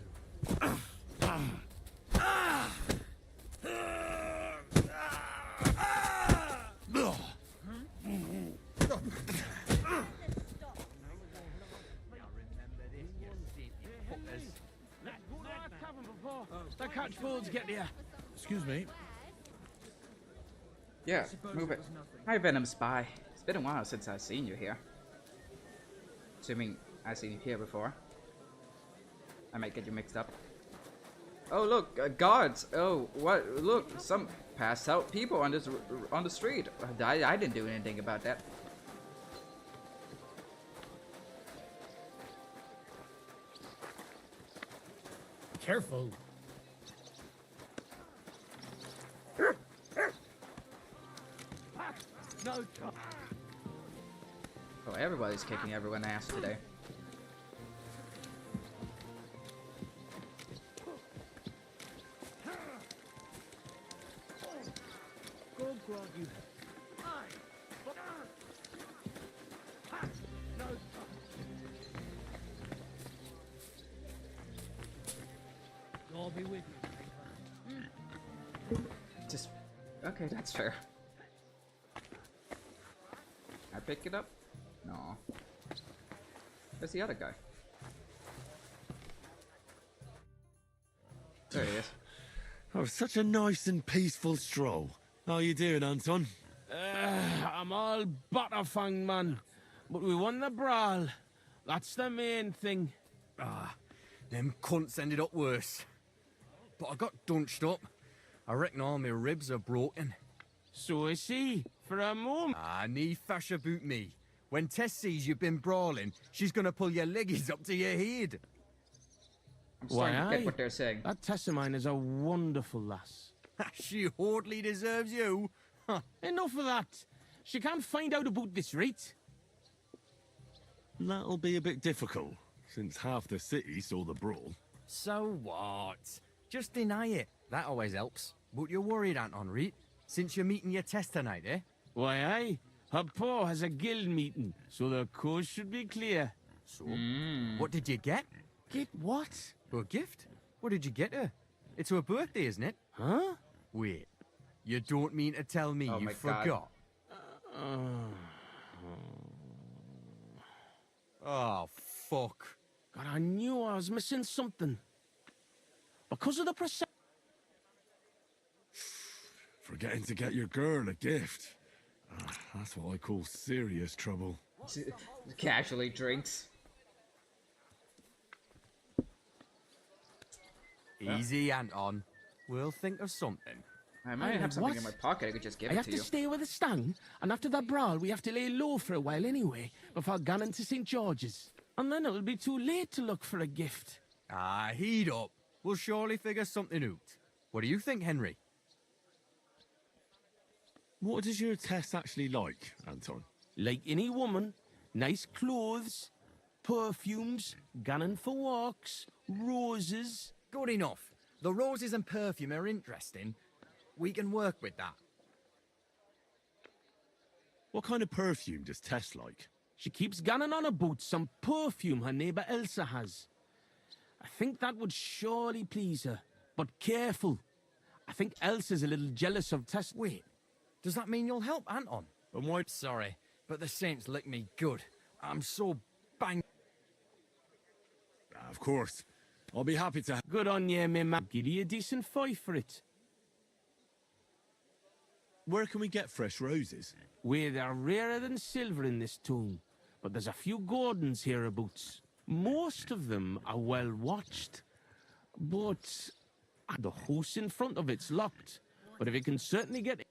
The catchboards get you. Excuse me. Yeah, move it. Hi, Venom Spy. It's been a while since I've seen you here. Assuming I've seen you here before. I might get you mixed up. Oh look, guards! Oh, what? Look, some passed out people on the street. I didn't do anything about that. Careful. No chance. Oh, everybody's kicking everyone's ass today. Go grog you. No I'll be with you. Just okay, that's fair. I pick it up? No. Where's the other guy? There he is. Oh, such a nice and peaceful stroll. How you doing, Anton? I'm all butterfang, man. But we won the brawl. That's the main thing. Them cunts ended up worse. But I got dunched up. I reckon all my ribs are broken. So is he, for a moment. Nee fash about me. When Tess sees you've been brawling, she's gonna pull your leggies up to your head. I'm starting to get what they're saying. That Tess of mine is a wonderful lass. She hardly deserves you. Enough of that. She can't find out about this, right? That'll be a bit difficult, since half the city saw the brawl. So what? Just deny it. That always helps. But you're worried, Anton, right? Since you're meeting your Tess tonight, eh? Why, aye. Her pa has a guild meeting, so the coast should be clear. So, what did you get? Get what? A gift? What did you get her? It's her birthday, isn't it? Huh? Wait, you don't mean to tell me Oh you my forgot? God. Oh, fuck. God, I knew I was missing something. Because of the process. Forgetting to get your girl a gift. That's what I call serious trouble. Casually drinks. Easy, Anton. We'll think of something. I might have something in my pocket. I could just give I it have to to you. stay with the Stang, and after that brawl, we have to lay low for a while anyway, before going to St. George's. And then it'll be too late to look for a gift. Ah, heat up. We'll surely figure something out. What do you think, Henry? What does your test actually like, Anton? Like any woman, nice clothes, perfumes, going for walks, roses. Good enough. The roses and perfume are interesting. We can work with that. What kind of perfume does Tess like? She keeps gunning on about some perfume her neighbour Elsa has. I think that would surely please her. But careful. I think Elsa's a little jealous of Tess. Wait, does that mean you'll help Anton? And why? Sorry, but the Saints lick me good. I'm so bang. Of course. I'll be happy to. Good on you, me man. Give you a decent fight for it. Where can we get fresh roses? Where they're rarer than silver in this town. But there's a few gardens hereabouts. Most of them are well watched. But the house in front of it's locked. But if you can certainly get...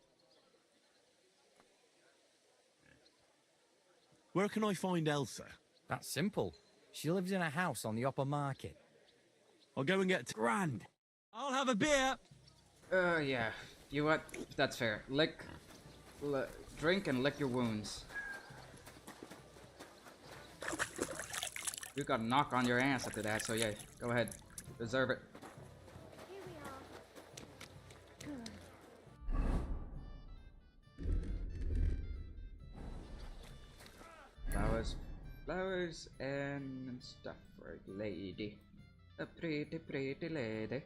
Where can I find Elsa? That's simple. She lives in a house on the upper market. I'll go and get... Grand. I'll have a beer. Yeah. You know what? That's fair. Drink and lick your wounds. You got a knock on your ass after that, so yeah, go ahead. Deserve it. Flowers and stuff for a lady. A pretty, pretty lady.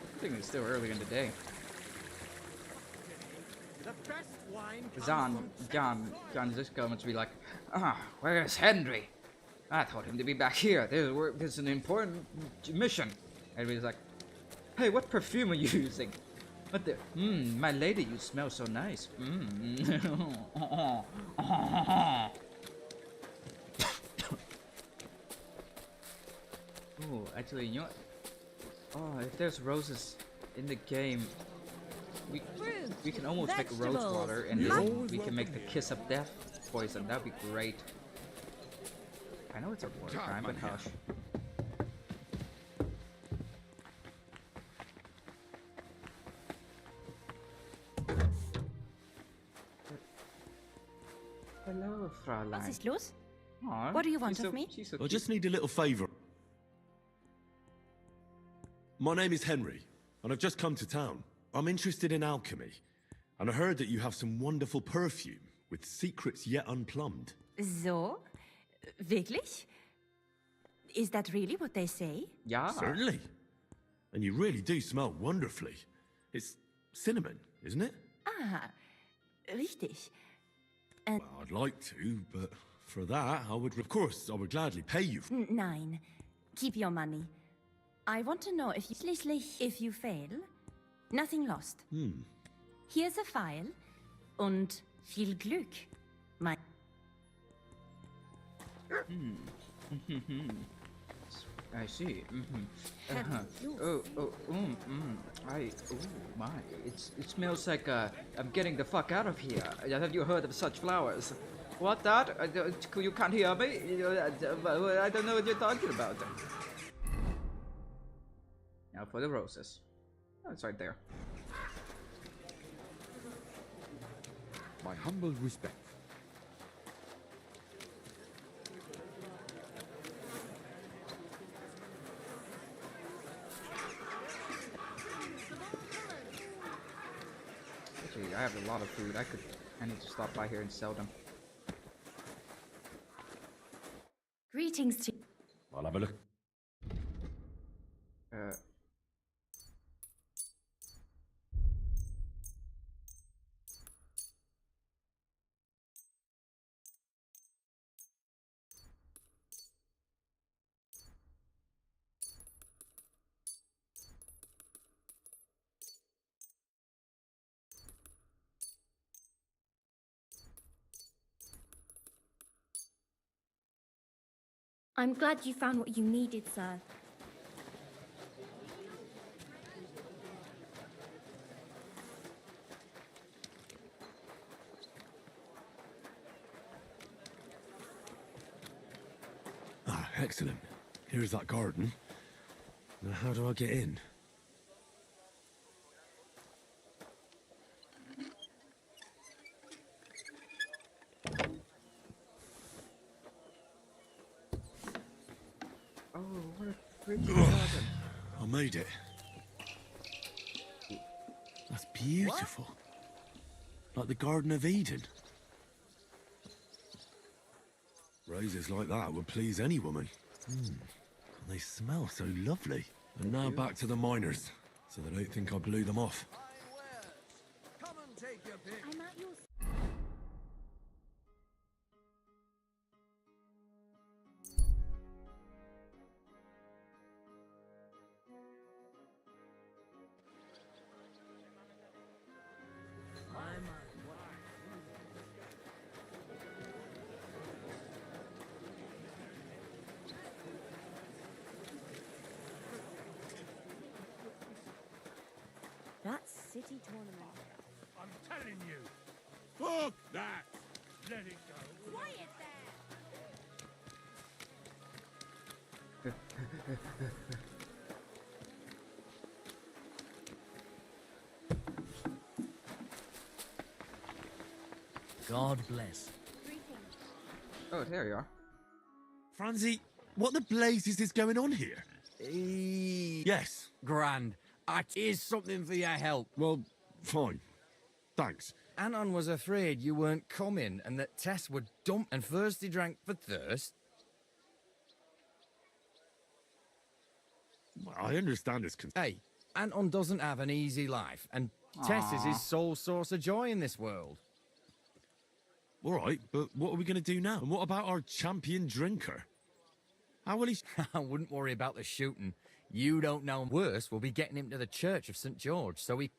I think it's still early in the day. The best wine John's just going to be like, where's Henry? I told him to be back here. There's an important mission. And he's like, hey, what perfume are you using? What the? My lady, you smell so nice. Oh, actually, you know what? Oh, if there's roses in the game, we can almost make rose water, and then we can make the kiss of death poison. That'd be great. I know it's a war time, but hush. Hello, Fräulein. Was ist los? Aw, What do you want she's of so- me? she's so I cute. just need a little favour. My name is Henry, and I've just come to town. I'm interested in alchemy, and I heard that you have some wonderful perfume with secrets yet unplumbed. So? Wirklich? Is that really what they say? Yeah. Certainly. And you really do smell wonderfully. It's cinnamon, isn't it? Ah, richtig. Well, I'd like to, but for that, I would gladly pay you. Nein. Keep your money. I want to know if you fail, nothing lost. Here's a file und viel Glück. My I see. My! It smells like I'm getting the fuck out of here. Have you heard of such flowers? What that? You can't hear me? I don't know what you're talking about. Now for the roses. Oh, it's right there. My humble respect. Actually, I have a lot of food. I need to stop by here and sell them. Greetings to I'll have a look. I'm glad you found what you needed, sir. Ah, excellent. Here's that garden. Now how do I get in? Oh, what a pretty garden. I made it. That's beautiful. Like the Garden of Eden. Roses like that would please any woman. They smell so lovely. And now back to the miners, so they don't think I blew them off. Come and take your pick. I'm at your... That's city tournament. I'm telling you. Fuck that! Let it go. Quiet there! God bless. Oh, there you are. Franzi, what the blazes is going on here? Yes. Grand. Here's something for your help. Well, fine. Thanks. Anton was afraid you weren't coming and that Tess would dump and first he drank for thirst. Well, I understand this. Hey, Anton doesn't have an easy life, and Tess is his sole source of joy in this world. All right, but what are we going to do now? And what about our champion drinker? How will he... I wouldn't worry about the shooting. You don't know. Worse, we'll be getting him to the Church of St. George, so he...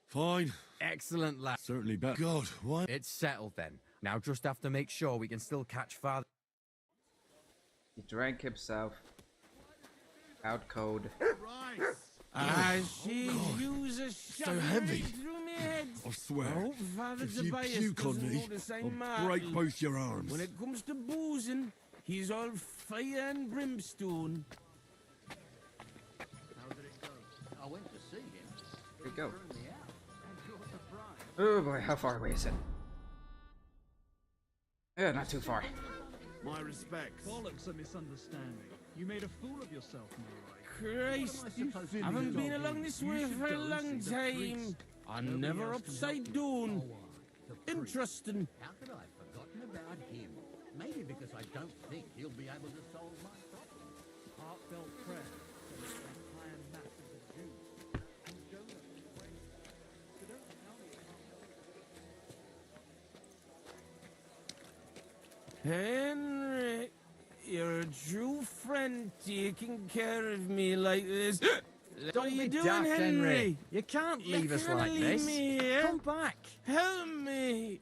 Fine. Excellent, lad. Certainly better. God, why... It's settled, then. Now just have to make sure we can still catch Father... He drank himself. Out code. I see use a shot so heavy. through me head. I swear, I hope Father if you Tobias puke on doesn't me, go to Saint I'll Martin. break both your arms. When it comes to boozing, he's all fire and brimstone. How did it go? I went to see him. There you go. Turned me out. And you're surprised. Oh boy, how far away is it? Yeah, not too far. My respects. Bollocks, a misunderstanding. You made a fool of yourself, Murray. Christ, I haven't been along this way for a long time. I'm never upside down. Interesting. How could I have forgotten about him? Maybe because I don't think he'll be able to solve my problem. Heartfelt prayer. Iron mass of the Jews. And Jonah prayed. So don't tell me Henry, you're a true friend taking care of me like this. What are you doing, daft, Henry? You can't leave us can't like leave this. me here. Come back. Help me.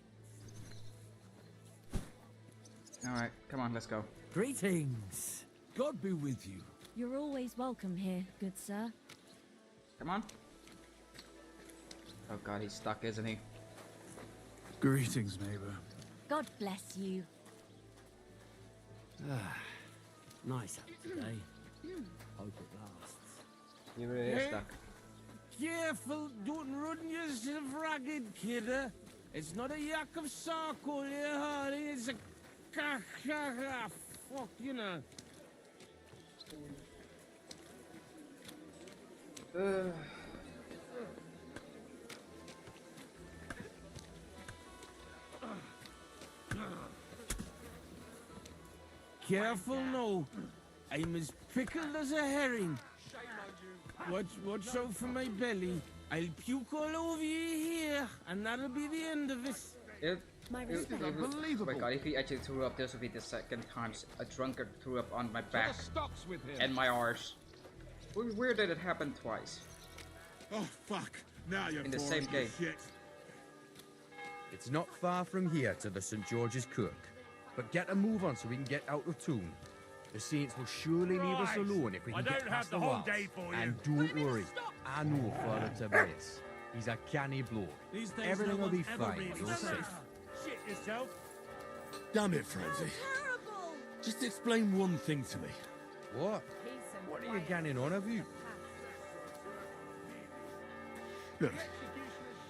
Alright, come on, let's go. Greetings. God be with you. You're always welcome here, good sir. Come on. Oh god, he's stuck, isn't he? Greetings, neighbor. God bless you. Nice up today. Hope it lasts. He really is Hey. stuck. Careful, don't run yourself ragged, kidder. It's not a yak of charcoal here, honey. It's a fuck, you know. Careful now. I'm as pickled as a herring. Watch out for my belly. I'll puke all over you here, and that'll be the end of it. Oh my god, if he actually threw up, this would be the second time a drunkard threw up on my back and my arse. Weird that it happened twice. Oh, fuck. Now you're in the same game. Shit. It's not far from here to the St. George's Kirk. But get a move on so we can get out of town. The Saints will surely leave us alone if we can I get don't past have the the whole walls. day for you. And don't worry, I know Father Tobias. He's a canny bloke. These days Everything no will be one's ever fine. really You're safe. safe. Shit yourself. Damn it, Francie. Just explain one thing to me. What? What are you getting on of you? Look,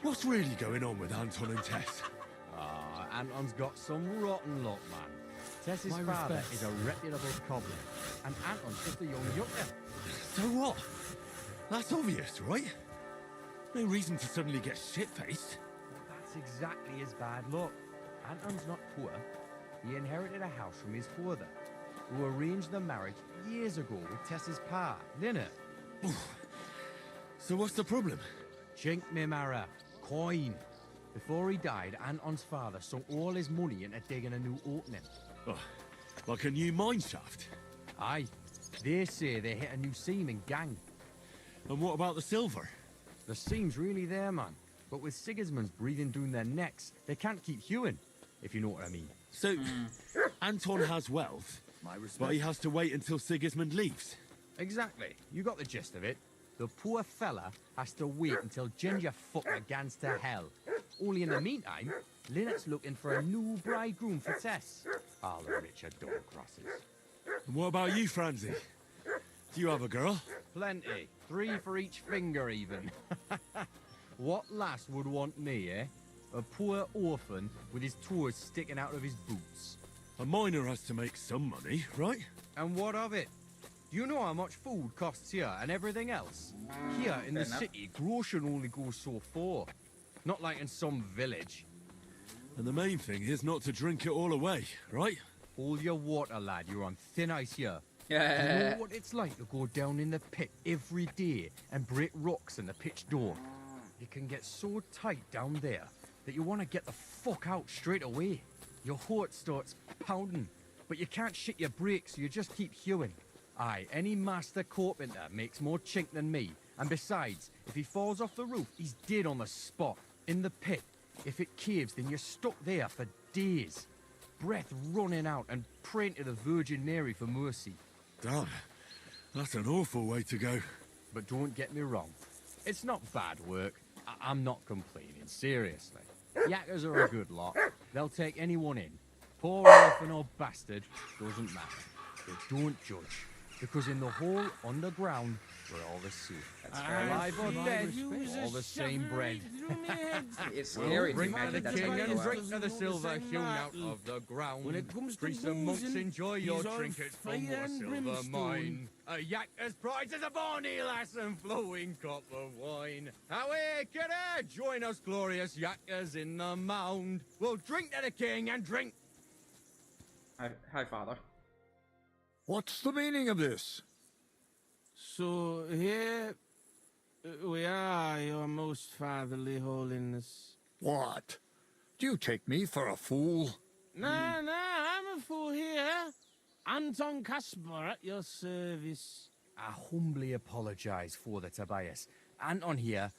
what's really going on with Anton and Tess? Ah, Anton's got some rotten luck, man. Tess's My father respects. is a reputable cobbler, and Anton's just a young yucca. So what? That's obvious, right? No reason to suddenly get shit-faced. That's exactly his bad luck. Anton's not poor. He inherited a house from his father, who arranged the marriage years ago with Tess's pa, Lynette. So what's the problem? Chink me mara, coin. Before he died, Anton's father sunk all his money into digging a new opening. Oh, like a new mine shaft? Aye. They say they hit a new seam in gang. And what about the silver? The seam's really there, man. But with Sigismund's breathing down their necks, they can't keep hewing, if you know what I mean. So, Anton has wealth, but he has to wait until Sigismund leaves. Exactly. You got the gist of it. The poor fella has to wait until Ginger fucker gans to hell. Only in the meantime, Lynette's looking for a new bridegroom for Tess. All the richer dog crosses. And what about you, Francie? Do you have a girl? Plenty. 3 for each finger, even. What lass would want me, eh? A poor orphan with his toes sticking out of his boots. A miner has to make some money, right? And what of it? Do you know how much food costs here and everything else? Here in the city, grocery only goes so far. Not like in some village. And the main thing is not to drink it all away, right? Hold your water, lad. You're on thin ice here. Yeah. You know what it's like to go down in the pit every day and break rocks in the pitch door? It can get so tight down there that you want to get the fuck out straight away. Your heart starts pounding, but you can't shit your brakes, so you just keep hewing. Aye, any master carpenter makes more chink than me. And besides, if he falls off the roof, he's dead on the spot, in the pit. If it caves, then you're stuck there for days. Breath running out and praying to the Virgin Mary for mercy. Damn, that's an awful way to go. But don't get me wrong, it's not bad work. I'm not complaining, seriously. Yakkers are a good lot. They'll take anyone in. Poor orphan or bastard, doesn't matter. They don't judge. Because in the whole underground, we're all the same. Alive or dead, all the same bread. It's scary to Drink to the imagine that's king how and you are. drink to the silver hewn out of the ground. When it comes to Priests and monks, boozing, enjoy your he's on trinkets from fire a and silver brimstone. mine. A yakker's prize is a bonny lass and flowing cup of wine. Away, kidder, join us glorious yakkers in the mound. We'll drink to the king and drink. Hi, Father. What's the meaning of this? So here we are, your most fatherly holiness. What? Do you take me for a fool? No, I'm a fool here. Anton Caspar at your service. I humbly apologize for the Tobias. Anton here.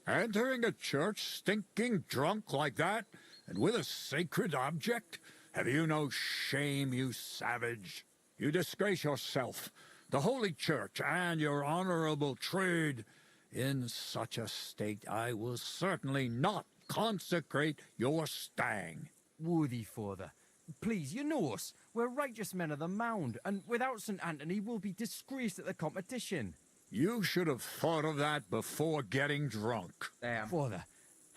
Entering a church stinking drunk like that, and with a sacred object? Have you no shame, you savage? You disgrace yourself, the Holy Church, and your honorable trade. In such a state, I will certainly not consecrate your stang. Worthy father, please, you know us. We're righteous men of the mound, and without St. Anthony, we'll be disgraced at the competition. You should have thought of that before getting drunk. Damn. Father,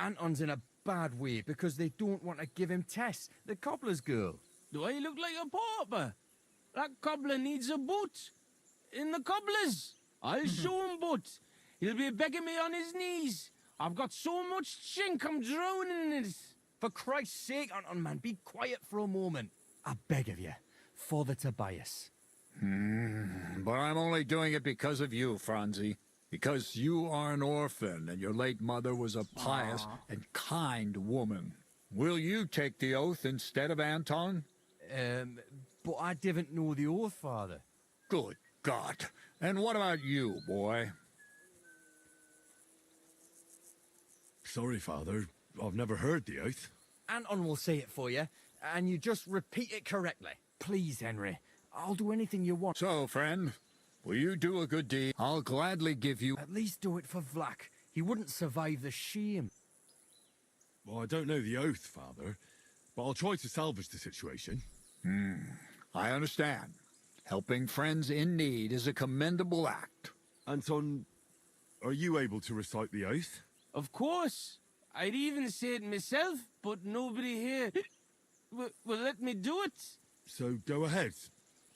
Anton's in a bad way because they don't want to give him Tess, the cobbler's girl. Do I look like a pauper? That cobbler needs a boot. In the cobbler's. I'll show him boot. He'll be begging me on his knees. I've got so much chink, I'm drowning in it. For Christ's sake, Anton, man, be quiet for a moment. I beg of you, Father Tobias. But I'm only doing it because of you, Franzi. Because you are an orphan, and your late mother was a pious and kind woman. Will you take the oath instead of Anton? But I didn't know the oath, Father. Good God. And what about you, boy? Sorry, Father. I've never heard the oath. Anton will say it for you. and you just repeat it correctly. Please, Henry. I'll do anything you want. So, friend, will you do a good deed? I'll gladly give you... At least do it for Vlak. He wouldn't survive the shame. Well, I don't know the oath, Father, but I'll try to salvage the situation. I understand. Helping friends in need is a commendable act. Anton, are you able to recite the oath? Of course. I'd even say it myself, but nobody here will let me do it. So go ahead,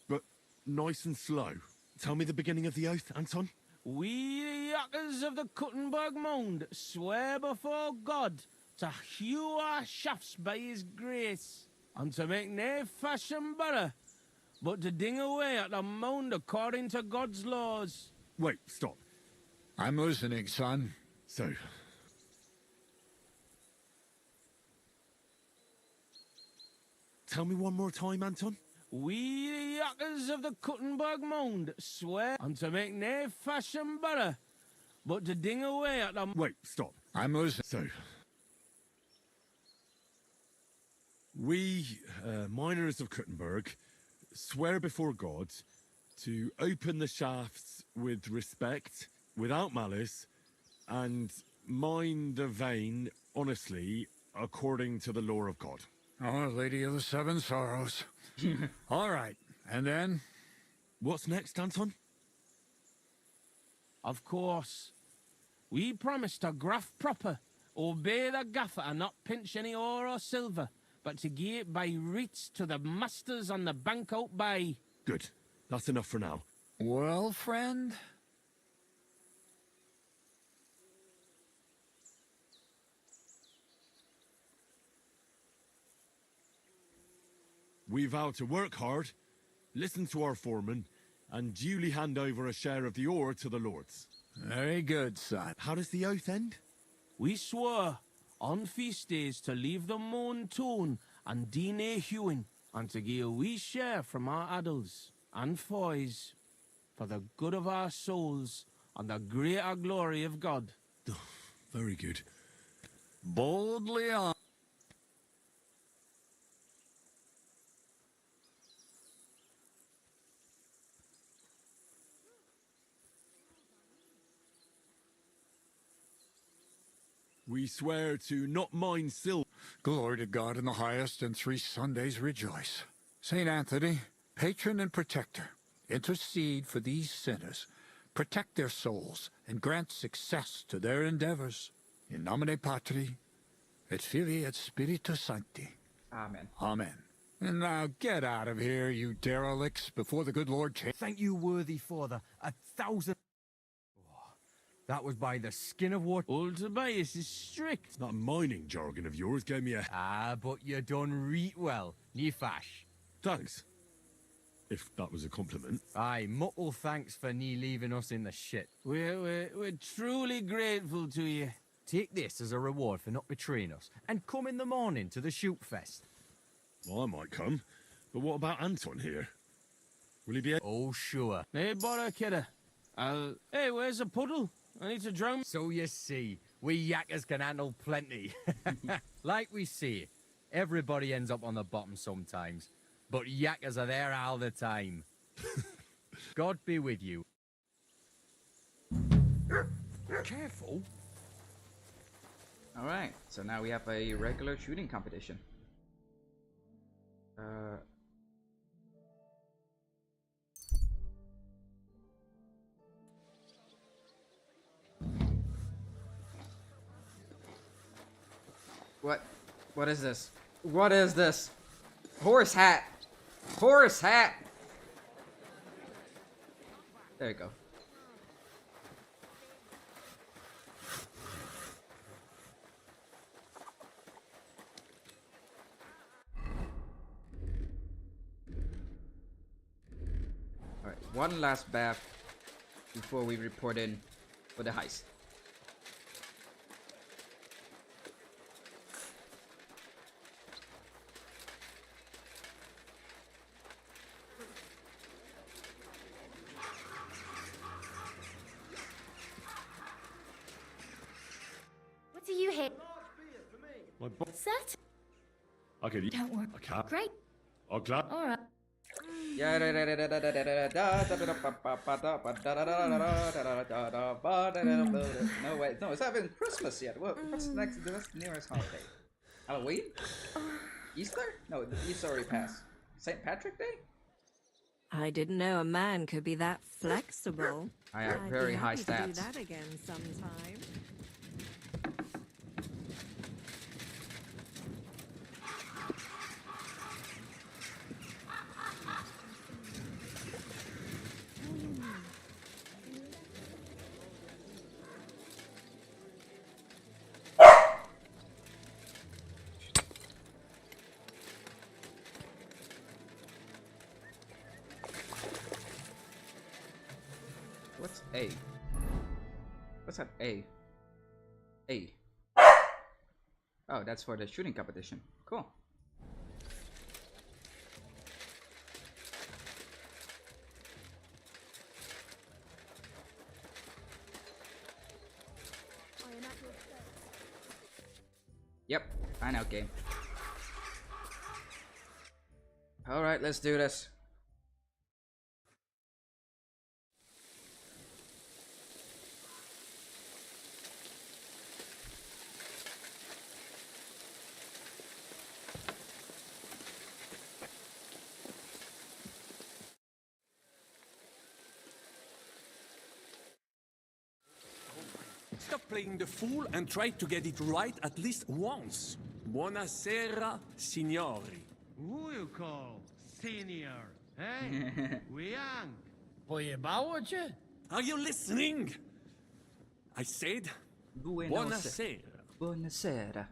but nice and slow. Tell me the beginning of the oath, Anton. We, the Yakkers of the Kuttenberg Mound, swear before God to hew our shafts by his grace, and to make nae fashion better, but to ding away at the mound according to God's laws. Wait, stop. I'm listening, son. So... Tell me one more time, Anton. We, the Yakkers of the Kuttenberg Mound, swear, and to make nae fashion better, but to ding away at the... Wait, stop. I'm listening. So... We, miners of Kuttenberg, swear before God to open the shafts with respect, without malice, and mine the vein honestly, according to the law of God. Oh, Lady of the Seven Sorrows. All right, and then? What's next, Anton? Of course. We promise to graft proper, obey the gaffer and not pinch any ore or silver, but to gie it by reets to the masters on the bank out by. Good. That's enough for now. Well, friend? We vow to work hard, listen to our foreman, and duly hand over a share of the ore to the lords. Very good, son. How does the oath end? We swore on feast days to leave the moon tune and do nae hewing, and to gie a wee share from our addles and foys for the good of our souls and the greater glory of God. Very good. Boldly on. We swear to not mine silver. Glory to God in the highest, and 3 Sundays rejoice. Saint Anthony, patron and protector, intercede for these sinners, protect their souls, and grant success to their endeavors. In nomine Patri, et Filii, et Spiritus Sancti. Amen. Amen. And now get out of here, you derelicts, before the good Lord change. Thank you, worthy father. 1,000... That was by the skin of what... Old Tobias is strict. That mining jargon of yours gave me a... Ah, but you done reet well. Ni fash. Thanks. If that was a compliment. Aye, muckle thanks for nie leaving us in the shit. We're truly grateful to you. Take this as a reward for not betraying us, and come in the morning to the shoot fest. Well, I might come, but what about Anton here? Will he be... Oh, sure. Hey, bother, kidder. Hey, where's the puddle? I need to drown... So you see, we yakkers can handle plenty. Like we see, everybody ends up on the bottom sometimes, but yakkers are there all the time. God be with you. Careful. Alright, so now we have a regular shooting competition. What is this? What is this? Horse hat! Horse hat! There you go. Alright, one last bath before we report in for the heist. What do you hate? My Set? Okay. Don't worry. I can't. Great. I'm glad. All right. Yeah. No wait, no, it's not even Christmas yet. What's the next? What's the nearest holiday? Halloween? Easter? No, Easter already passed. St. Patrick Day? I didn't know a man could be that flexible. I have I'd very be high happy to do stats. that again sometime. What's A? What's that A? A. Oh, that's for the shooting competition. Cool. Yep, I know game. Alright, let's do this. Stop playing the fool and try to get it right at least once. Buonasera, signori. Who you call senior? Eh? We young. Pojebało-cię? Are you listening? I said buonasera. Buonasera.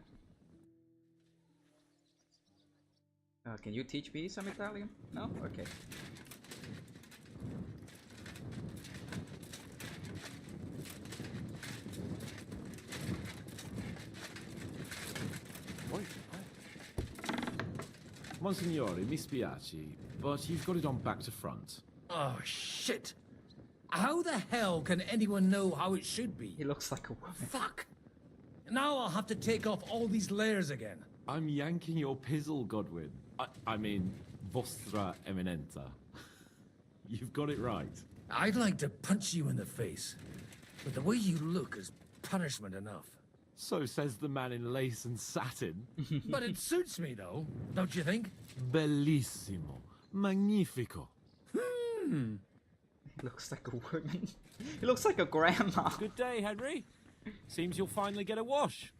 Can you teach me some Italian? No? Okay. Monsignore, mi spiace, but you've got it on back to front. Oh, shit. How the hell can anyone know how it should be? He looks like a woman. Fuck. Now I'll have to take off all these layers again. I'm yanking your pizzle, Godwin. I mean, vostra eminenza. You've got it right. I'd like to punch you in the face, but the way you look is punishment enough. So says the man in lace and satin. But it suits me, though, don't you think? Bellissimo. Magnifico. He looks like a woman. He looks like a grandma. Good day, Henry. Seems you'll finally get a wash.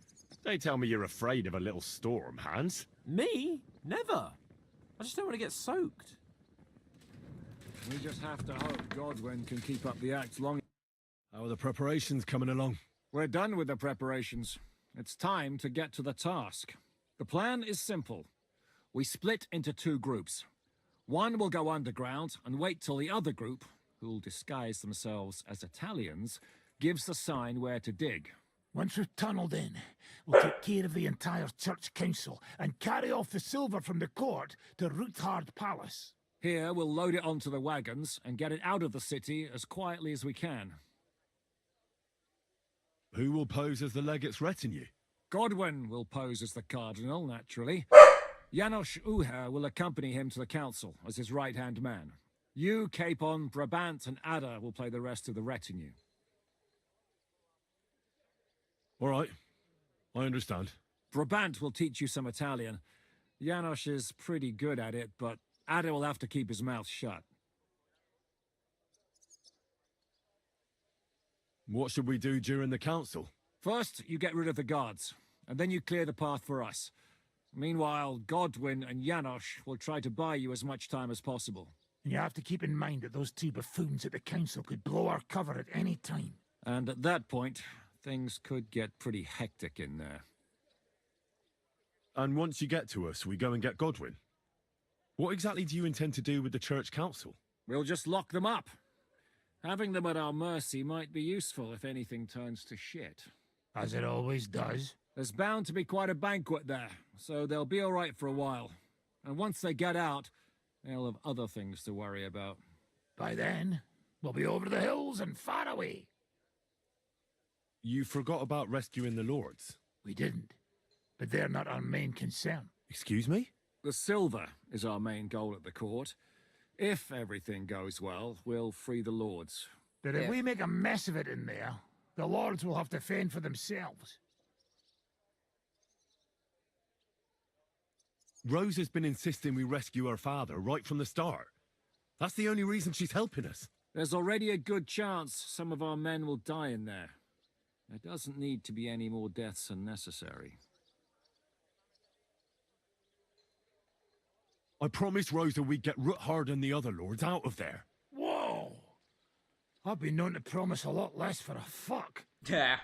Don't tell me you're afraid of a little storm, Hans. Me? Never. I just don't want to get soaked. We just have to hope Godwin can keep up the act long. How are the preparations coming along? We're done with the preparations. It's time to get to the task. The plan is simple. We split into two groups. One will go underground and wait till the other group, who'll disguise themselves as Italians, gives the sign where to dig. Once we've tunneled in, we'll take care of the entire church council and carry off the silver from the court to Ruthard Palace. Here, we'll load it onto the wagons and get it out of the city as quietly as we can. Who will pose as the legate's retinue? Godwin will pose as the cardinal, naturally. Janos Uher will accompany him to the council as his right-hand man. You, Capon, Brabant, and Ada will play the rest of the retinue. All right. I understand. Brabant will teach you some Italian. Janos is pretty good at it, but Ada will have to keep his mouth shut. What should we do during the council? First, you get rid of the guards, and then you clear the path for us. Meanwhile, Godwin and Janos will try to buy you as much time as possible. And you have to keep in mind that those two buffoons at the council could blow our cover at any time. And at that point, things could get pretty hectic in there. And once you get to us, we go and get Godwin. What exactly do you intend to do with the church council? We'll just lock them up. Having them at our mercy might be useful if anything turns to shit. As it always does. There's bound to be quite a banquet there, so they'll be all right for a while. And once they get out, they'll have other things to worry about. By then, we'll be over the hills and far away. You forgot about rescuing the lords. We didn't. But they're not our main concern. Excuse me? The silver is our main goal at the court. If everything goes well, we'll free the lords. But if we make a mess of it in there, the lords will have to fend for themselves. Rose has been insisting we rescue her father right from the start. That's the only reason she's helping us. There's already a good chance some of our men will die in there. There doesn't need to be any more deaths than necessary. I promised Rosa we'd get Ruthard and the other lords out of there. Whoa! I've been known to promise a lot less for a fuck. Yeah.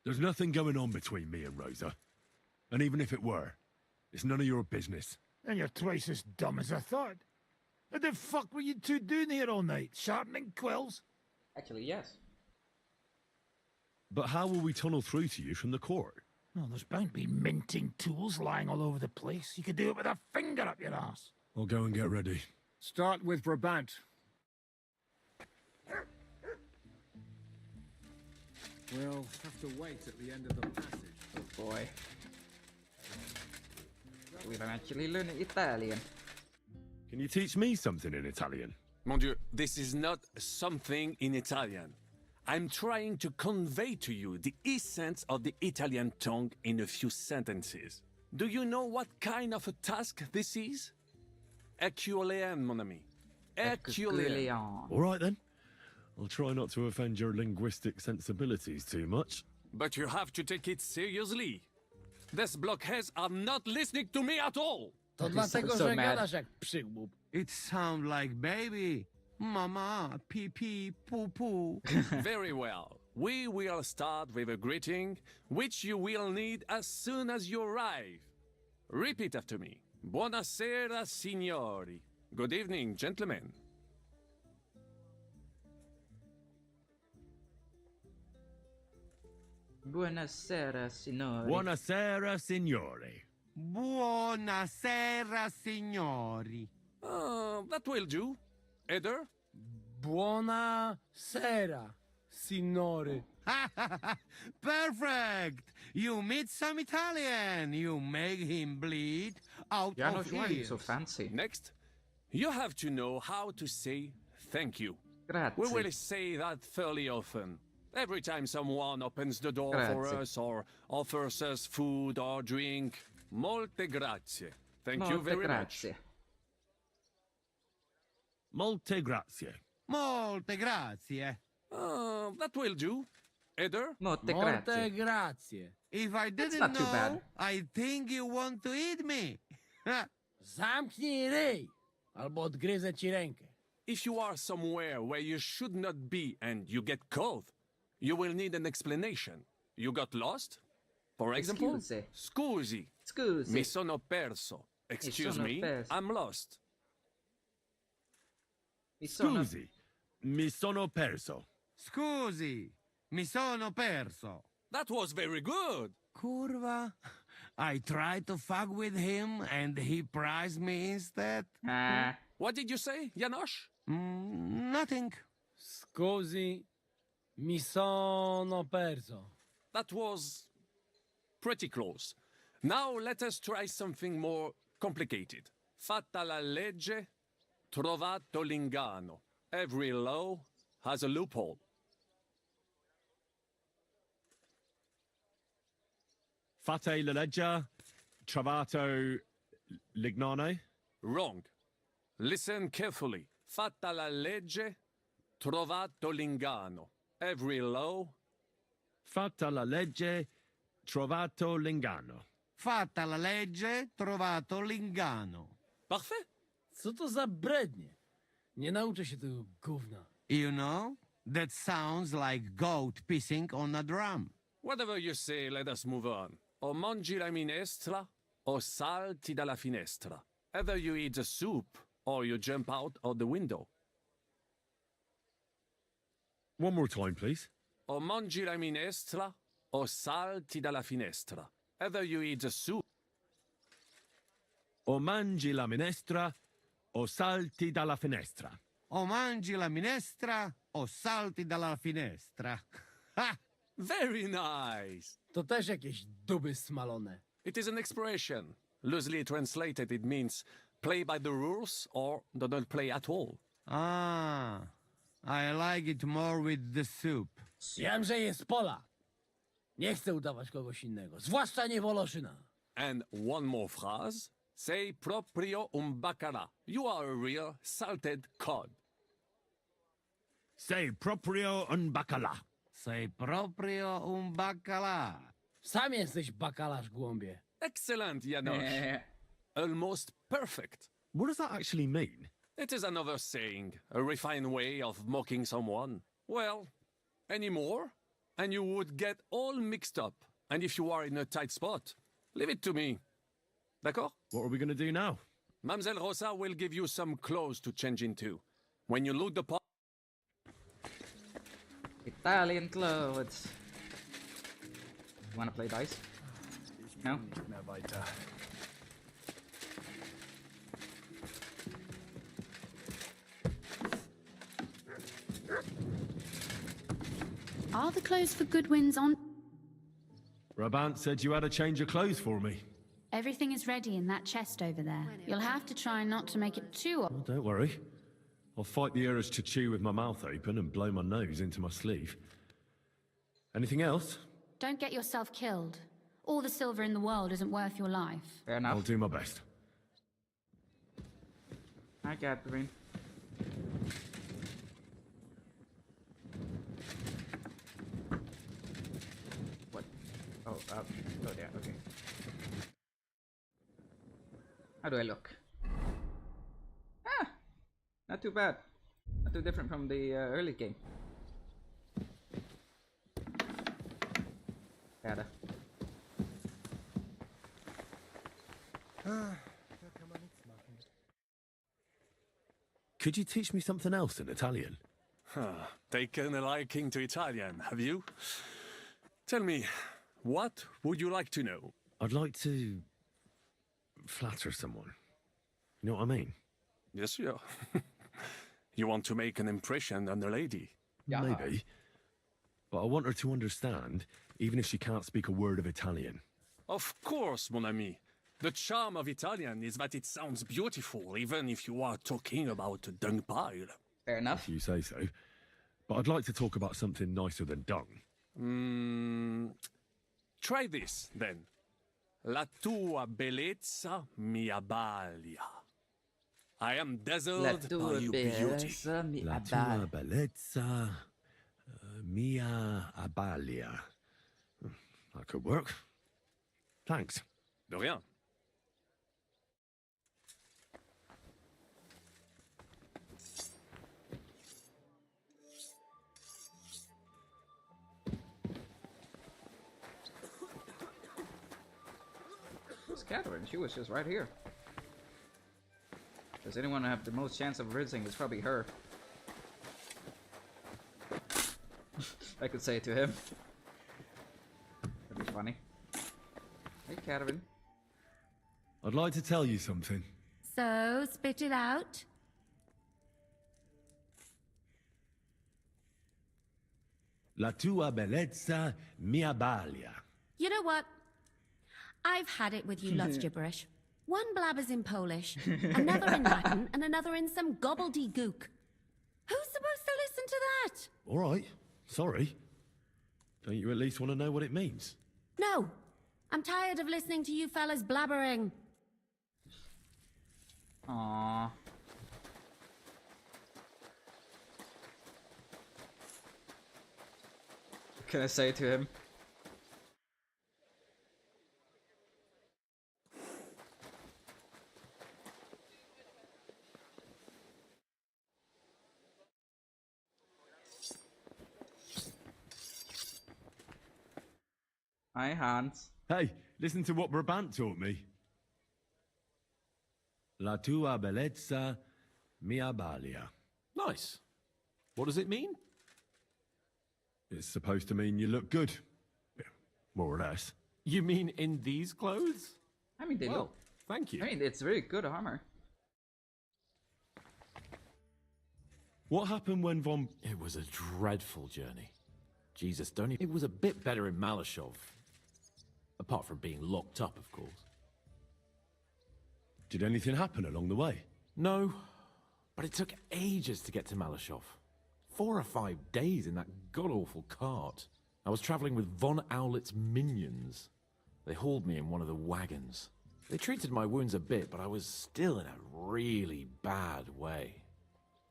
There's nothing going on between me and Rosa. And even if it were, it's none of your business. And you're twice as dumb as I thought. What the fuck were you two doing here all night? Sharpening quills? Actually, yes. But how will we tunnel through to you from the court? Oh, there's bound to be minting tools lying all over the place. You could do it with a finger up your ass. I'll go and get ready. Start with Brabant. We'll have to wait at the end of the passage. Oh boy. We don't actually learn Italian. Can you teach me something in Italian? Mon Dieu, this is not something in Italian. I'm trying to convey to you the essence of the Italian tongue in a few sentences. Do you know what kind of a task this is? Herculean, mon ami. Herculean. All right then. I'll try not to offend your linguistic sensibilities too much. But you have to take it seriously. These blockheads are not listening to me at all. So mad. It sounds like baby. Mama, pee pee, poo poo. Very well. We will start with a greeting, which you will need as soon as you arrive. Repeat after me. Buonasera, signori. Good evening, gentlemen. Buonasera, signori. Buonasera, signori. Buonasera, signori. That will do. Eder? Buonasera, signore. Perfect! You meet some Italian. You make him bleed out You're of not ears. so fancy. Next, you have to know how to say thank you. Grazie. We will say that fairly often. Every time someone opens the door for Grazie. us or offers us food or drink. Molte grazie. Thank you Molte very grazie. much. Molte grazie. Molte grazie. That will do. Eder? Molte Molte grazie. grazie. If I didn't not too know, bad. I think you want to eat me. Zamknij rej, albo odgryzę ci rękę. If you are somewhere where you should not be and you get cold, you will need an explanation. You got lost? For example, Scusi. Scusi. Scusi. Mi sono perso. Excuse sono me, perso. I'm lost. Scusi. Mi sono perso. Scusi, mi sono perso. That was very good. Curva. I tried to fuck with him and he prized me instead. What did you say, Janosch? Nothing. Scusi, mi sono perso. That was pretty close. Now let us try something more complicated. Fatta la legge, trovato l'ingano. Every law has a loophole. Fate la legge, trovato l'ignano. Wrong. Listen carefully. Fatta la legge, trovato l'ingano. Every law. Fatta la legge, trovato l'ingano. Fatta la legge, trovato l'ingano. Parfait. Co to za brednie? Nie nauczę się tego gówna. You know, that sounds like goat pissing on a drum. Whatever you say, let us move on. O mangi la minestra, o salti dalla finestra. Either you eat the soup, or you jump out of the window. One more time, please. O mangi la minestra, o salti dalla finestra. Either you eat the soup. O mangi la minestra, o salti dalla finestra. O mangi la minestra, o salti dalla finestra. Ha! Very nice. To też jakieś duby smalone. It is an expression. Loosely translated, it means play by the rules or do not play at all. Ah, I like it more with the soup. Wiem, że jest Pola. Nie chcę udawać kogoś innego, zwłaszcza nie Woloszyna. And one more phrase. Say proprio un bacala. You are a real salted cod. Say proprio un bacala. Say proprio un bacala. Sam jesteś bakalarz, głąbie. Excellent, Janos. Almost perfect. What does that actually mean? It is another saying, a refined way of mocking someone. Well, any more? And you would get all mixed up. And if you are in a tight spot, leave it to me. D'accord? What are we going to do now? Mamselle Rosa will give you some clothes to change into. When you loot the pot... Italian clothes. Wanna play dice? No? Are the clothes for Goodwin's on? Brabant said you had a change of clothes for me. Everything is ready in that chest over there. You'll have to try not to make it too... Oh, don't worry. I'll fight the urge to chew with my mouth open and blow my nose into my sleeve. Anything else? Don't get yourself killed. All the silver in the world isn't worth your life. Fair enough. I'll do my best. Hi, Catherine. What? Oh, there, okay. How do I look? Ah! Not too bad. Not too different from the early game. Gotta. Could you teach me something else in Italian? Taken a liking to Italian, have you? Tell me, what would you like to know? I'd like to flatter someone. You know what I mean? Yes, yeah. You want to make an impression on the lady? Yeah. Maybe. But I want her to understand, even if she can't speak a word of Italian. Of course, mon ami. The charm of Italian is that it sounds beautiful, even if you are talking about a dung pile. Fair enough. If you say so. But I'd like to talk about something nicer than dung. Try this, then. La tua bellezza mi abbalia. I am dazzled by your beauty. La tua bellezza mia abbalia. That could work. Thanks. De rien. It's Catherine. She was just right here. Does anyone have the most chance of rinsing? It's probably her. I could say it to him. That'd be funny. Hey, Catherine. I'd like to tell you something. So, spit it out. La tua bellezza mi abbalia. You know what? I've had it with you lots gibberish. One blabbers in Polish, another in Latin, and another in some gobbledygook. Who's supposed to listen to that? All right. Sorry. Don't you at least want to know what it means? No. I'm tired of listening to you fellas blabbering. Aww. What can I say to him? Hi, Hans. Hey, listen to what Brabant taught me. La tua bellezza mi abbalia. Nice. What does it mean? It's supposed to mean you look good. Yeah, more or less. You mean in these clothes? I mean, they look. Thank you. I mean, it's really good armor. What happened when Von... It was a dreadful journey. Jesus, don't... It was a bit better in Malashov. Apart from being locked up, of course. Did anything happen along the way? No, but it took ages to get to Malashov. 4 or 5 days in that god-awful cart. I was traveling with Von Owlet's minions. They hauled me in one of the wagons. They treated my wounds a bit, but I was still in a really bad way.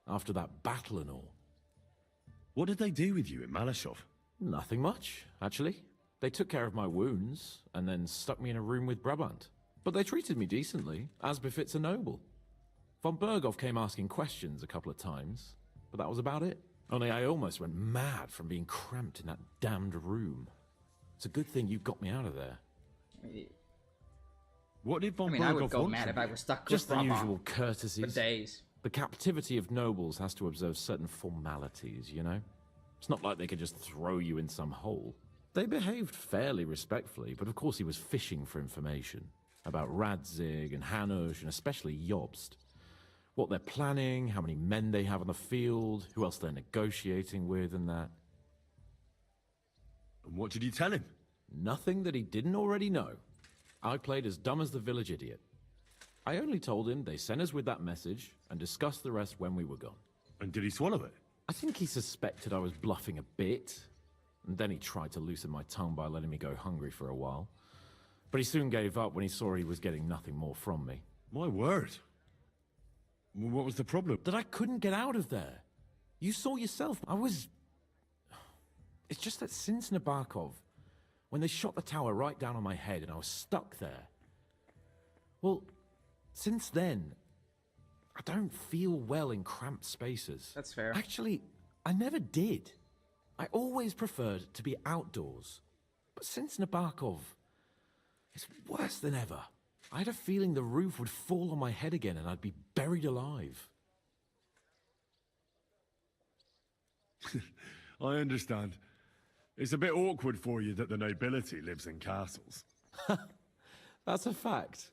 After that battle and all. What did they do with you in Malashov? Nothing much, actually. They took care of my wounds, and then stuck me in a room with Brabant. But they treated me decently, as befits a noble. Von Berghoff came asking questions a couple of times, but that was about it. Only I almost went mad from being cramped in that damned room. It's a good thing you got me out of there. What did Von I Berghoff would go want mad from if I you? was stuck Just with the Brabant usual courtesies. for days. The captivity of nobles has to observe certain formalities, you know? It's not like they could just throw you in some hole. They behaved fairly respectfully, but of course he was fishing for information. About Radzig and Hanush, and especially Jobst. What they're planning, how many men they have on the field, who else they're negotiating with and that. And what did you tell him? Nothing that he didn't already know. I played as dumb as the village idiot. I only told him they sent us with that message and discussed the rest when we were gone. And did he swallow it? I think he suspected I was bluffing a bit, and then he tried to loosen my tongue by letting me go hungry for a while. But he soon gave up when he saw he was getting nothing more from me. My word. What was the problem? That I couldn't get out of there. You saw yourself. It's just that since Nabokov, when they shot the tower right down on my head and I was stuck there. Well, since then, I don't feel well in cramped spaces. That's fair. Actually, I never did. I always preferred to be outdoors. But since Nabokov, it's worse than ever. I had a feeling the roof would fall on my head again and I'd be buried alive. I understand. It's a bit awkward for you that the nobility lives in castles. That's a fact.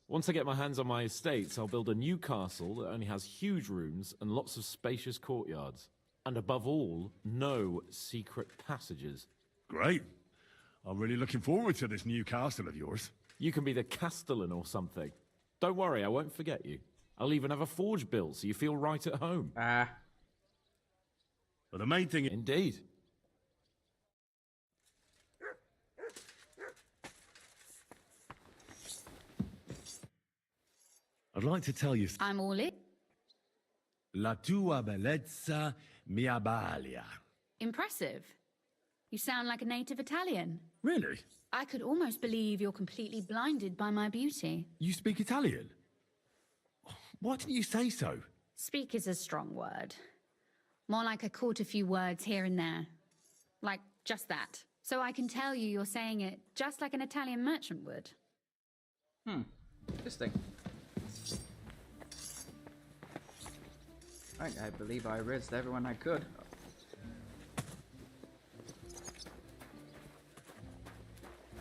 Once I get my hands on my estates, I'll build a new castle that only has huge rooms and lots of spacious courtyards. And above all, no secret passages. Great. I'm really looking forward to this new castle of yours. You can be the castellan or something. Don't worry, I won't forget you. I'll even have a forge built so you feel right at home. Ah. But the main thing... Indeed. I'd like to tell you... I'm all in. La tua bellezza mi abbalia. Impressive. You sound like a native Italian. Really? I could almost believe you're completely blinded by my beauty. You speak Italian? Why didn't you say so? Speak is a strong word. More like I caught a few words here and there. Like just that. So I can tell you you're saying it just like an Italian merchant would. Interesting. I believe I rinsed everyone I could.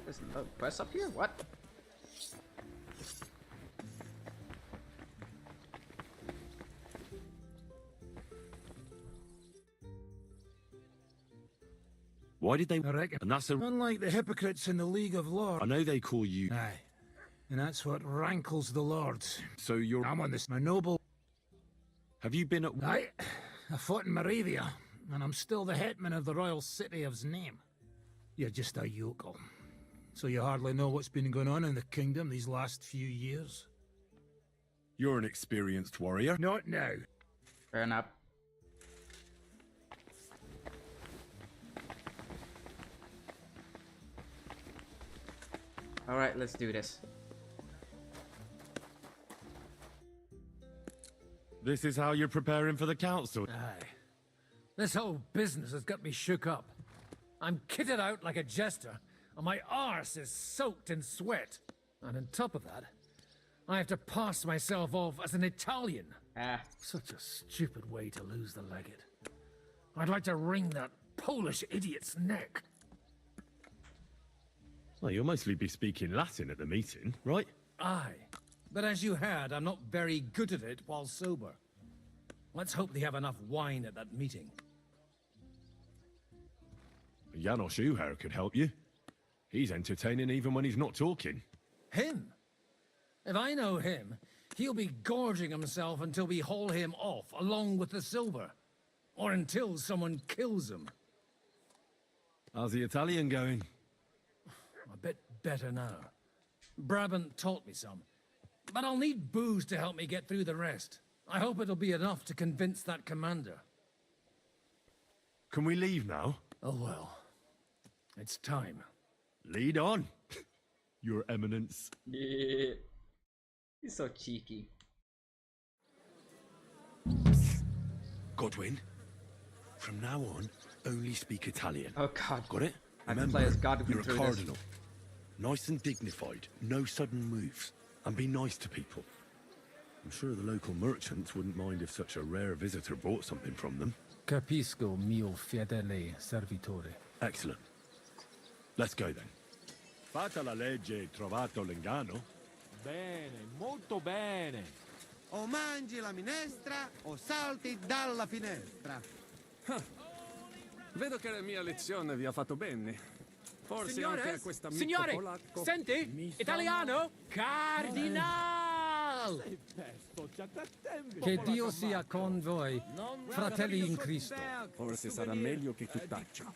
There's no quest up here? What? Why did they... I reckon. And that's a... Unlike the hypocrites in the League of Lords. I know they call you... Aye. And that's what rankles the Lords. So you're... I'm on this, my noble... Have you been at... Aye. I fought in Moravia, and I'm still the hetman of the royal city of Znaim. You're just a yokel. So you hardly know what's been going on in the kingdom these last few years? You're an experienced warrior. Not now. Fair enough. Alright, let's do this. This is how you're preparing for the council. Aye. This whole business has got me shook up. I'm kitted out like a jester, and my arse is soaked in sweat. And on top of that, I have to pass myself off as an Italian. Such a stupid way to lose the legate. I'd like to wring that Polish idiot's neck. Well, you'll mostly be speaking Latin at the meeting, right? Aye. But as you heard, I'm not very good at it while sober. Let's hope they have enough wine at that meeting. Janos Uher could help you. He's entertaining even when he's not talking. Him? If I know him, he'll be gorging himself until we haul him off, along with the silver. Or until someone kills him. How's the Italian going? A bit better now. Brabant taught me some. But I'll need booze to help me get through the rest. I hope it'll be enough to convince that commander. Can we leave now? Oh well. It's time. Lead on, Your Eminence. Yeah. He's so cheeky. Godwin, from now on, only speak Italian. Oh God. Got it? I can Remember, play as Godwin you're a through cardinal. Nice and dignified, no sudden moves, and be nice to people. I'm sure the local merchants wouldn't mind if such a rare visitor brought something from them. Capisco, mio fedele servitore. Excellent. Let's go then. Fatta la legge, trovato l'ingano. Bene, molto bene. O mangi la minestra o salti dalla finestra. Vedo che la mia lezione vi ha fatto bene. Forse Signore, anche a questa amico signore, polacco. senti, italiano, cardinal. Che Dio sia con voi, fratelli in Cristo. Forse sarà meglio che tu taccia.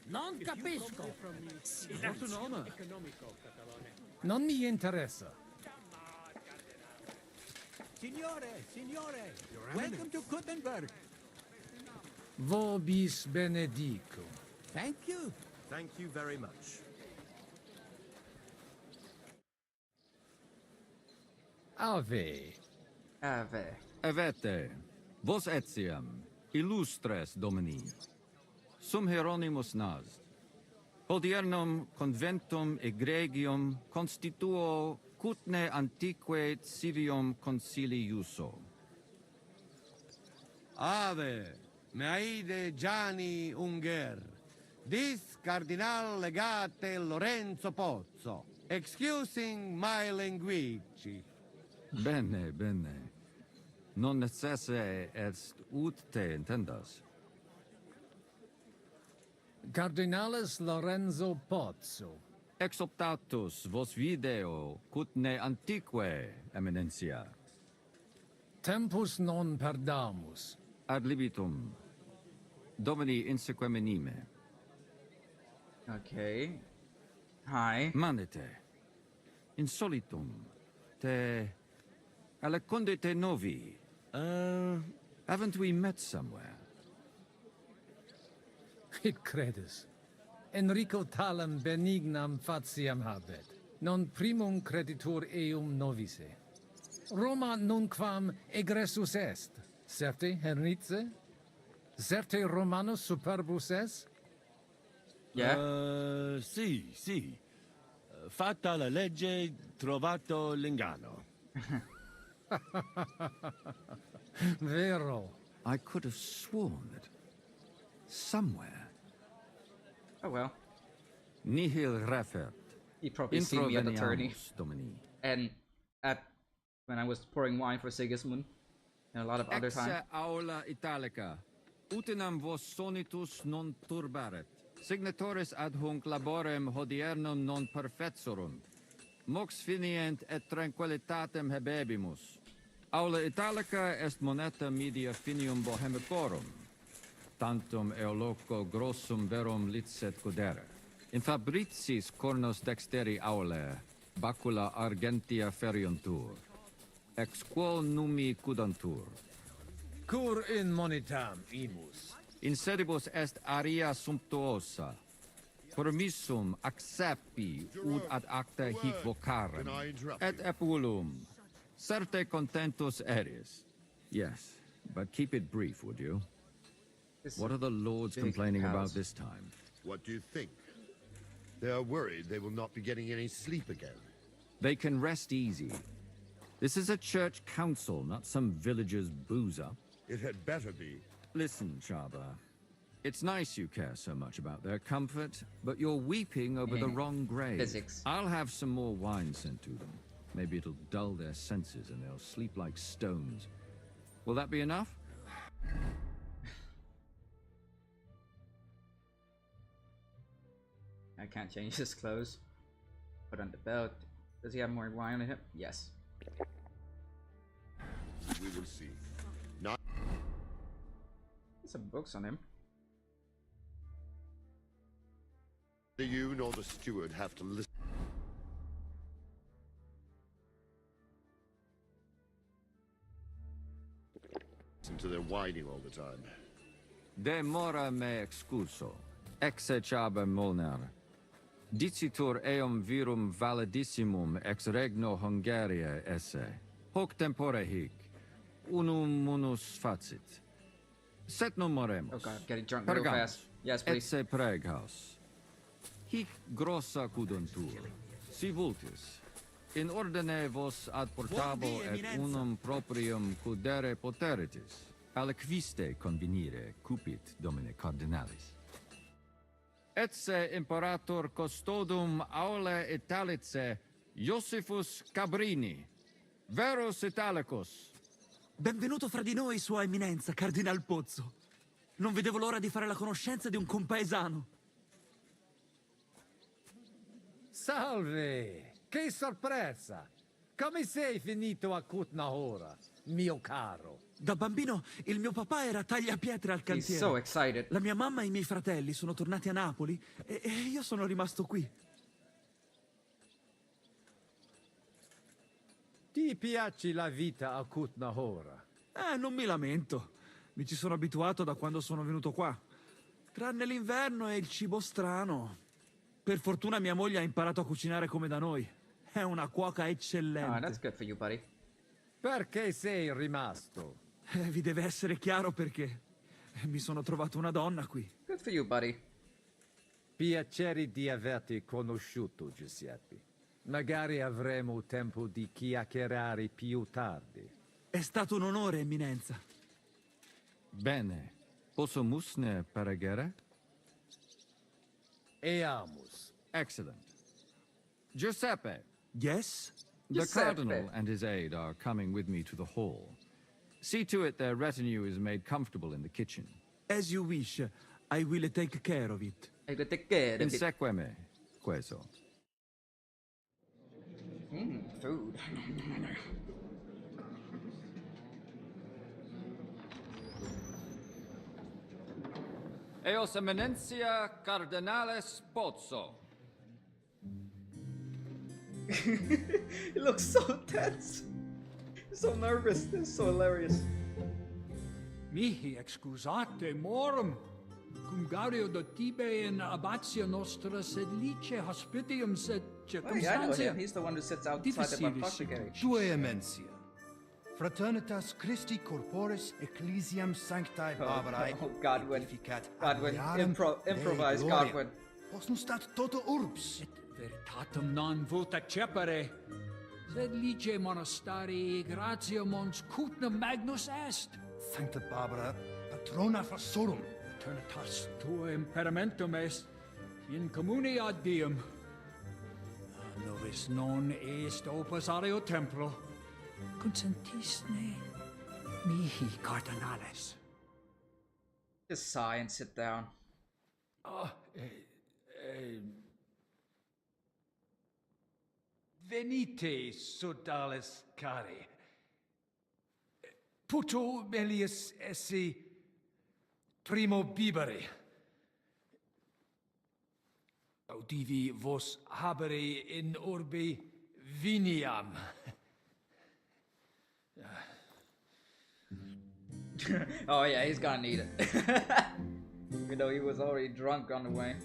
Non capisco. Non mi interessa. Signore, welcome to Gutenberg. Vobis benedico. Thank you. Thank you very much. Ave. Ave. Avete, vos etiam, illustres domini, sum Hieronymus nas, hodiernum conventum egregium constituo cutne antique civium concili iuso. Ave, meaide Gianni Unger, dis Cardinal Legate Lorenzo Pozzo, excusing my language. Bene, bene. Non necesse est ut te intendas. Cardinalis Lorenzo Pozzo. Exoptatus vos video cutne antique, Eminencia. Tempus non perdamus. Ad libitum. Domini inseque menime. Okay. Hi. Manete. Insolitum. Te... Alecunde te novi. Haven't we met somewhere? It credus. Enrico talam benignam faciam habet. Non primum creditur eum novice. Roma nunquam egressus est. Certe, Hernice? Certe Romanus superbus est? Yeah. Sì. Fatta la legge, trovato l'ingano. Vero. I could have sworn that somewhere. Oh well. Nihil refert. He probably seen me at the tourney. Introveniamus, Domini. And at when I was pouring wine for Sigismund. And a lot of other Exe time. aula italica. Utinam vos sonitus non turbaret. Signatoris ad hunc laborem hodiernum non perfetsorum. Mox finient et tranquillitatem habebimus. Aula italica est moneta media finium bohemicorum. Tantum eoloco grossum verum licet godere. In fabricis cornos dexteri aule, bacula argentia feriuntur. Ex quo numi cudantur. Cur in monitam imus. In sedibus est aria sumptuosa. Permissum accepi ud ad acta hic vocarem. Et epulum. Certe contentus eris. Yes, but keep it brief, would you? What are the lords complaining about this time? What do you think? They are worried they will not be getting any sleep again. They can rest easy. This is a church council, not some villager's boozer. It had better be. Listen, Chaba. It's nice you care so much about their comfort, but you're weeping over the wrong grave. Physics. I'll have some more wine sent to them. Maybe it'll dull their senses and they'll sleep like stones. Will that be enough? I can't change his clothes. Put on the belt. Does he have more wine on him? Yes. We will see. Not Some books on him. neither you nor the steward have to listen to their whining all the time. Demora me excuso. Exechaber molnar. Dicitur eum virum validissimum ex regno Hungaria esse. Hoc tempore hic. Unum munus facit. Set non moremus. Oh god, getting drunk real fast. Yes, please. Etse preghaus. Hic grossa cuduntur. Si vultis. In ordine vos ad portabo et unum proprium cudere poteritis. Aliquiste convenire cupit domine cardinalis. Etse imperator custodum aule Italice Iosifus Cabrini. Verus Italicus. Benvenuto fra di noi, Sua Eminenza, Cardinal Pozzo. Non vedevo l'ora di fare la conoscenza di un compaesano. Salve! Che sorpresa! Come sei finito a Kutnahora, mio caro? Da bambino il mio papà era tagliapietre al cantiere. He's so excited. La mia mamma e i miei fratelli sono tornati a Napoli e io sono rimasto qui. Ti piace la vita a Kutnahora? Non mi lamento. Mi ci sono abituato da quando sono venuto qua. Tranne l'inverno e il cibo strano. Per fortuna mia moglie ha imparato a cucinare come da noi. È una cuoca eccellente. Ah, that's good for you, buddy. Perché sei rimasto? Vi deve essere chiaro perché. Mi sono trovato una donna qui. Good for you, buddy. Piacere di averti conosciuto, Giuseppe. Magari avremo tempo di chiacchierare più tardi. È stato un onore, Eminenza. Bene. Posso musne paregere? Eamus. Excellent. Giuseppe. Yes? The Cardinal and his aide are coming with me to the hall. See to it their retinue is made comfortable in the kitchen. As you wish. I will take care of it. I will take care of it. Inseque me, queso. Food. Eos Eminentia Cardinales Pozzo. He looks so tense. He's so nervous. This is so hilarious. Mihi excusate morum. Cum gaudio do tibe in abatio nostra sed lice hospitium sed Oh, yeah, I know circumstantia. him. He's the one who sits outside the apothecary. Tue emensia. Fraternitas Christi corporis ecclesiam sanctae Barbarae. Oh, Godwin. Godwin. Mariarum Improvise, Dei Godwin. Posnustat toto urbs. Veritatem non vota cepere. Sed lice monastari gratium mons cutnum magnus est. Sancta Barbara, patrona fassorum. Eternitas tua imperamentum est in communi ad diem. Novis non est opus areo templo. Consentisne mihi cardinales. Just sigh and sit down. Venite, sodales cari. Puto melius esse primo bibere. Audivi vos habere in orbe viniam. Oh yeah, he's gonna need it. Even though he was already drunk on the way.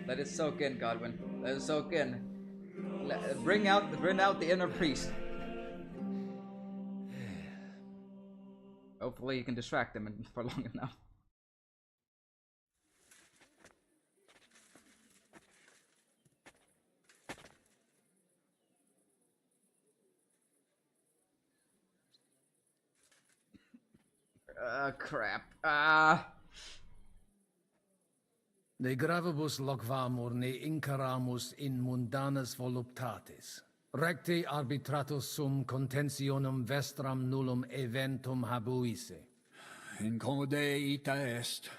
Let it soak in, Godwin. Let it soak in. Bring out the inner priest. Hopefully you can distract him for long enough. Crap. De gravibus loquamur ne incaramus in mundanas voluptatis. Recte arbitratus sum contentionum vestram nullum eventum habuisse. incomode ita est.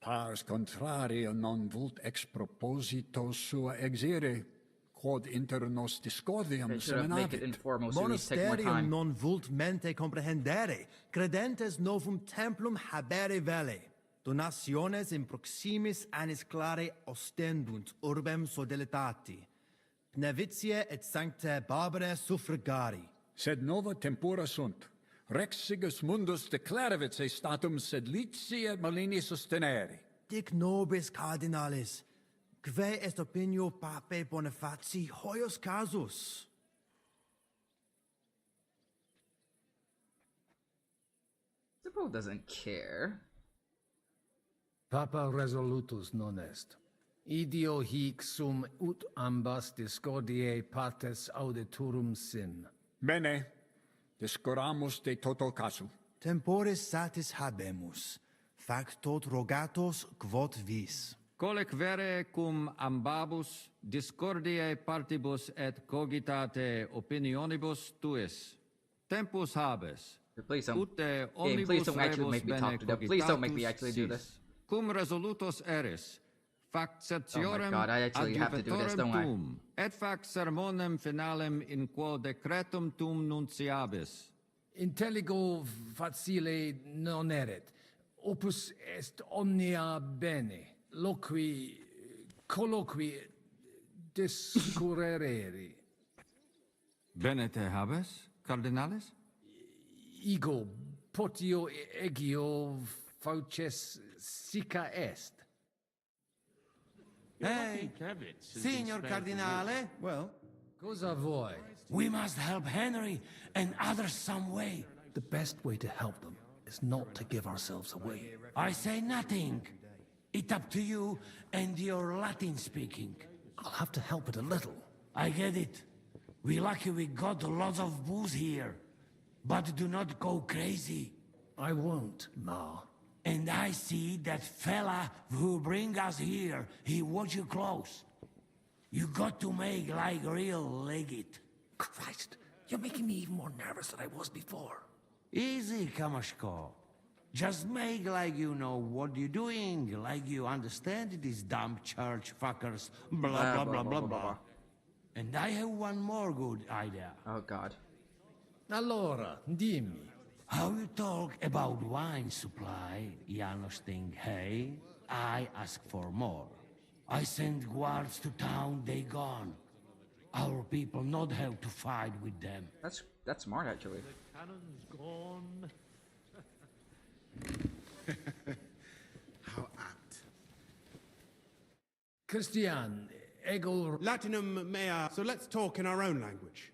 Pars contrario non vult ex proposito sua exire, quod inter nos discordium They should have make it seminavit. informal so we take more Monasterium time. non vult mente comprehendere, credentes novum templum habere vele. Donationes in proximis annis clare ostendunt urbem sodelitati. Pnevitiae et sanctae Barbarae suffragari. Sed nova tempora sunt. Rex sigus mundus declaravit se statum sed lici et malini sostenere. Dic nobis cardinalis, kve est opinio pape Bonifaci hoius casus? The Pope doesn't care. Papa resolutus non est. Idio hic sum ut ambas discordiae partes auditorum sin. Bene, discoramus de toto casu. Temporis satis habemus, factot rogatos quod vis. Colec vere cum ambabus discordiae partibus et cogitate opinionibus tuis. Tempus habes. Please don't, Ute game, omnibus please don't actually rebus make me bene talk to them. Please don't make me cogitatus actually do sis. this. Cum resolutos eris, fac certiorem God, I actually have to do this, don't I? tuum, et fac sermonem finalem in quo decretum tuum nunciabis. Intelligo facile non erit. Opus est omnia bene. Loqui, colloqui, discurrere. Bene te habes, cardinalis? Ego, potio egio fauces sica est. Hey, Signor Cardinale. Well, cosa vuoi? We must help Henry and others some way. The best way to help them is not to give ourselves away. I say nothing. It's up to you and your Latin speaking. I'll have to help it a little. I get it. We lucky we got lots of booze here. But do not go crazy. I won't, Ma. And I see that fella who bring us here, he watch you close. You got to make like real legit. Christ, you're making me even more nervous than I was before. Easy, Kamashko. Just make like you know what you're doing, like you understand these dumb church fuckers, blah, blah, blah, blah. And I have one more good idea. Oh, God. Allora, dimmi. How you talk about wine supply, Janos think, hey, I ask for more. I send guards to town, they gone. Our people not have to fight with them. That's smart, actually. The cannon's gone. How apt. Christian, ego... Latinum mea, so let's talk in our own language.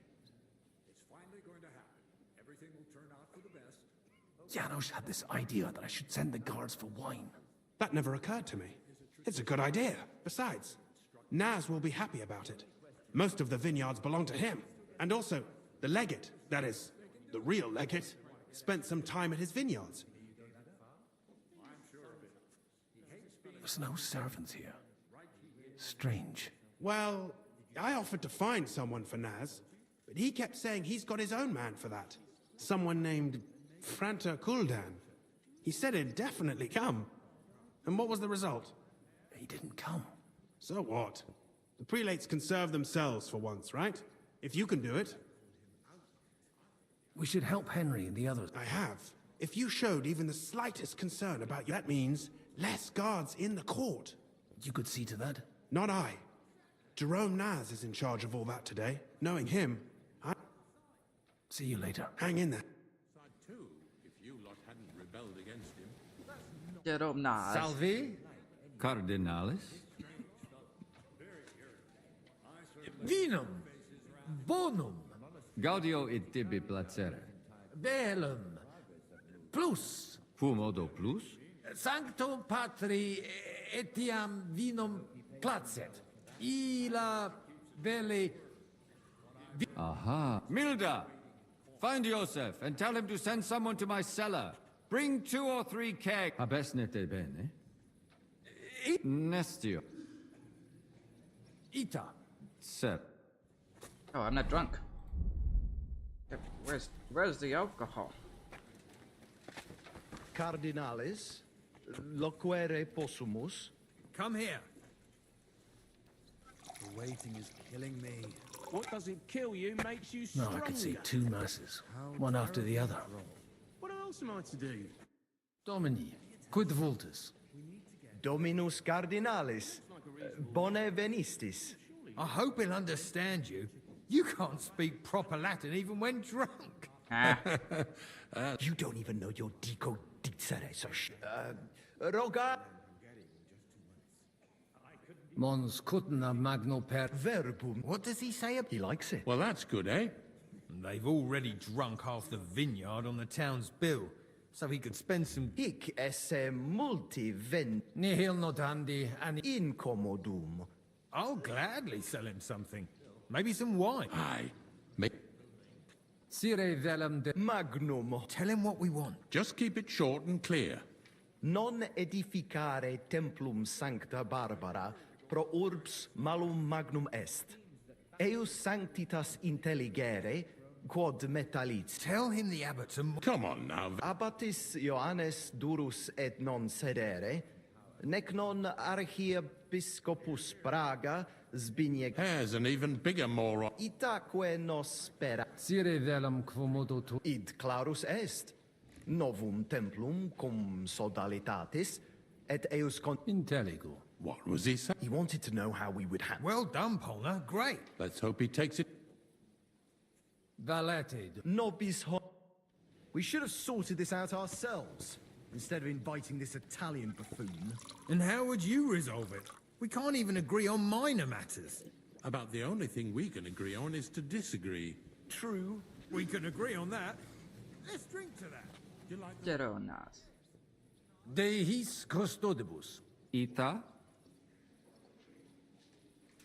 It's finally going to happen. Everything will turn out for the best. Janos had this idea that I should send the guards for wine. That never occurred to me. It's a good idea. Besides, Naz will be happy about it. Most of the vineyards belong to him. And also, the legate, that is, the real legate, spent some time at his vineyards. There's no servants here. Strange. Well, I offered to find someone for Naz, but he kept saying he's got his own man for that. Someone named Franta Kuldan. He said he'd definitely come. And what was the result? He didn't come. So what? The prelates can serve themselves for once, right? If you can do it. We should help Henry and the others. I have. If you showed even the slightest concern about you, that means less guards in the court. You could see to that? Not I. Jerome Naz is in charge of all that today. Knowing him, I... See you later. Hang in there. Too, if you lot hadn't rebelled against him. Jerome Naz. Salvi? Cardinalis? Vinum. Bonum. Gaudio et tibi placere. Bellum. Plus. Fumodo plus? Sanctum Patri etiam vinum placet. Illa belli... Aha. Milda! Find Joseph and tell him to send someone to my cellar. Bring 2 or 3 kegs. Abesnete bene. Nestio. Ita. Sep. Oh, I'm not drunk. Where's the alcohol? cardinalis, loquere possumus. Come here. The waiting is killing me. What doesn't kill you makes you No, stronger. I could see 2 masses, one after the other. What else am I to do? Domini, quid vultus? Dominus cardinalis, bone venistis. I hope he'll understand you. You can't speak proper Latin even when drunk. You don't even know your dico dicere, so roga Mons cutna magno per verbum. What does he say? He likes it. Well, that's good, eh? They've already drunk half the vineyard on the town's bill, so he could spend some... Hic esse multi ven Nihil notandi and... incommodum. I'll gladly sell him something. Maybe some wine. Aye. Sire velum de... Magnum. Tell him what we want. Just keep it short and clear. Non edificare templum sancta Barbara pro urbs malum magnum est. Eus sanctitas intelligere quod metallit. Tell him the abbots are... Come on now. Abbatis Ioannes durus et non sedere, nec non archiepiscopus Praga Zbigniew. Has an even bigger moron. Itaque nos spera. Sire velum quomodo tu... Id clarus est. Novum templum cum sodalitatis et eus con... Intelligo. What was he saying? He wanted to know how we would handle. Well done, Polna. Great. Let's hope he takes it. Valeted. Nobis ho... We should have sorted this out ourselves, instead of inviting this Italian buffoon. And how would you resolve it? We can't even agree on minor matters. About the only thing we can agree on is to disagree. True. We can agree on that. Let's drink to that. You like Geronas. De his custodibus. Ita?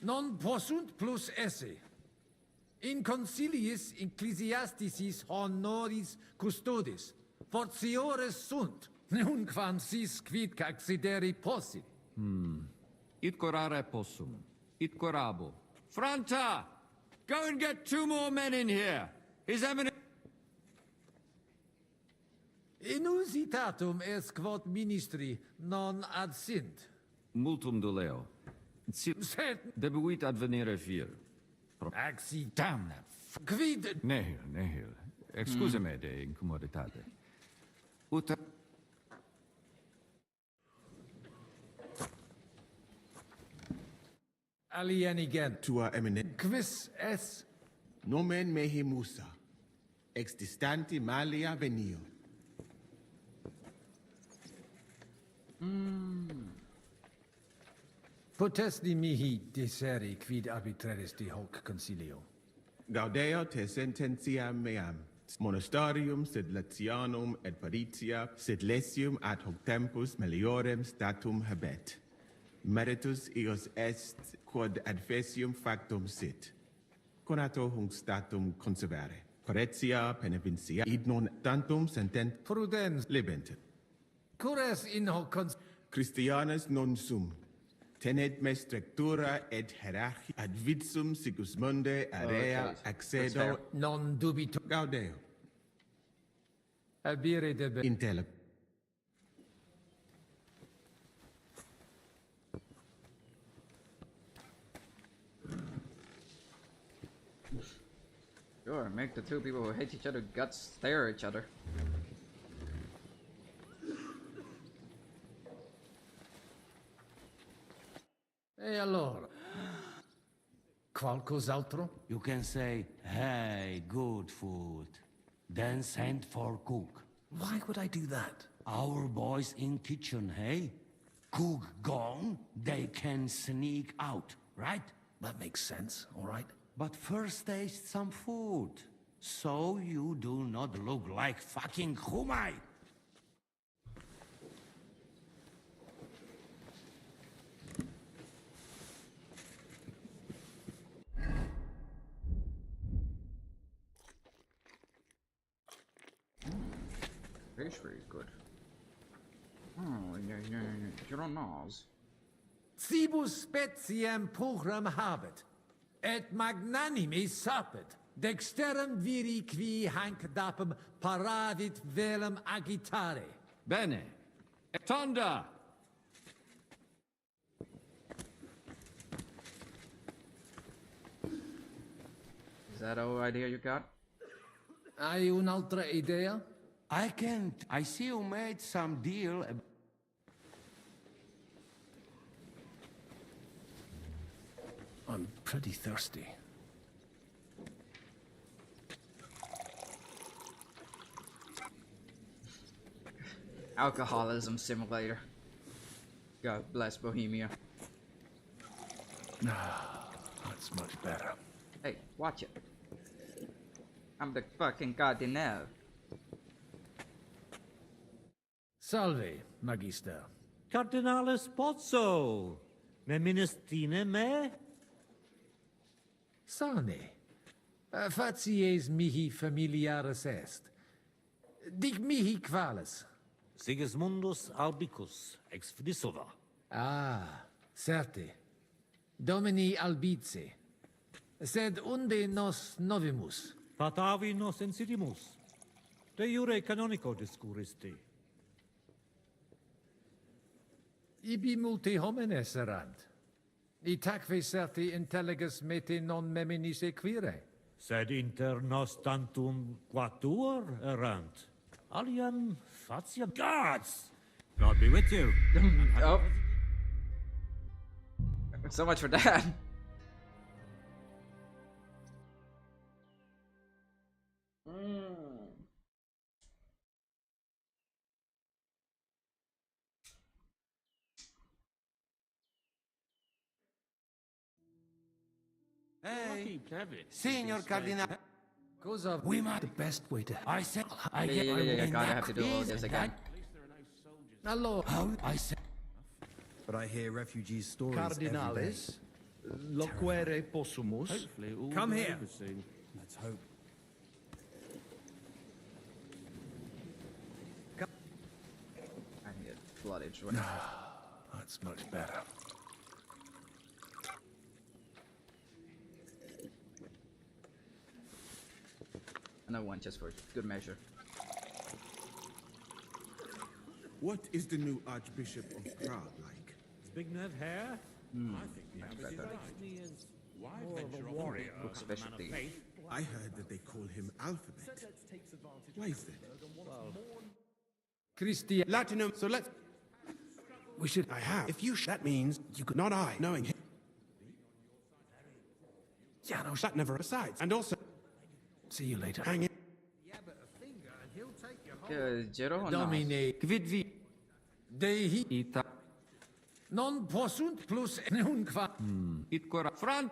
Non possunt plus esse. In conciliis ecclesiasticis honoris custodes. Fortiores sunt. Nunquam sis quid accideri possit. It corare possum. It corabo. Franta! Go and get 2 more men in here. His Eminence... Inusitatum est quod ministri non ad sint. Multum doleo. Sed Debuit advenire vir. accitamna. Quid... Nihil. Excuse me de incomoditate. Ut... Alienigen. Tua eminent. Quis es... Nomen mehi Musa. Ex distanti malia venio. Potesti mihi diseri quid arbitreris de hoc concilio. Gaudeo te sententia meam. Monastarium sed Latianum et Paritia sed lesium ad hoc tempus meliorem statum habet. Meritus eos est quod adfesium factum sit. Conato hunc statum conservare. Corretia benevincia id non tantum sentent Prudens. libent. Cures in hoc Christianus non sum. Tenet me structura et hierarchia ad vitsum Sigismunde area accedo non dubito. Gaudeo. Abire de Intellect. Sure, make the 2 people who hate each other guts stare at each other. E allora? Qualcos'altro? You can say, hey, good food. Then send for cook. Why would I do that? Our boys in kitchen, hey? Cook gone, they can sneak out, right? That makes sense, all right. But first taste some food. So you do not look like fucking Humai. Pastry is good. Oh, you don't know. Cibus speciem pugram habet, et magnanimis sapet, dexterum viri qui hanc dapum paravit velum agitare. Bene. Tonda! Is that all idea you got? Hai un'altra idea? I can't. I see you made some deal. I'm pretty thirsty. Alcoholism simulator. God bless Bohemia. That's much better. Hey, watch it. I'm the fucking cardinal. Salve, Magister. Cardinale Spozzo! Me ministine me? Sane. Facies mihi familiaris est. Dic mihi qualis. Sigismundus Albicus, ex Fidisova. Ah, certe. Domini albice. Sed unde nos novimus? Patavi nos insidimus. De jure canonico discuristi. Ibi multi homines erant. Itaque certi intelligus mete non meminis equire. Sed inter nos tantum quatuor erant. Aliam facia gods! God be with you. Oh. So much for that. Hey, Signor Cardinale. Cosa We might. the best way to... I said. Yeah, gotta have to do all this again. Allora, I said. But I hear refugees' stories Cardinales, loquere possumus. Come here. Let's hope. I need a bloody drink. that's much better. Another one just for good measure. What is the new Archbishop of Prague like? Zbigniew hair? I think the average strikes me as Why more of a warrior Book than a man of specialty. faith. I heard that they call him Alphabet. Why is that? Christian. Latinum, so let's... We should... I have. If you that means you could... Not I, knowing him. Janos, that never... Besides, and also... See you later. Hang in. Gero or not? Domine, quid vi... Dei... Ita. Non possunt plus nun qua... It cora. Fran!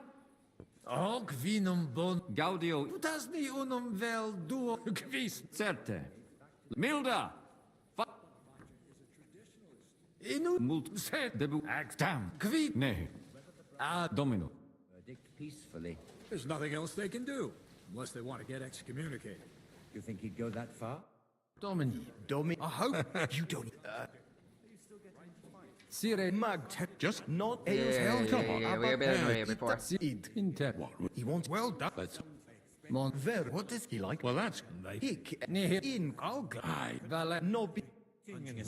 Hoc vinum bon... Gaudio. Putasni unum vel duo quis... Certe. Milda! Inut... Mult. Sed... Debu. Damn. Quid... Ne. Domino. Verdict peacefully. There's nothing else they can do, unless they want to get excommunicated. You think he'd go that far? Domini. I hope you don't... Sire mag... Just not... Yeah, we've been here before. Inter... He wants... Well done. Let's... Mon... Ver, what does he like? Well, that's... Hic... Nehe... In... Alga... Valet... No be...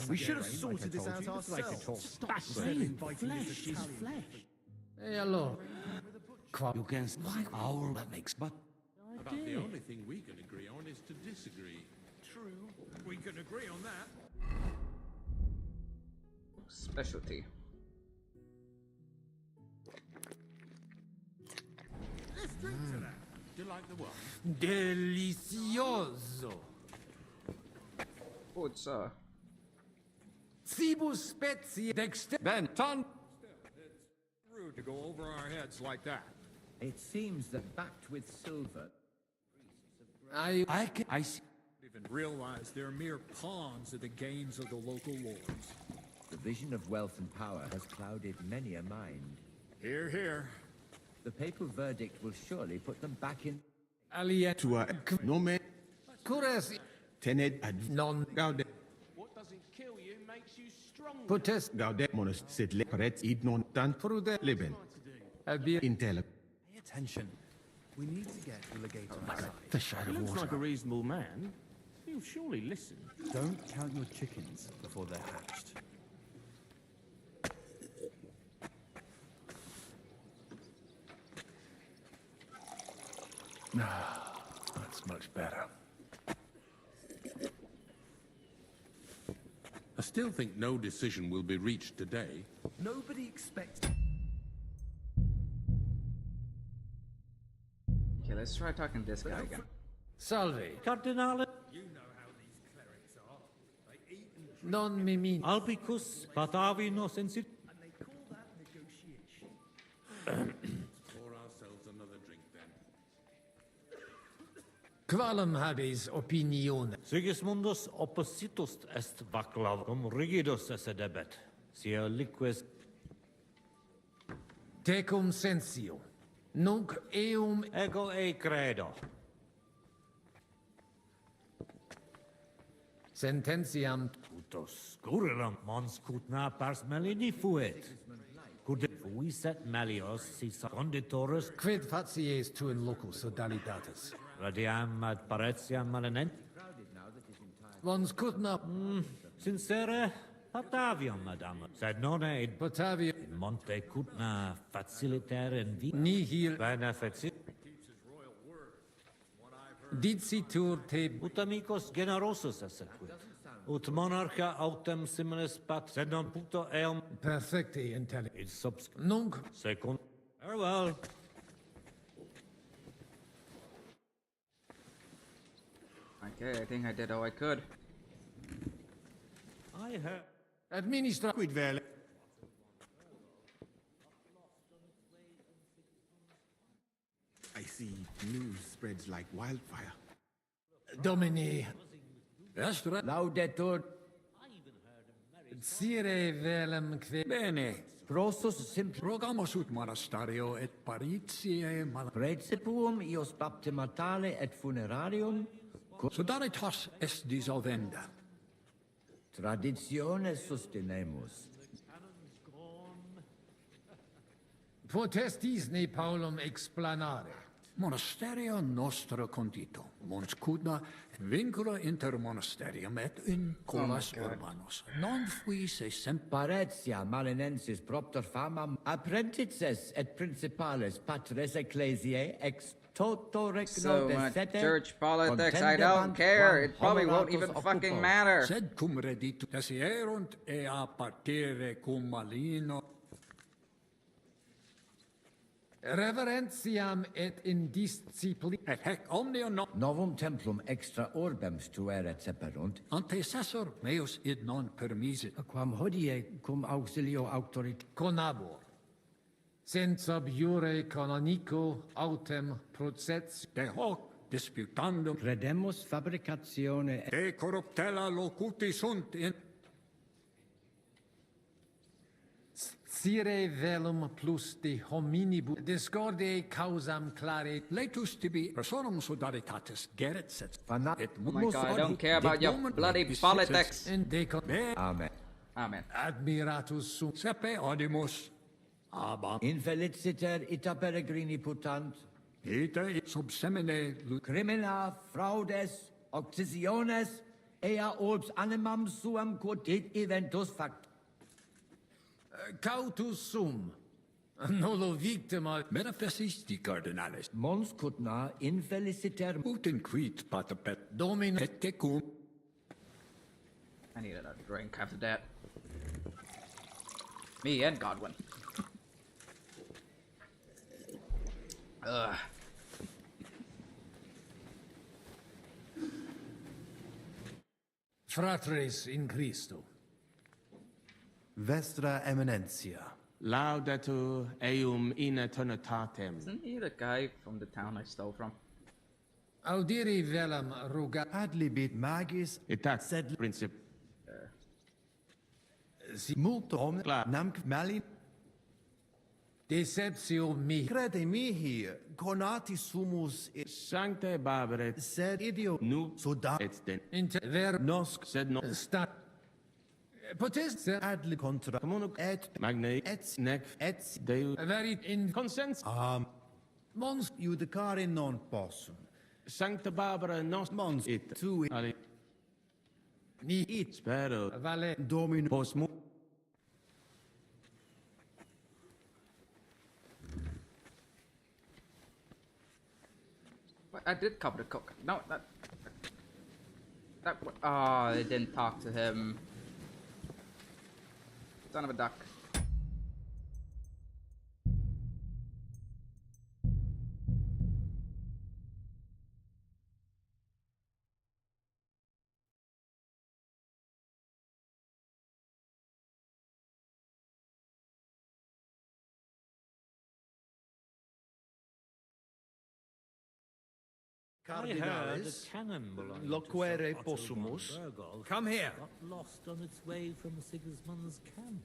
We should have sorted this out ourselves. Stop saying flesh is flesh. Hey, allora... Qua... You can... Our... That makes... But... About the only thing we can agree on is to disagree. True. We can agree on that. Specialty. Let's drink to that. Do you like the what? Delicioso. What's Cibus spezie dexter... Ben, ton! Rude to go over our heads like that. It seems that backed with silver. I see. Even realize they're mere pawns at the games of the local lords. The vision of wealth and power has clouded many a mind. Hear, hear. The papal verdict will surely put them back in... Alien... To a... No man... Cures... Tened ad... Non... Gaudet... What doesn't kill you makes you stronger. Potest... Gaudet monus sed le parets id non tant prude liben. Intellect. Pay attention. We need to get the legator outside. The shadow He looks water. like a reasonable man. You'll surely listen. Don't count your chickens before they're hatched. That's much better. I still think no decision will be reached today. Nobody expects... Okay, let's try talking to this guy again. Salve. Cardinale. You know how these clerics are. They eat and Non mi min. Albicus Batavinos insit. and they call that negotiation. Pour ourselves another drink then. Qualem habes opinione? Sigismundus oppositus est vaclav, cum rigidus esse debet. Sia liquis. Tecum sensio. Nunc eum... Ego e credo. Sententiam... Putos scurilam mons cutna pars melini fuit. Cud fuiset melios si seconditoris. Quid facies tu in loco sodalitatis? Radiam ad paretiam malinent. Mons cutna... Sincere, Patavium, madame. Sed non id Patavium... in monte cutna faciliter in vi. Nihil... Benefici. Dicitur te... Ut amicos generosus esse quid. Ut monarcha autem similis pat, sed non puto eum... Perfecte intelli... Id subs... Nunc... Secund... Farewell. Okay, I think I did all I could. I heard... Administra... Quid vele? I see news spreads like wildfire. Domini... Vestra... Laudetur. Sire velem que... Bene. Prosus simpli. Rogamus ut monasterio et paritiae Praecipuum ios baptimatale et funerarium. Sodalitas est dissolvenda. Traditione sustenemus. Potestis ne Paulum explanare. Monasterio nostro condito. Mons cudna vincula inter monasterium et in colas urbanos. Non fuisse semper Paretia malinensis propter famam apprentices et principales patres ecclesiae ex toto regno So much desete church politics, I don't care. It probably won't even fucking matter. sed cum reditu desierunt ea partire cum malino. Reverentiam et indisciplina... Et hec omnia novum templum extra orbem stueret seperunt. antecessor meus id non permisit. Quam hodie cum auxilio auctorit Conabor. Senza jure canonico autem procets... De hoc disputandum credemus fabricatione de corruptella locuti sunt in Sire velum plus de hominibus discordiae causam clare... Laetus tibi personum sodalitatis geret set. Et Oh my god, I don't care about your bloody politics. In decon... Amen. Amen. Admiratus sum... Sepe audimus. Abba. Infeliciter ita peregrini putant. Ite sub semine Crimina, fraudes, occisiones, ea orbs animam suam quotit eventus fact. Cautus sum. Nolo victima... Metaphysis di cardinales. Mons cutna infeliciter... Ut inquit pater pet. Domino... Et tecum. I need another drink after that. Me and Godwin. Ugh. Fratres in Christo. Vestra Eminentia. Laudetur eum in eternitatem. Isn't he the guy from the town I stole from? Audiri velam ruga... Adlibit magis... Etat sed... princip. Si multo omne... Namc mali... Deceptio mi... Crede mihi, conati sumus... Sancte Barbare... Sed idio... Nu... Soda... Et den... Inter... Ver... Nosc... Sed no... Sta... Potest... Adli contra... Communum... Et... Magne... Et... Nec... Et... Deus... Verit in... Consens... Mons... Judicare non possum. Sancta Barbara nos... Mons... Et... Tu... Ali... Ni Spero. Vale Domino Posmo. But I did cover the cook. No, that. Oh, they didn't talk to him. Son of a duck. Cardinalis, loquere possumus. Come here. Got lost on its way from Sigismund's camp.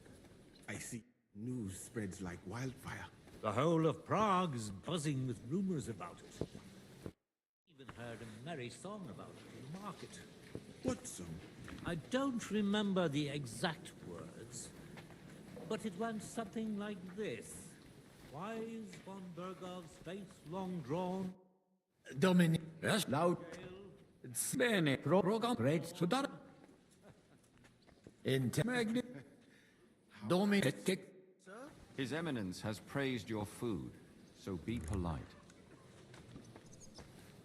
I see. News spreads like wildfire. The whole of Prague is buzzing with rumors about it. Even heard a merry song about it in the market. What song? I don't remember the exact words, but it went something like this. Why is von Bergov's face long drawn? Domini. Yes, loud. Bene. Program. Great. Sudar. Intermagni. Domini. His Eminence has praised your food, so be polite.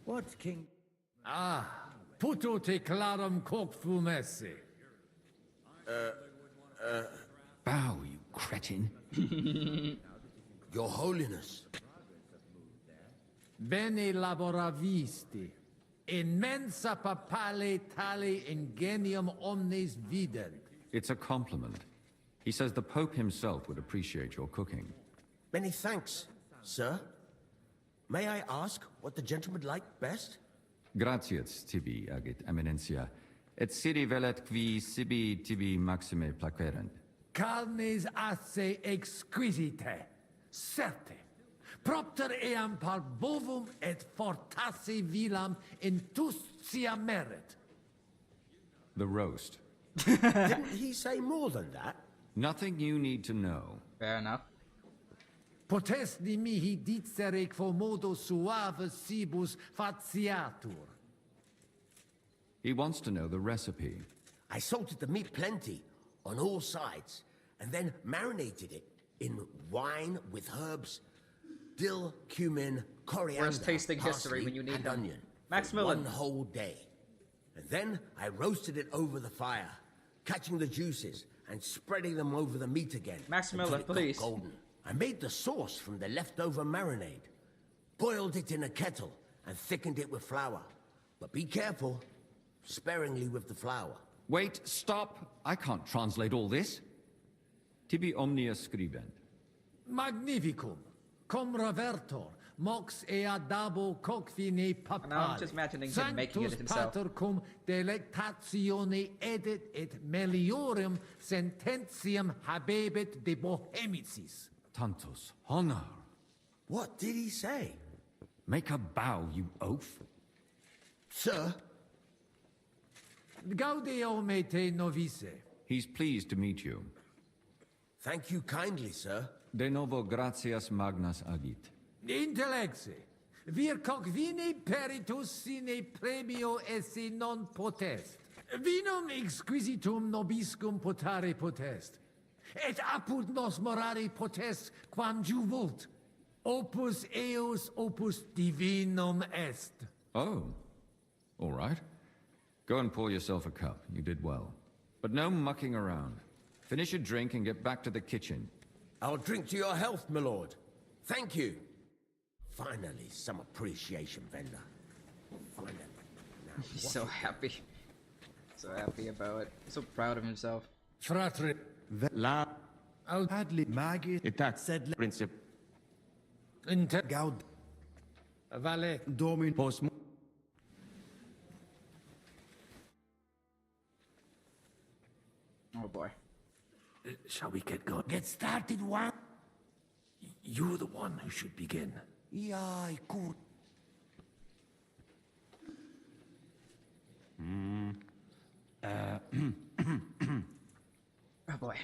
What king? Ah, puto te clarum coq fumesse. Bow, you cretin. Your Holiness. Bene laboravisti. In mensa papale tale ingenium omnes vident. It's a compliment. He says the Pope himself would appreciate your cooking. Many thanks, sir. May I ask what the gentleman liked best? Gratias tibi agit eminentia, et sidi velet qui sibi tibi maxime placerent. Carnes asse exquisite, certe. Propter eam par bovum et fortasse vilam intustia merit. The roast. Didn't he say more than that? Nothing you need to know. Fair enough. Potesti mihi dicere quo modo suave cibus faciatur. He wants to know the recipe. I salted the meat plenty, on all sides, and then marinated it in wine with herbs, dill, cumin, coriander, Worst tasting history parsley, when you need and them. onion. Max for Millen. one whole day. And then I roasted it over the fire, catching the juices and spreading them over the meat again. Max until Miller, it got please. golden. I made the sauce from the leftover marinade, boiled it in a kettle, and thickened it with flour. But be careful, sparingly with the flour. Wait, stop! I can't translate all this. Tibi omnia scribent. Magnificum. Cum revertor. Mox eadabo cocfine papale. And I'm just imagining him making it himself. Sanctus pater cum delectatione edit et meliorem sententiam habebit de bohemicis. Tantos honor. What did he say? Make a bow, you oaf. Sir? Gaudeo me te novice. He's pleased to meet you. Thank you kindly, sir. De novo gratias magnas agit. Intellexe. Vir cocvine peritus sine premio esse non potest. Vinum exquisitum nobiscum potare potest. Et apud nos morare potest quam juvult. Opus eos opus divinum est. Oh, all right. Go and pour yourself a cup. You did well. But no mucking around. Finish your drink and get back to the kitchen. I'll drink to your health, my lord. Thank you. Finally, some appreciation, Vendor. Finally. Now, He's what so is it? happy. So happy about it. So proud of himself. Fratre. La Adli Magi Itat sed princip. Inter Gaud Valet. Domin Posmo. Oh boy. Shall we get going? Get started, one. You're the one who should begin. Yai, good. Oh boy.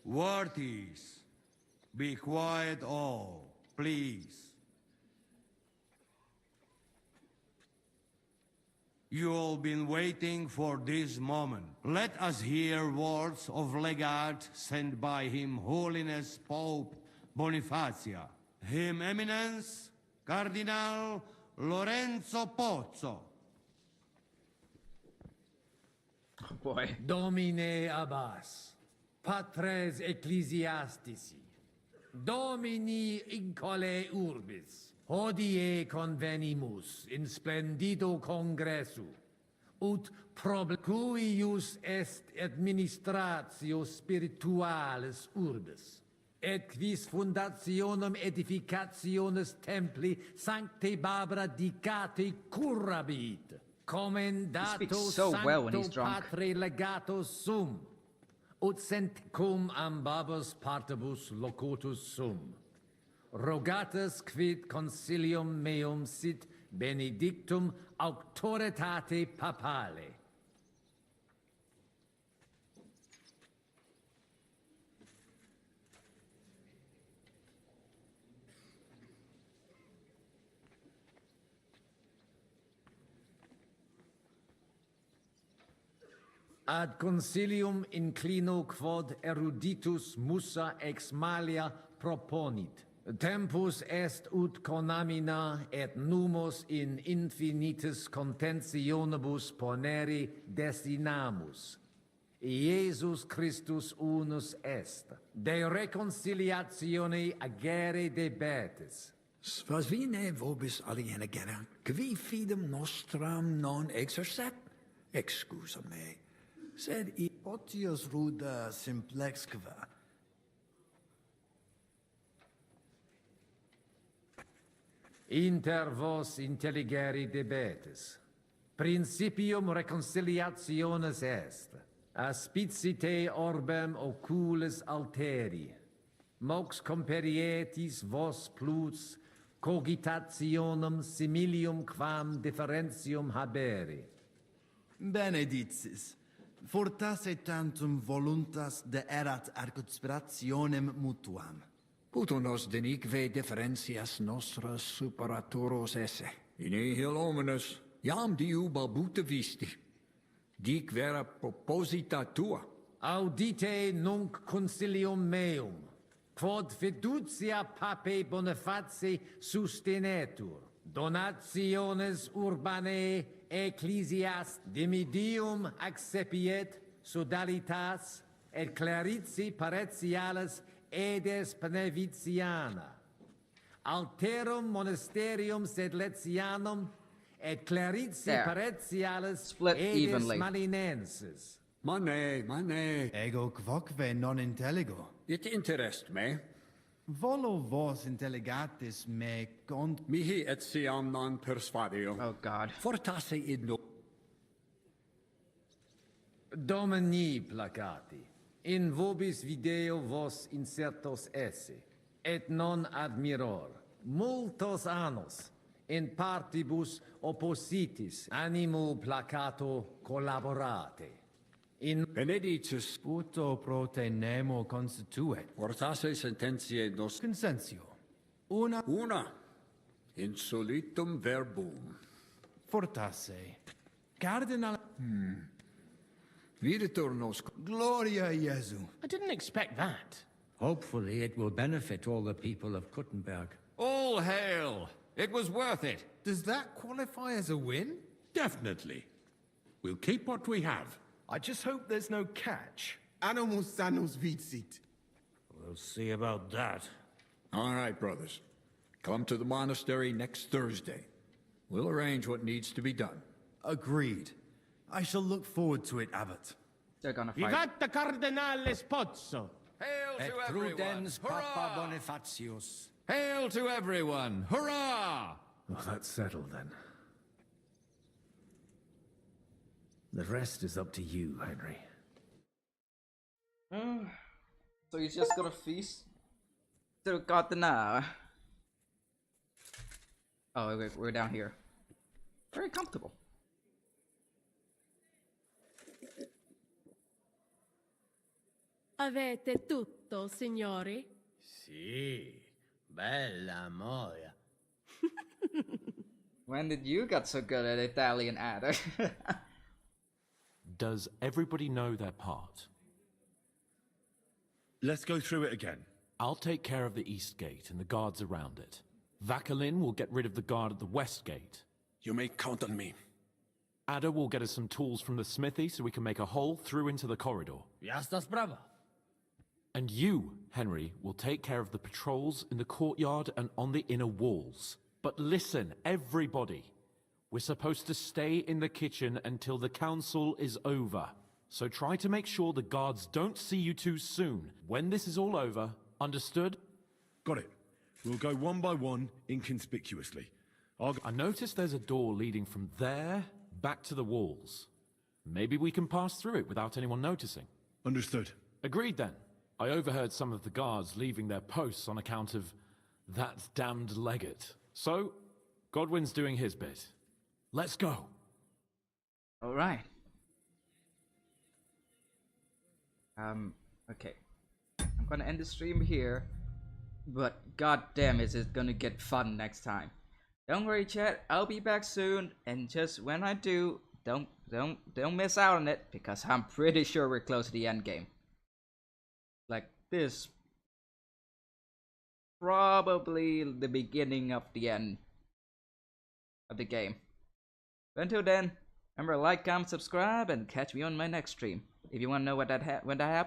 Worthies, be quiet all, please. You all been waiting for this moment. Let us hear words of legate sent by Him Holiness Pope Bonifacia. Him Eminence Cardinal Lorenzo Pozzo. Oh boy. Domine Abbas, patres ecclesiastici, Domini incole urbis, hodie convenimus in splendido congressu, ut prob cuius est administratio spiritualis urbis, et quis fundationem edificationis templi Sancte Barbara dicate curabit, commendato so well when he's Sancto drunk. Patre legato sum, ut sent cum ambabus partibus locutus sum. Rogatus quid consilium meum sit benedictum auctoritate papale. Ad consilium inclino quod eruditus musa ex malia proponit. Tempus est ut conamina et numos in infinitus contentionibus ponere destinamus. Iesus Christus unus est, de reconciliatione agere debetis. Svasvine vobis aliena genera, qui fidem nostram non exercet, excusa me. Sed Potius ruda simplexqua. Inter vos intelligere debetis. Principium reconciliationis est. Aspicite orbem oculis alteri. Mox comperietis vos plus cogitationem similium quam differentium habere. Benedictis. Fortasse tantum voluntas de erat arguspirationem mutuam. puto nos denique differentias nostras superatoros esse. In nihil hominus, iam diu balbuta visti. Dic vera proposita tua. Audite nunc consilium meum, quod fiducia pape Boniface sustenetur, donationes urbanae ecclesias dimidium accepiet sodalitas et clarici paretialis edes Beneviciana. Alterum monasterium sed Letianum et clarici paretialis edes evenly. Malinensis. Mane. Ego quoque non intelligo. It interest me. Volo vos intelligatis me cont... Mihi et siam non persuadio. Oh God. Fortasse id no... Domini placati, in vobis video vos insertos esse, et non admiror, multos annos, in partibus oppositis, animo placato collaborate. In benedictus puto pro te nemo constituet. Fortasse sententiae nos... Consensio. Una. Insolitum verbum. Fortasse. Cardinal... Videtur nos... Gloria Jesu. I didn't expect that. Hopefully it will benefit all the people of Kuttenberg. All hail! It was worth it. Does that qualify as a win? Definitely. We'll keep what we have. I just hope there's no catch. Animus sanus vicit. We'll see about that. All right, brothers. Come to the monastery next Thursday. We'll arrange what needs to be done. Agreed. I shall look forward to it, Abbot. They're gonna fight. Vivat Cardinale Spozzo! Hail Et to everyone! prudens Papa Hurrah! Bonifatius. Hail to everyone! Hurrah! Well, that's settled then. The rest is up to you, Henry. So he's just gonna feast to Cardinal. Oh, wait, we're down here. Very comfortable. Avete tutto, signori? Sì, bella moia. When did you get so good at Italian adder? Does everybody know their part? Let's go through it again. I'll take care of the east gate and the guards around it. Vakalin will get rid of the guard at the west gate. You may count on me. Ada will get us some tools from the smithy so we can make a hole through into the corridor. Ya estás brava. And you, Henry, will take care of the patrols in the courtyard and on the inner walls. But listen, everybody. We're supposed to stay in the kitchen until the council is over. So try to make sure the guards don't see you too soon. When this is all over, understood? Got it. We'll go one by one, inconspicuously. I noticed there's a door leading from there back to the walls. Maybe we can pass through it without anyone noticing. Understood. Agreed then. I overheard some of the guards leaving their posts on account of that damned legate. So, Godwin's doing his bit. Let's go. Alright. Okay. I'm gonna end the stream here. But god damn is it gonna get fun next time. Don't worry chat, I'll be back soon, and just when I do, don't miss out on it, because I'm pretty sure we're close to the end game. Like this, probably the beginning of the end of the game. But until then, remember, like, comment, subscribe, and catch me on my next stream. If you want to know when that happens.